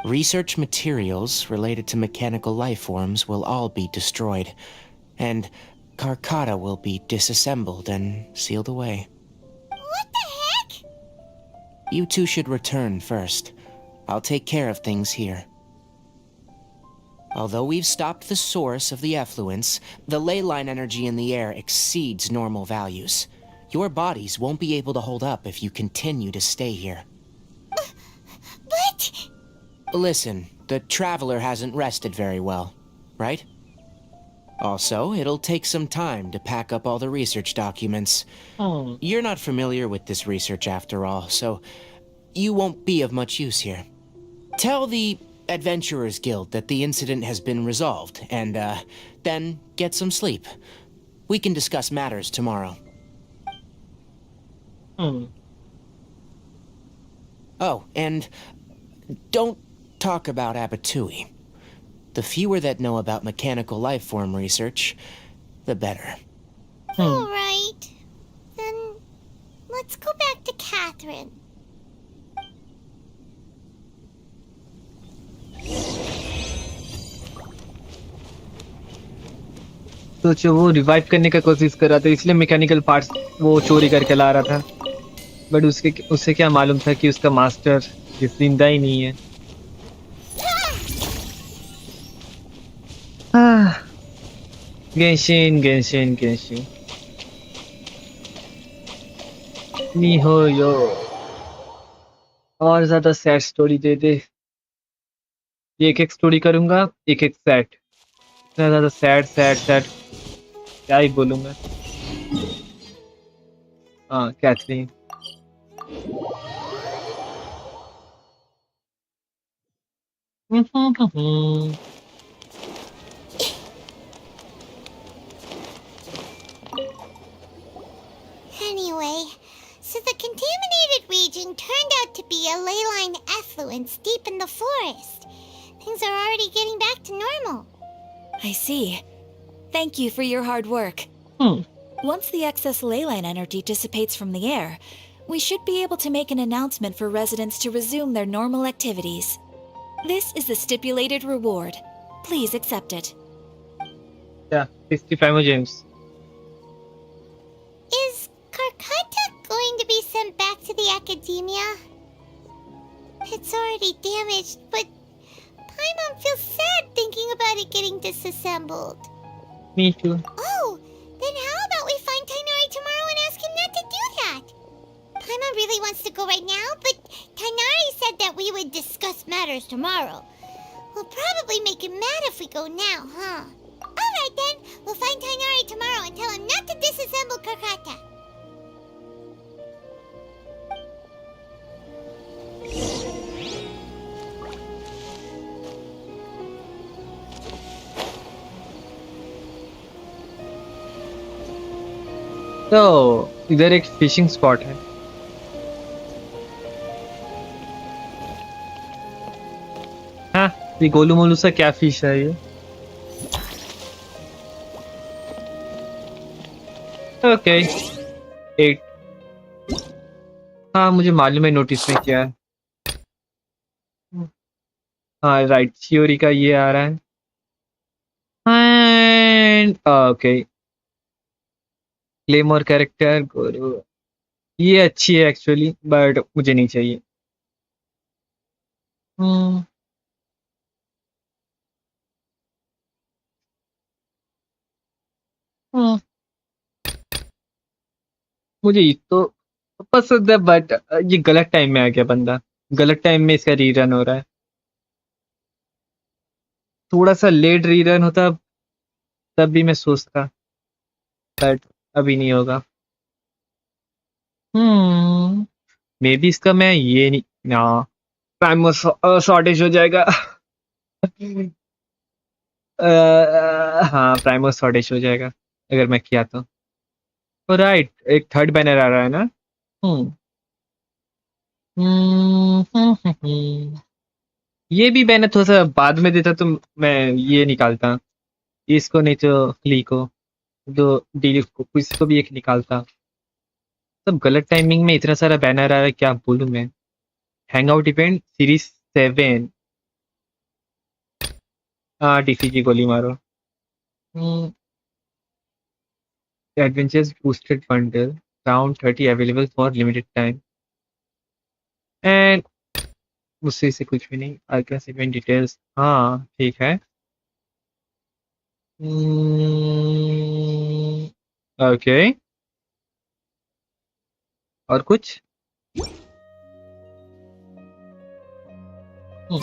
E: Research materials related to mechanical life forms will all be destroyed, and Karkata will be disassembled and sealed away.
D: What the heck?
E: You two should return first. I'll take care of things here. Although we've stopped the source of the effluence, the leyline energy in the air exceeds normal values. Your bodies won't be able to hold up if you continue to stay here.
D: But...
E: Listen, the Traveler hasn't rested very well, right? Also, it'll take some time to pack up all the research documents. You're not familiar with this research after all, so you won't be of much use here. Tell the Adventurers Guild that the incident has been resolved, and then get some sleep. We can discuss matters tomorrow. Oh, and don't talk about Abatui. The fewer that know about mechanical life form research, the better.
D: Alright. Then let's go back to Catherine.
B: सोचो वो revive करने का कोशिश कर रहा था, इसलिए mechanical parts वो चोरी करके ला रहा था, बट उसे क्या मालूम था कि उसका मास्टर जिंदा ही नहीं है। गेंशिन गेंशिन गेंशिन निहोयो, और ज्यादा सैड स्टोरी दे दे। एक एक स्टोरी करूंगा, एक एक सैड, इतना ज्यादा सैड सैड सैड क्या ही बोलूंगा। हाँ Catherine,
D: Anyway, so the contaminated region turned out to be a leyline effluence deep in the forest. Things are already getting back to normal.
C: I see. Thank you for your hard work. Once the excess leyline energy dissipates from the air, we should be able to make an announcement for residents to resume their normal activities. This is the stipulated reward. Please accept it.
B: yeah, 65 more gems.
D: Is Karkata going to be sent back to the Academia? It's already damaged, but Paimon feels sad thinking about it getting disassembled.
B: Me too.
D: Oh, then how about we find Tainari tomorrow and ask him not to do that? Paimon really wants to go right now, but Tainari said that we would discuss matters tomorrow. We'll probably make him mad if we go now, huh? Alright then, we'll find Tainari tomorrow and tell him not to disassemble Karkata.
B: तो इधर एक fishing spot है। ये गोलू मोलू सा क्या fish है ये? Okay 8। हाँ मुझे मालूम है नोटिस में क्या है। हाँ राइट थियोरी का ये आ रहा है एंड ओके क्लेम और कैरेक्टर गोलू ये अच्छी है एक्चुअली बट मुझे नहीं चाहिए। हम्म हम्म, मुझे ये तो पसंद है बट ये गलत टाइम में आ गया बंदा। गलत टाइम में इसका रीरन हो रहा है। थोड़ा सा लेट रीरन होता तब भी मैं सोचता बट अभी नहीं होगा। मे बी इसका मैं ये नहीं ना प्राइमर शॉर्टेज हो जाएगा। हाँ प्राइमर शॉर्टेज हो जाएगा अगर मैं किया तो। राइट एक थर्ड बैनर आ रहा है ना। हम्म ये भी मैंने थोड़ा सा बाद में देता तो मैं ये निकालता इसको नहीं तो क्ली को तो डी को किसी को भी एक निकालता। सब गलत टाइमिंग में इतना सारा बैनर आ रहा है क्या बोलूं मैं। हैंग आउट इवेंट सीरीज 7 हाँ डीसी की गोली मारो। Adventures boosted bundle round 30 available for limited time and उससे से कुछ भी नहीं आर्कस इवेंट डिटेल्स हाँ ठीक है। ओके और कुछ
D: If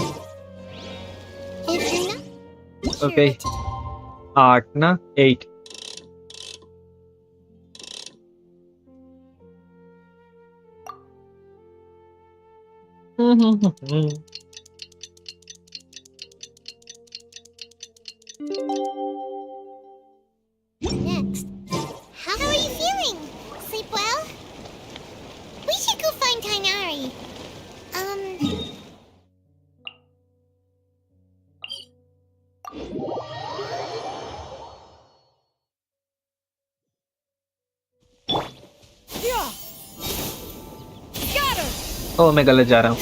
D: you're not sure
B: okay
D: what to
B: 8 ना 8
D: next. How are you feeling? Sleep well? We should go find Kainari.
B: ओ मैं गलत जा रहा हूँ।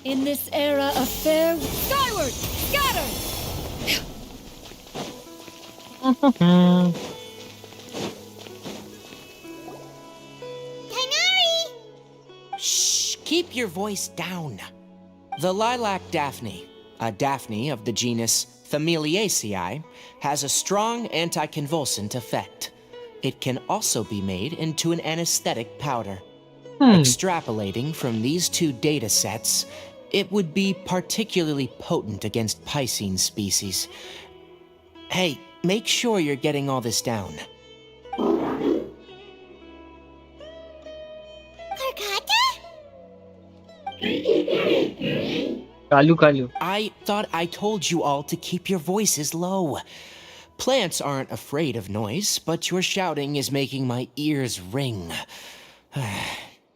C: In this era of fair skyward, scatter!
D: Kainari!
E: Shh, keep your voice down. The lilac daphne, a daphne of the genus Familiaceae, has a strong anticonvulsant effect. It can also be made into an anesthetic powder. Extrapolating from these two data sets, it would be particularly potent against Piscine species. Hey, make sure you're getting all this down.
D: Karkata?
B: Kalu Kalu
E: I thought I told you all to keep your voices low. Plants aren't afraid of noise, but your shouting is making my ears ring.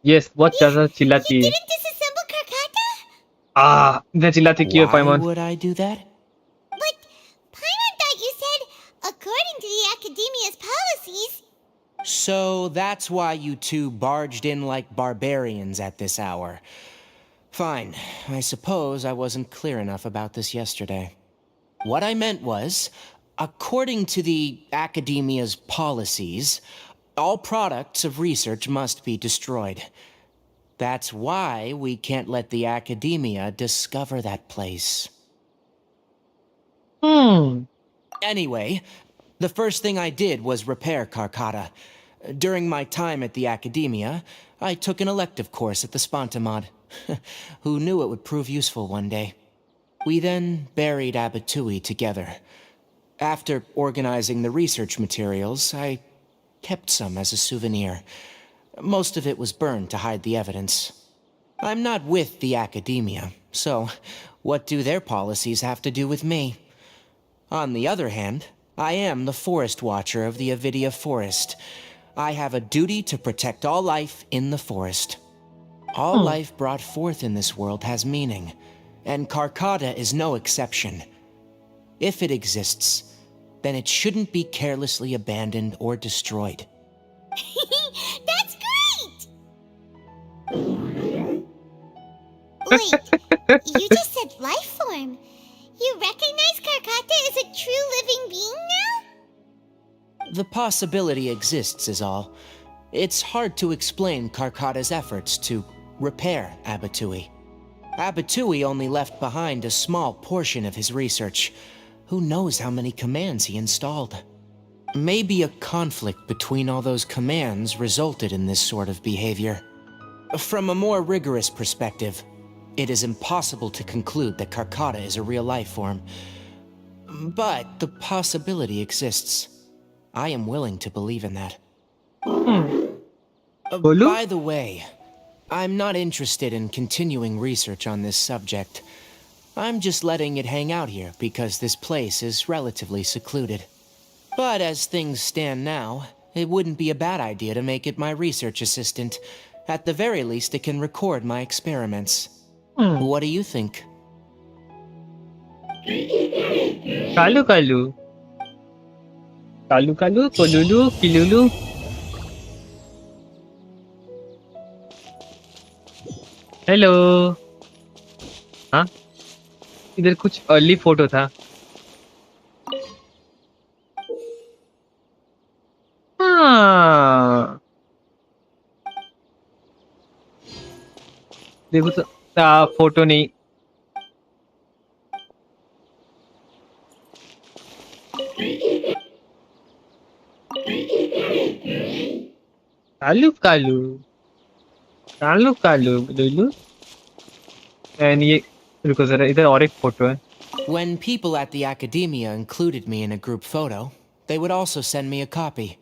B: Yes बहुत ज्यादा चिल्लाती
D: You
B: है।
D: didn't disassemble Karkata?
B: इतना चिल्लाती क्यों
E: Why
B: पाइमोन?
E: would I do that?
D: But Paimon thought you said, according to the Academia's policies.
E: So that's why you two barged in like barbarians at this hour. Fine, I suppose I wasn't clear enough about this yesterday. What I meant was, according to the Academia's policies, all products of research must be destroyed. That's why we can't let the Academia discover that place. Anyway, the first thing I did was repair Karkata. During my time at the Academia, I took an elective course at the Spontamod. Who knew it would prove useful one day? We then buried Abatui together. After organizing the research materials, I kept some as a souvenir. Most of it was burned to hide the evidence. I'm not with the Academia, so what do their policies have to do with me? On the other hand, I am the forest watcher of the Avidia Forest. I have a duty to protect all life in the forest. All life brought forth in this world has meaning, and Karkata is no exception. If it exists, then it shouldn't be carelessly abandoned or destroyed.
D: That's great! Wait, you just said life form. You recognize Karkata as a true living being now?
E: The possibility exists is all. It's hard to explain Karkata's efforts to repair Abatui. Abatui only left behind a small portion of his research. Who knows how many commands he installed? Maybe a conflict between all those commands resulted in this sort of behavior. From a more rigorous perspective, it is impossible to conclude that Karkata is a real life form. But the possibility exists. I am willing to believe in that. By the way, I'm not interested in continuing research on this subject. I'm just letting it hang out here because this place is relatively secluded. But as things stand now, it wouldn't be a bad idea to make it my research assistant. At the very least, it can record my experiments. What do you think?
B: Kalu kalu. Kalu kalu, kolulu, kilulu. Hello हाँ इधर कुछ early photo था हाँ देखो तो photo नहीं Kalu Kalu Kalu Kalu Lulu and ये रुको जरा इधर और एक फोटो है
E: When people at the academia included me in a group photo, they would also send me a copy.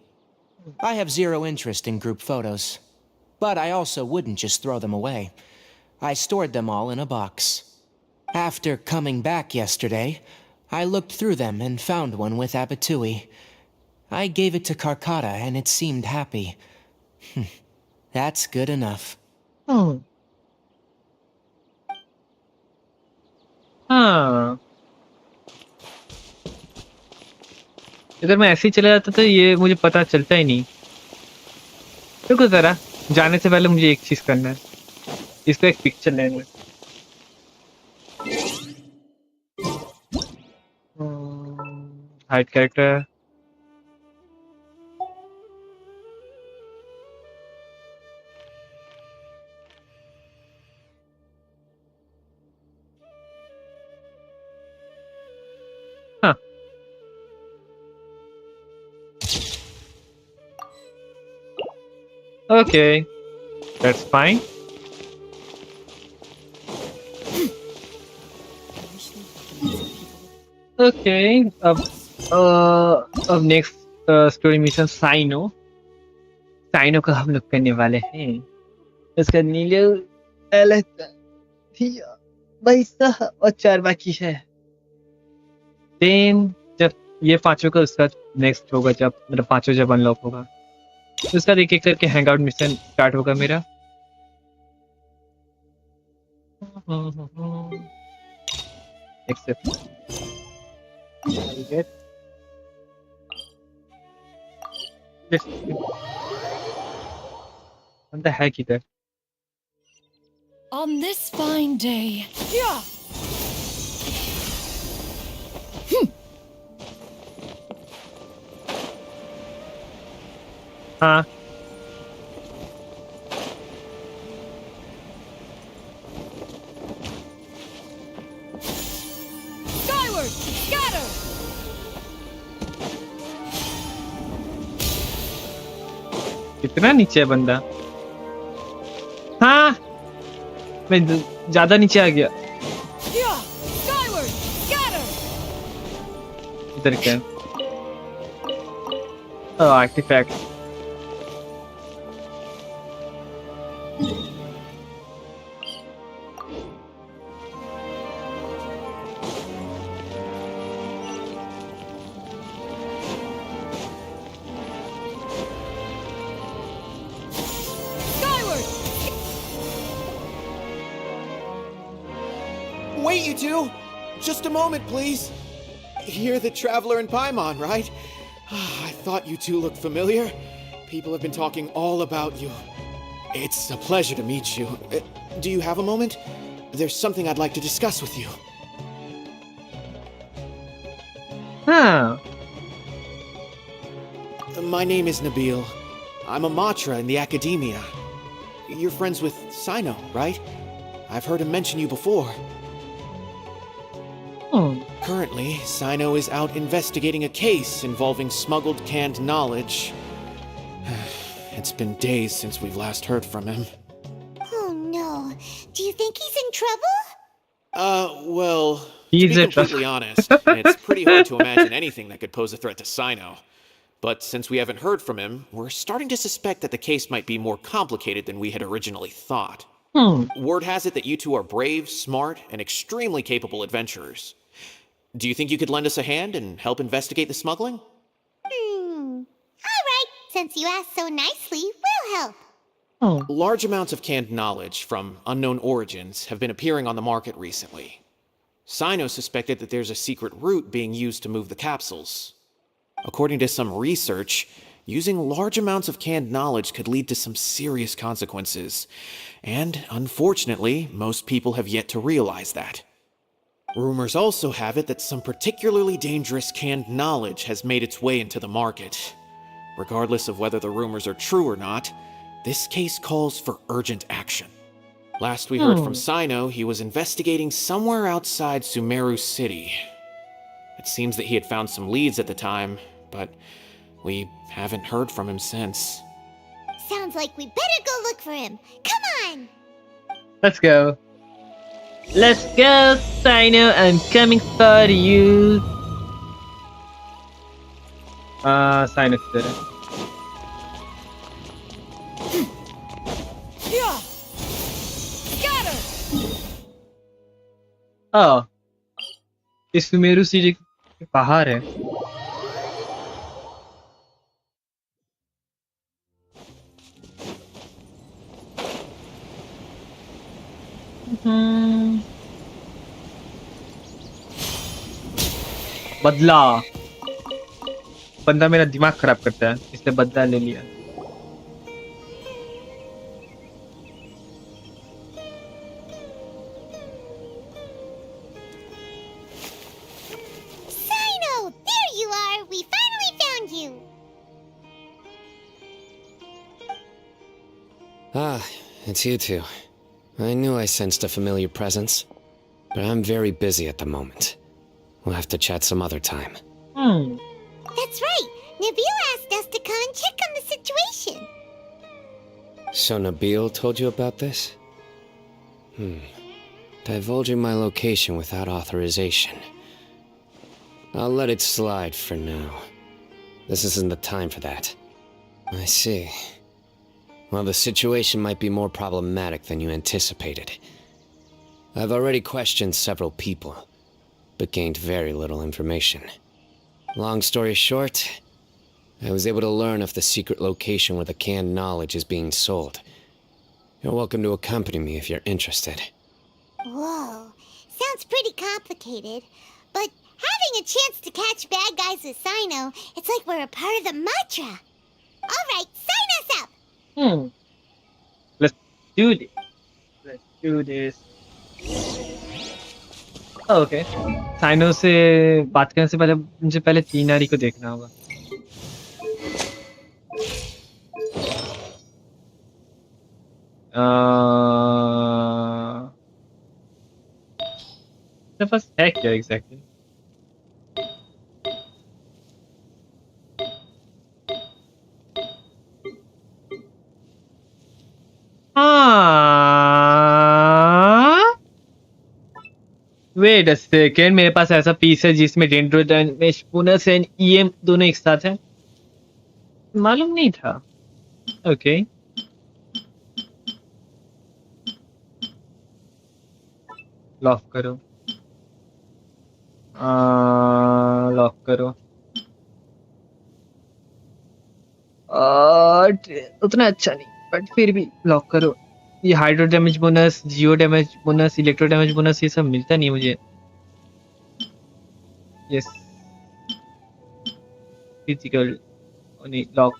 E: I have zero interest in group photos, but I also wouldn't just throw them away. I stored them all in a box. After coming back yesterday, I looked through them and found one with Abatui. I gave it to Karkata and it seemed happy. That's good enough.
B: हाँ अगर मैं ऐसे ही चला जाता तो ये मुझे पता चलता ही नहीं रुको जरा जाने से पहले मुझे एक चीज करना है इसका एक पिक्चर लेना है hide character Okay, that's fine. Okay, अब नेक्स्ट स्टोरी मिशन साइनो को हम लोग करने वाले हैं इसका नीले भाई और 4 बाकी है देन जब ये 5 का उसका नेक्स्ट होगा जब मतलब 5 जब अनलॉक होगा उसका एक एक करके हैंग आउट मिशन स्टार्ट होगा मेरा accept what the heck is that?
C: On this fine day. Yeah.
B: हाँ
C: Skyward, scatter.
B: कितना नीचे है बंदा हाँ मैं ज्यादा नीचे आ गया
C: Yeah. Skyward, scatter.
B: इधर क्या artefact
M: Wait, you two! Just a moment, please. You're the traveler in Paimon, right? I thought you two looked familiar. People have been talking all about you. It's a pleasure to meet you. Do you have a moment? There's something I'd like to discuss with you.
B: Huh.
M: My name is Nabil. I'm a Matra in the Academia. You're friends with Sino, right? I've heard him mention you before. Currently, Sino is out investigating a case involving smuggled canned knowledge. It's been days since we've last heard from him.
D: Oh no. Do you think he's in trouble?
M: Well, to
B: He's
M: be
B: a
M: completely honest, it's pretty hard to imagine anything that could pose a threat to Sino. But since we haven't heard from him, we're starting to suspect that the case might be more complicated than we had originally thought. Word has it that you two are brave, smart, and extremely capable adventurers. Do you think you could lend us a hand and help investigate the smuggling?
D: Alright, since you asked so nicely, we'll help.
M: Large amounts of canned knowledge from unknown origins have been appearing on the market recently. Sino suspected that there's a secret route being used to move the capsules. According to some research, using large amounts of canned knowledge could lead to some serious consequences. And unfortunately, most people have yet to realize that. Rumors also have it that some particularly dangerous canned knowledge has made its way into the market. Regardless of whether the rumors are true or not, this case calls for urgent action. Last we heard from Sino, he was investigating somewhere outside Sumeru City. It seems that he had found some leads at the time, but we haven't heard from him since.
D: Sounds like we better go look for him. Come on!
B: Let's go. Let's go, Sino. I'm coming for you. Sino there. Oh, ये Sumeru city के बाहर है. बदला. बंदा मेरा दिमाग खराब करता है, इसलिए बदला ले लिया.
D: Sino! There you are! We finally found you!
N: Ah, it's you two. I knew I sensed a familiar presence, but I'm very busy at the moment. We'll have to chat some other time.
D: That's right! Nabil asked us to come and check on the situation.
N: So Nabil told you about this? Divulging my location without authorization. I'll let it slide for now. This isn't the time for that. I see. Well, the situation might be more problematic than you anticipated. I've already questioned several people, but gained very little information. Long story short, I was able to learn of the secret location where the canned knowledge is being sold. You're welcome to accompany me if you're interested.
D: Whoa, sounds pretty complicated, but having a chance to catch bad guys with Sino, it's like we're a part of the Matra. Alright, sign us up!
B: Let's do this. Let's do this. Okay. साइनो से बात करने से पहले मुझे पहले तीनारी को देखना होगा. मेरे पास है क्या एग्जैक्टली? वेट अ सेकेंड, मेरे पास ऐसा पीस है जिसमें डेंड्रोडैमेज बोनस एंड ईएम दोनों एक साथ हैं. मालूम नहीं था. ओके. लॉक करो. लॉक करो. उतना अच्छा नहीं, बट फिर भी लॉक करो. ये hydro damage bonus, geo damage bonus, electro damage bonus ये सब मिलता नहीं मुझे। यस फिजिकल नहीं लॉक।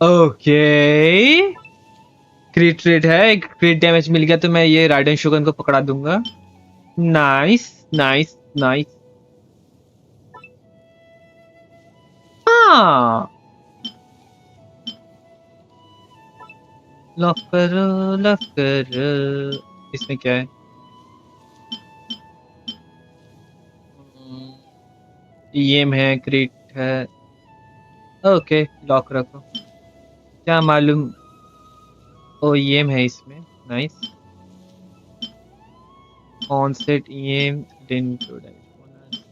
B: ओके क्रिट रेट है, एक क्रिट डैमेज मिल गया तो मैं ये राइडन शोगन को पकड़ा दूंगा। Nice nice nice. हाँ लॉक करो लॉक करो। इसमें क्या है? ईएम है, क्रिट है। ओके लॉक रखो। क्या मालूम ओ ईएम है इसमें। Nice on set EM didn't do damage.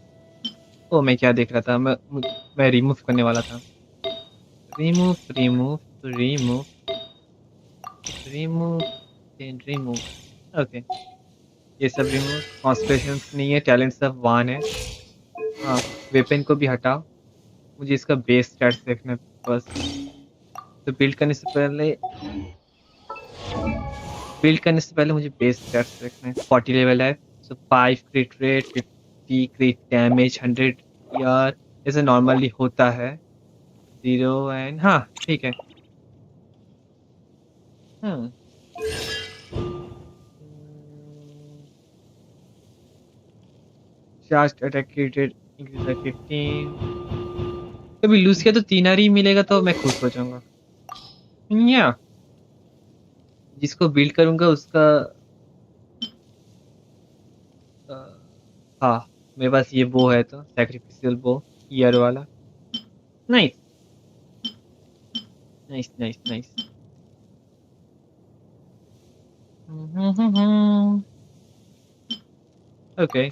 B: Oh मैं क्या देख रहा था, मैं रिमूव करने वाला था। Remove remove remove remove remove. Okay ये सब रिमूव। कॉन्स्पिरेशंस नहीं है, टैलेंट सब 1 है। हाँ वेपन को भी हटाओ, मुझे इसका बेस स्टैट्स देखना है बस। तो बिल्ड करने से पहले मुझे बेस स्टैट्स देखना है। 40 लेवल है, सो 5 क्रिट रेट, 50 क्रिट डैमेज, 100 यार जैसे नॉर्मली होता है। 0 एंड हाँ ठीक है। Charge attack rated increase by 15। कभी लूज किया तो 3 ही मिलेगा तो मैं खुश हो जाऊंगा। या जिसको बिल्ड करूंगा उसका हाँ मेरे पास ये बो है तो सैक्रिफिशियल बो ईयर वाला। Nice nice nice nice. Okay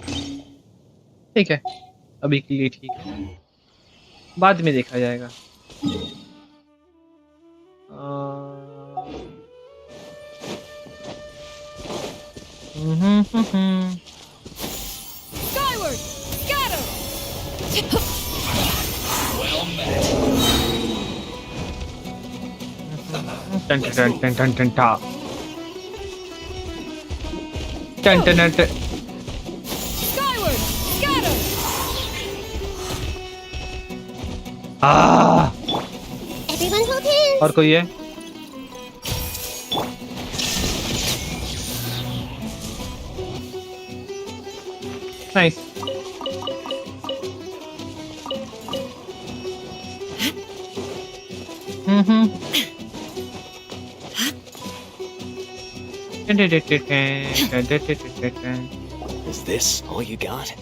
B: ठीक है अभी के लिए ठीक है, बाद में देखा जाएगा।
O: Skyward! Scatter!
H: Well met.
B: टन टन टन टन टन टा टन टन टन।
O: Skyward! Scatter!
D: Everyone hold hands.
B: और कोई है? Nice
N: Is this all you got?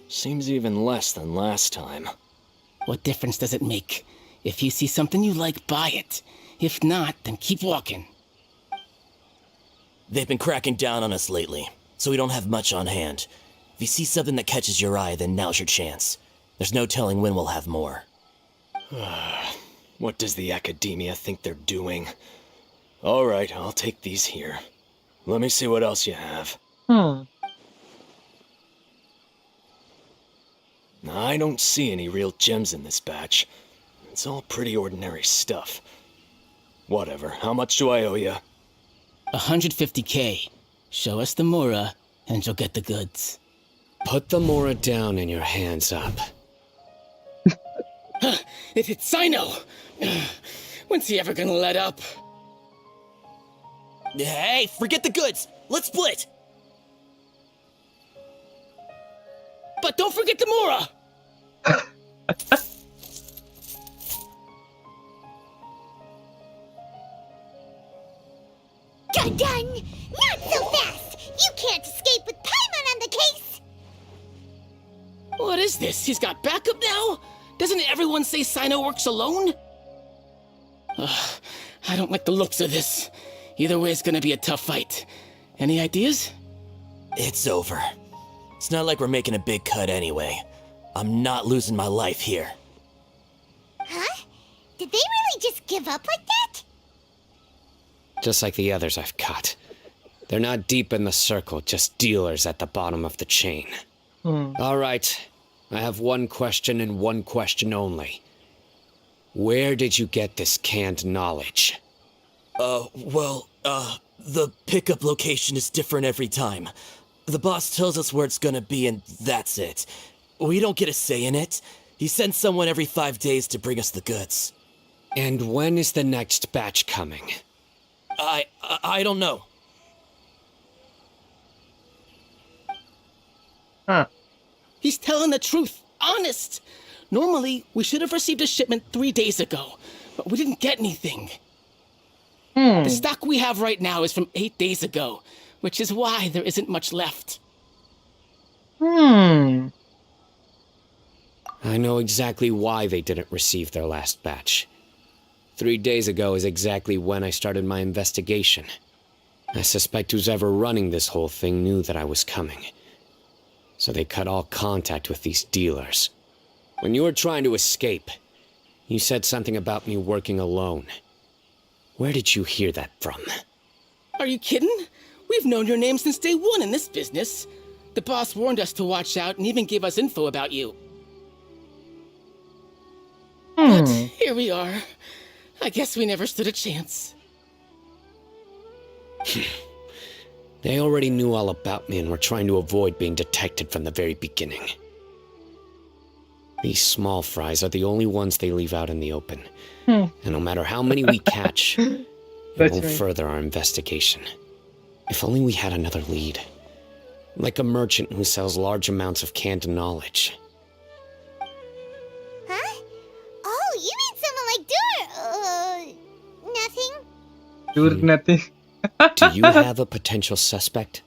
N: Seems even less than last time.
P: What difference does it make? If you see something you like, buy it. If not, then keep walking.
Q: They've been cracking down on us lately, so we don't have much on hand. If you see something that catches your eye, then now's your chance. There's no telling when we'll have more.
N: What does the academia think they're doing? All right, I'll take these here. Let me see what else you have. I don't see any real gems in this batch. It's all pretty ordinary stuff. Whatever, how much do I owe you?
P: 150K. Show us the Mora, and you'll get the goods.
N: Put the Mora down and your hands up.
P: It's Sino! When's he ever gonna let up?
Q: Hey, forget the goods! Let's split!
P: But don't forget the Mora!
D: Done! Not so fast! You can't escape with Paimon on the case!
P: What is this? He's got backup now? Doesn't everyone say Sino works alone? I don't like the looks of this. Either way, it's gonna be a tough fight. Any ideas?
Q: It's over. It's not like we're making a big cut anyway. I'm not losing my life here.
D: Huh? Did they really just give up like that?
N: Just like the others I've caught. They're not deep in the circle, just dealers at the bottom of the chain. All right, I have one question and one question only. Where did you get this canned knowledge?
Q: The pickup location is different every time. The boss tells us where it's gonna be and that's it. We don't get a say in it. He sends someone every 5 days to bring us the goods.
N: And when is the next batch coming?
Q: I don't know.
B: Huh.
P: He's telling the truth. Honest. Normally, we should have received a shipment 3 days ago, but we didn't get anything. The stock we have right now is from 8 days ago, which is why there isn't much left.
N: I know exactly why they didn't receive their last batch. 3 days ago is exactly when I started my investigation. I suspect who's ever running this whole thing knew that I was coming. So they cut all contact with these dealers. When you were trying to escape, you said something about me working alone. Where did you hear that from?
P: Are you kidding? We've known your name since day one in this business. The boss warned us to watch out and even gave us info about you. But here we are. I guess we never stood a chance.
N: They already knew all about me and were trying to avoid being detected from the very beginning. These small fries are the only ones they leave out in the open. And no matter how many we catch, it won't further our investigation. If only we had another lead. Like a merchant who sells large amounts of canned knowledge.
D: Huh? Oh, you mean someone like Dur... nothing?
B: Dur nothing.
N: Do you have a potential suspect?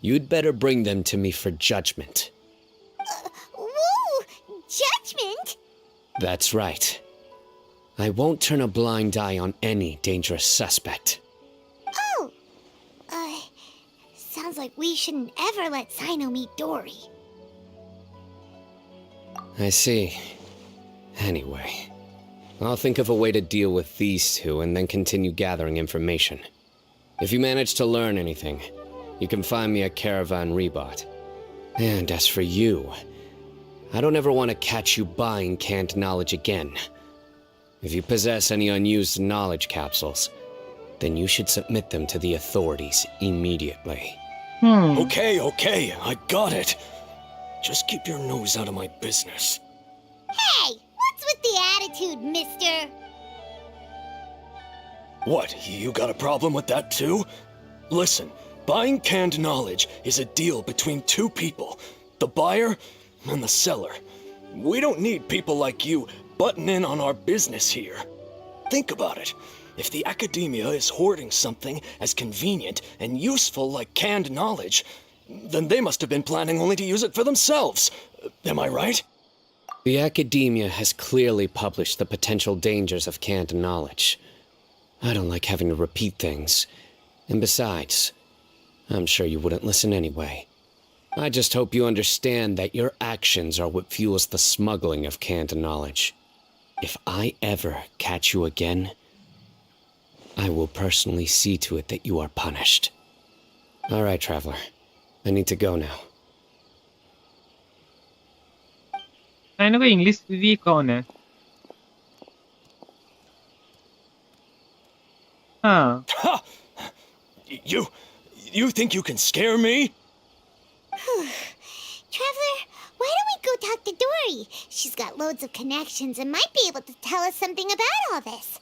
N: You'd better bring them to me for judgment.
D: Whoa! Judgment?
N: That's right. I won't turn a blind eye on any dangerous suspect.
D: Oh! Sounds like we shouldn't ever let Sino meet Dory.
N: I see. Anyway, I'll think of a way to deal with these two and then continue gathering information. If you manage to learn anything, you can find me at Caravan Rebot. And as for you, I don't ever want to catch you buying canned knowledge again. If you possess any unused knowledge capsules, then you should submit them to the authorities immediately.
R: Okay, I got it. Just keep your nose out of my business.
D: Hey! What's with the attitude, mister?
R: What, you got a problem with that too? Listen, buying canned knowledge is a deal between two people, the buyer and the seller. We don't need people like you butting in on our business here. Think about it. If the academia is hoarding something as convenient and useful like canned knowledge, then they must have been planning only to use it for themselves. Am I right?
N: The academia has clearly published the potential dangers of canned knowledge. I don't like having to repeat things. And besides, I'm sure you wouldn't listen anyway. I just hope you understand that your actions are what fuels the smuggling of canned knowledge. If I ever catch you again, I will personally see to it that you are punished. All right, traveler. I need to go now.
B: साइनो का English भी कौन है? हाँ.
R: You think you can scare me?
D: Traveler, why don't we go talk to Dory? She's got loads of connections and might be able to tell us something about all this.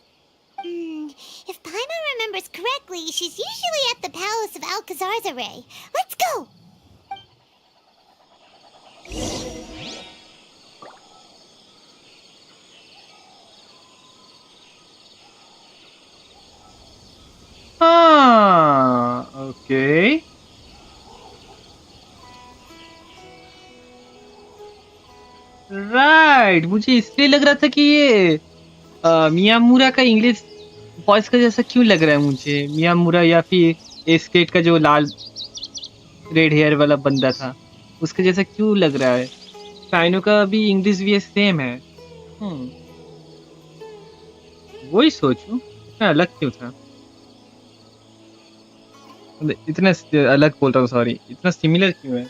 D: If Paimon remembers correctly, she's usually at the palace of Alcazar's array. Let's go!
B: Okay. Right, मुझे इसलिए लग रहा था कि ये मियामुरा का English voice का जैसा क्यों लग रहा है मुझे. मियामुरा या फिर एस्केट का जो लाल रेड हेयर वाला बंदा था उसका जैसा क्यों लग रहा है. साइनो का भी इंग्लिश भी सेम है. वही सोचूं इतना अलग क्यों था. इतना अलग बोल रहा हूँ, सॉरी. इतना सिमिलर क्यों है.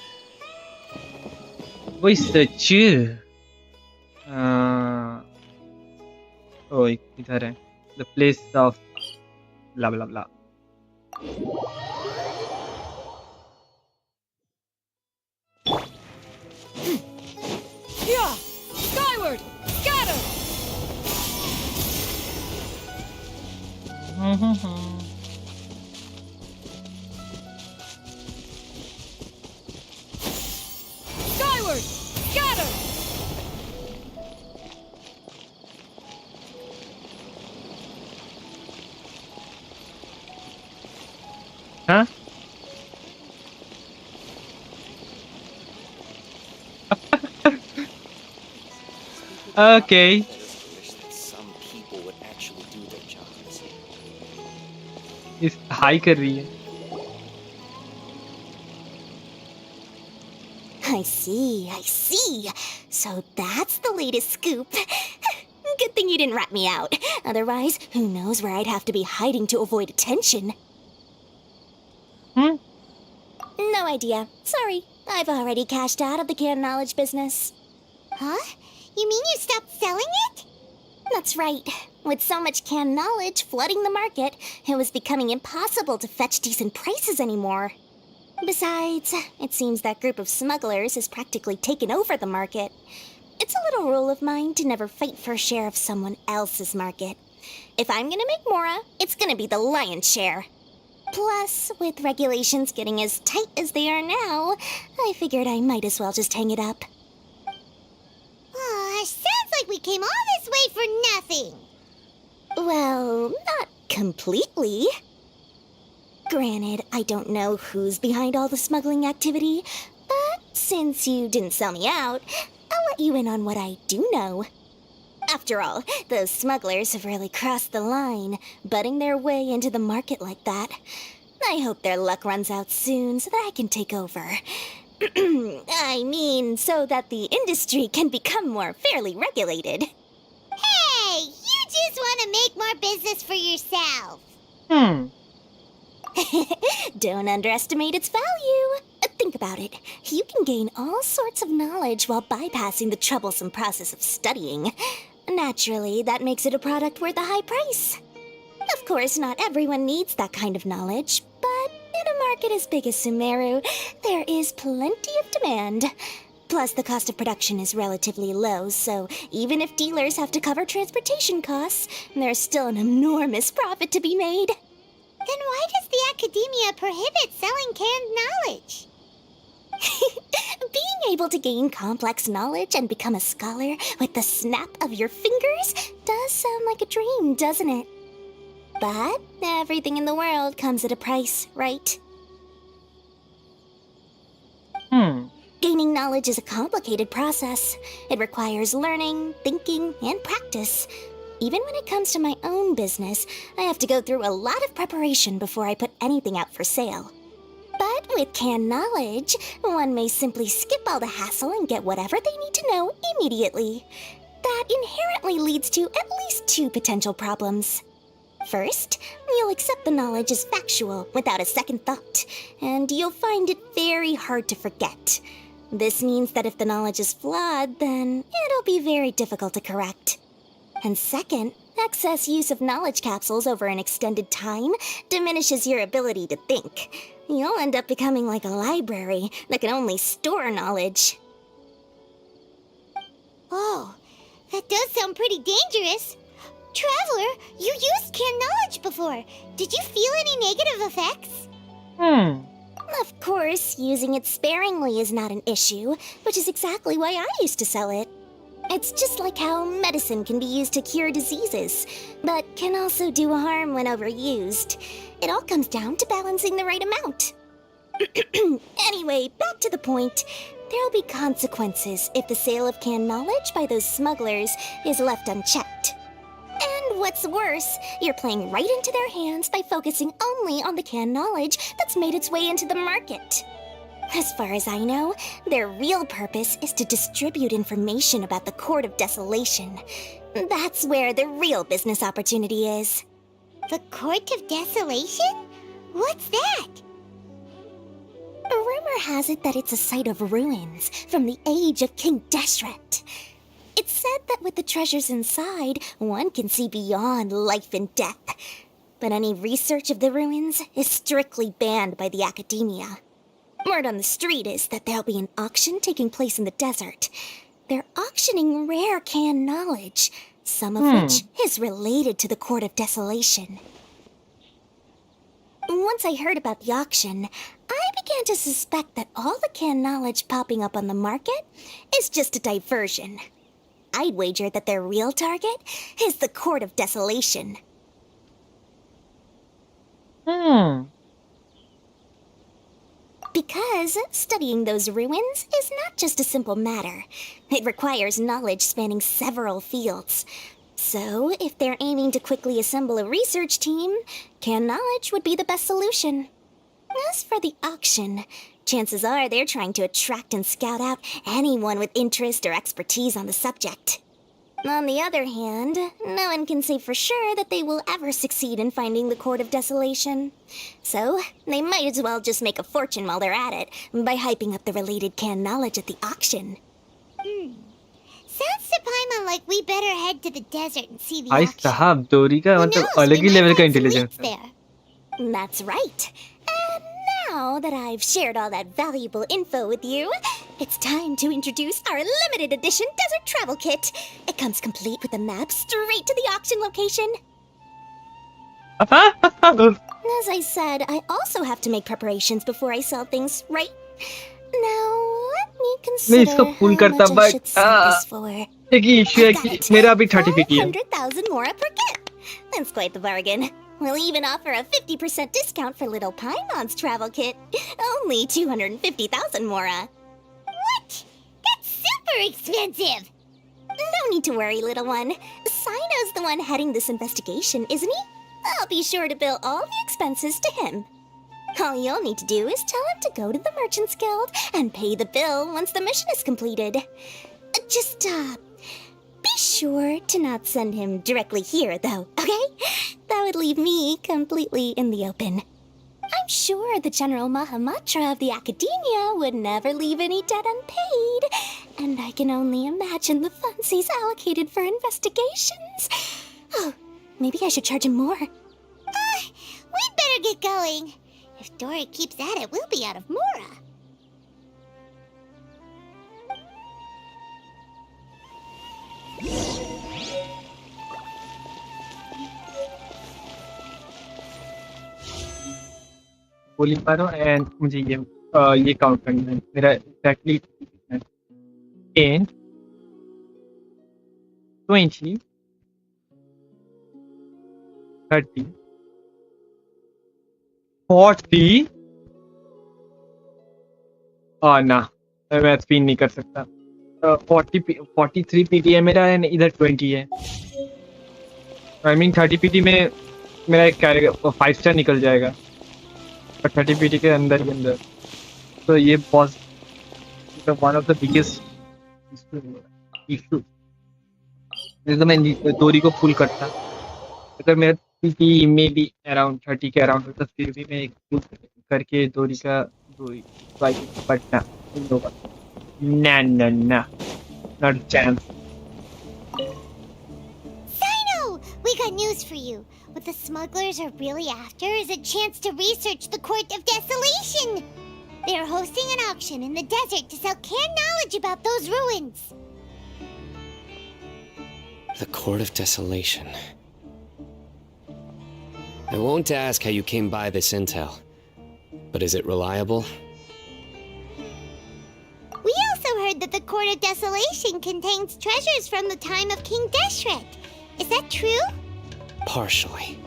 B: वही सच. ओ इधर है the place of blah blah blah.
O: Yeah! Skyward! Scatter! Skyward! Scatter!
B: Huh? Okay.
M: Some people would actually do their jobs.
B: इस हाई कर रही है.
D: I see. So that's the latest scoop. Good thing you didn't rat me out. Otherwise, who knows where I'd have to be hiding to avoid attention. No idea. Sorry. I've already cashed out of the canned knowledge business. Huh? You mean you stopped selling it? That's right. With so much canned knowledge flooding the market, it was becoming impossible to fetch decent prices anymore. Besides, it seems that group of smugglers has practically taken over the market. It's a little rule of mine to never fight for a share of someone else's market. If I'm gonna make Mora, it's gonna be the lion's share. Plus, with regulations getting as tight as they are now, I figured I might as well just hang it up. Sounds like we came all this way for nothing. Well, not completely. Granted, I don't know who's behind all the smuggling activity, but since you didn't sell me out, I'll let you in on what I do know. After all, those smugglers have really crossed the line, butting their way into the market like that. I hope their luck runs out soon so that I can take over. I mean, so that the industry can become more fairly regulated. Hey, you just want to make more business for yourself. Don't underestimate its value. Think about it. You can gain all sorts of knowledge while bypassing the troublesome process of studying. Naturally, that makes it a product worth a high price. Of course, not everyone needs that kind of knowledge, but in a market as big as Sumeru, there is plenty of demand. Plus, the cost of production is relatively low, so even if dealers have to cover transportation costs, there's still an enormous profit to be made. Then why does the academia prohibit selling canned knowledge? Being able to gain complex knowledge and become a scholar with the snap of your fingers does sound like a dream, doesn't it? But everything in the world comes at a price, right? Gaining knowledge is a complicated process. It requires learning, thinking, and practice. Even when it comes to my own business, I have to go through a lot of preparation before I put anything out for sale. But with canned knowledge, one may simply skip all the hassle and get whatever they need to know immediately. That inherently leads to at least two potential problems. First, you'll accept the knowledge as factual without a second thought, and you'll find it very hard to forget. This means that if the knowledge is flawed, then it'll be very difficult to correct. And second, excess use of knowledge capsules over an extended time diminishes your ability to think. You'll end up becoming like a library that can only store knowledge. Oh, that does sound pretty dangerous. Traveler, you used canned knowledge before. Did you feel any negative effects? Of course, using it sparingly is not an issue, which is exactly why I used to sell it. It's just like how medicine can be used to cure diseases, but can also do harm when overused. It all comes down to balancing the right amount. Anyway, back to the point. There'll be consequences if the sale of canned knowledge by those smugglers is left unchecked. And what's worse, you're playing right into their hands by focusing only on the canned knowledge that's made its way into the market. As far as I know, their real purpose is to distribute information about the Court of Desolation. That's where the real business opportunity is. The Court of Desolation? What's that? Rumor has it that it's a site of ruins from the age of King Deshret. It's said that with the treasures inside, one can see beyond life and death. But any research of the ruins is strictly banned by the academia. Word on the street is that there'll be an auction taking place in the desert. They're auctioning rare canned knowledge, some of which is related to the Court of Desolation. Once I heard about the auction, I began to suspect that all the canned knowledge popping up on the market is just a diversion. I'd wager that their real target is the Court of Desolation. Because studying those ruins is not just a simple matter. It requires knowledge spanning several fields. So, if they're aiming to quickly assemble a research team, canned knowledge would be the best solution. As for the auction, chances are they're trying to attract and scout out anyone with interest or expertise on the subject. On the other hand, no one can say for sure that they will ever succeed in finding the Court of Desolation. So, they might as well just make a fortune while they're at it by hyping up the related canned knowledge at the auction. Sounds to Paimon like we better head to the desert and see the
B: भाई
D: auction.
B: साहब दोरी का मतलब अलग ही level का intelligence है.
D: That's right. And now that I've shared all that valuable info with you, it's time to introduce our limited edition desert travel kit. It comes complete with a map straight to the auction location. As I said, I also have to make preparations before I sell things, right? Now, let me
B: मैं
D: consider
B: इसको
D: how
B: full
D: much
B: करता
D: I
B: but
D: should sell this for.
B: एक ही issue है कि मेरा अभी 30 है.
D: 100,000 more per kit. That's quite the bargain. We'll even offer a 50% discount for Little Paimon's travel kit. Only 250,000 Mora. What? That's super expensive! No need to worry, little one. Sino's the one heading this investigation, isn't he? I'll be sure to bill all the expenses to him. All you'll need to do is tell him to go to the Merchant's Guild and pay the bill once the mission is completed. Just, be sure to not send him directly here, though, okay? That would leave me completely in the open. I'm sure the General Mahamatra of the Academia would never leave any debt unpaid, and I can only imagine the funds he's allocated for investigations. Oh, maybe I should charge him more. We'd better get going. If Dory keeps at it, we'll be out of Mora.
B: बोली पा रहा हूँ and मुझे ये count करना है मेरा exactly 10 20 30 40 ना मैं स्पिन नहीं कर सकता 43 पीटी है मेरा एंड इधर 20 है आई मीन 30 पीटी में मेरा एक 5 स्टार निकल जाएगा और 30 पीटी के अंदर ही अंदर तो ये बहुत one of the biggest issue तो मैं दोरी को फुल करता अगर मेरा पीटी में भी अराउंड 30 के अराउंड होता फिर भी मैं फुल करके दोरी बट ना not a chance.
D: Sino! We got news for you. What the smugglers are really after is a chance to research the Court of Desolation. They are hosting an auction in the desert to sell canned knowledge about those ruins.
N: The Court of Desolation. I won't ask how you came by this intel, but is it reliable?
D: We also heard that the Court of Desolation contains treasures from the time of King Deshret. Is that true?
N: Partially.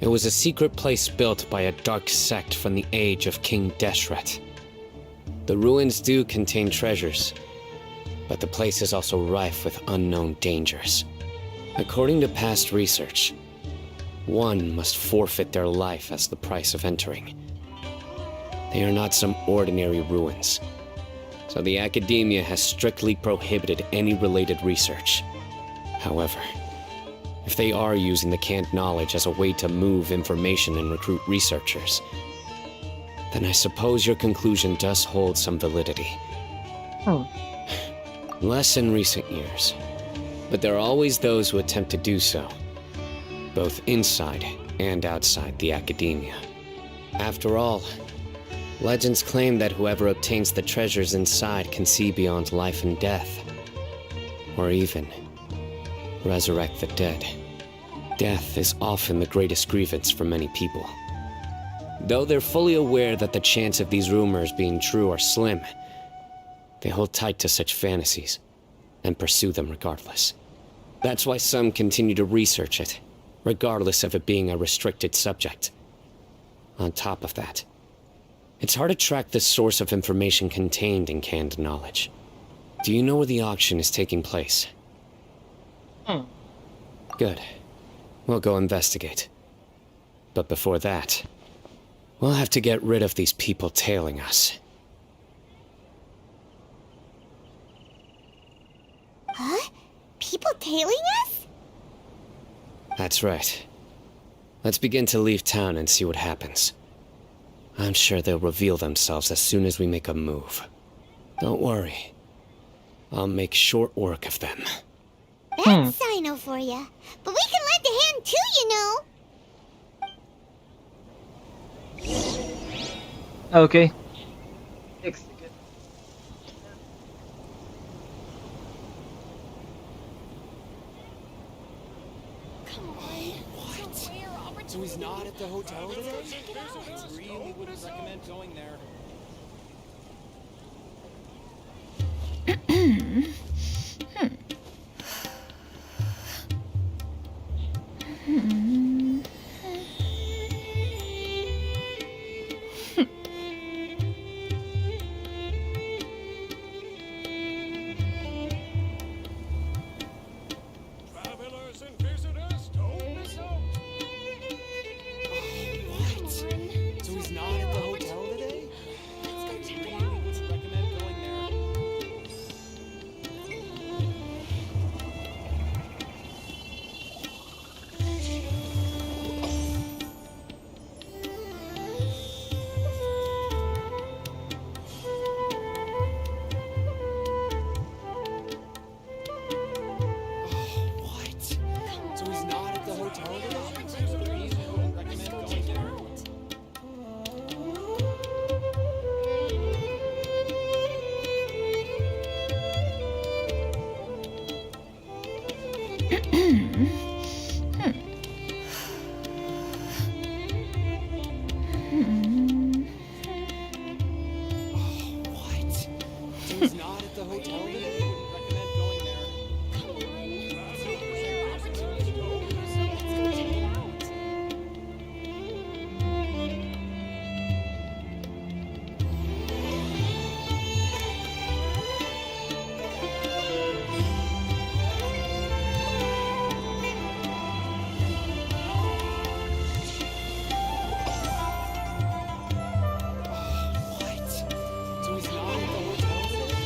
N: It was a secret place built by a dark sect from the age of King Deshret. The ruins do contain treasures, but the place is also rife with unknown dangers. According to past research, one must forfeit their life as the price of entering. They are not some ordinary ruins, so the academia has strictly prohibited any related research. However, if they are using the canned knowledge as a way to move information and recruit researchers, then I suppose your conclusion does hold some validity. Less in recent years. But there are always those who attempt to do so, both inside and outside the academia. After all, legends claim that whoever obtains the treasures inside can see beyond life and death, or even resurrect the dead. Death is often the greatest grievance for many people. Though they're fully aware that the chance of these rumors being true are slim, they hold tight to such fantasies and pursue them regardless. That's why some continue to research it, regardless of it being a restricted subject. On top of that, it's hard to track the source of information contained in canned knowledge. Do you know where the auction is taking place? Good. We'll go investigate. But before that, we'll have to get rid of these people tailing us.
D: Huh? People tailing us?
N: That's right. Let's begin to leave town and see what happens. I'm sure they'll reveal themselves as soon as we make a move. Don't worry. I'll make short work of them.
D: That's Sino for ya. But we can lend a hand too, you know.
B: Okay.
G: So he's not at the hotel today? I really wouldn't recommend going there.
O: Travelers and visitors, don't miss out.
G: So he's not at the hotel today?
K: Let's go check it
G: I really wouldn't recommend going there. So he's not at the hotel today? I really wouldn't recommend going there. So he's not at the hotel today? I wouldn't recommend going there. So he's not at the hotel today?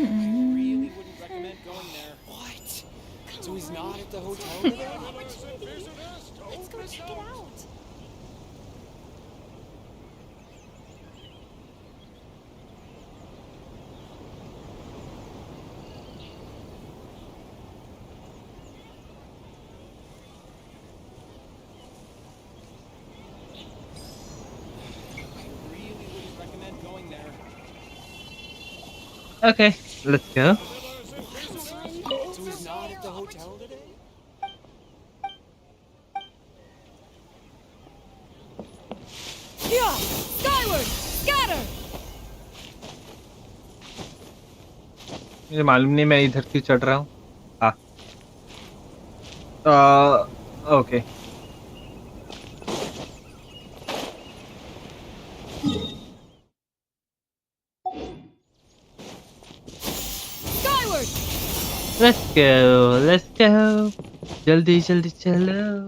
G: I really wouldn't recommend going there. What? So he's not at the hotel today?
K: Let's go check it out.
G: I really wouldn't recommend going there.
B: Okay, let's go.
G: So he's not at the hotel today?
O: Yeah! Skyward! Scatter!
B: मुझे मालूम नहीं मैं इधर क्यों चढ़ रहा हूँ. Okay.
O: Skyward!
B: Let's go. जल्दी जल्दी चलो.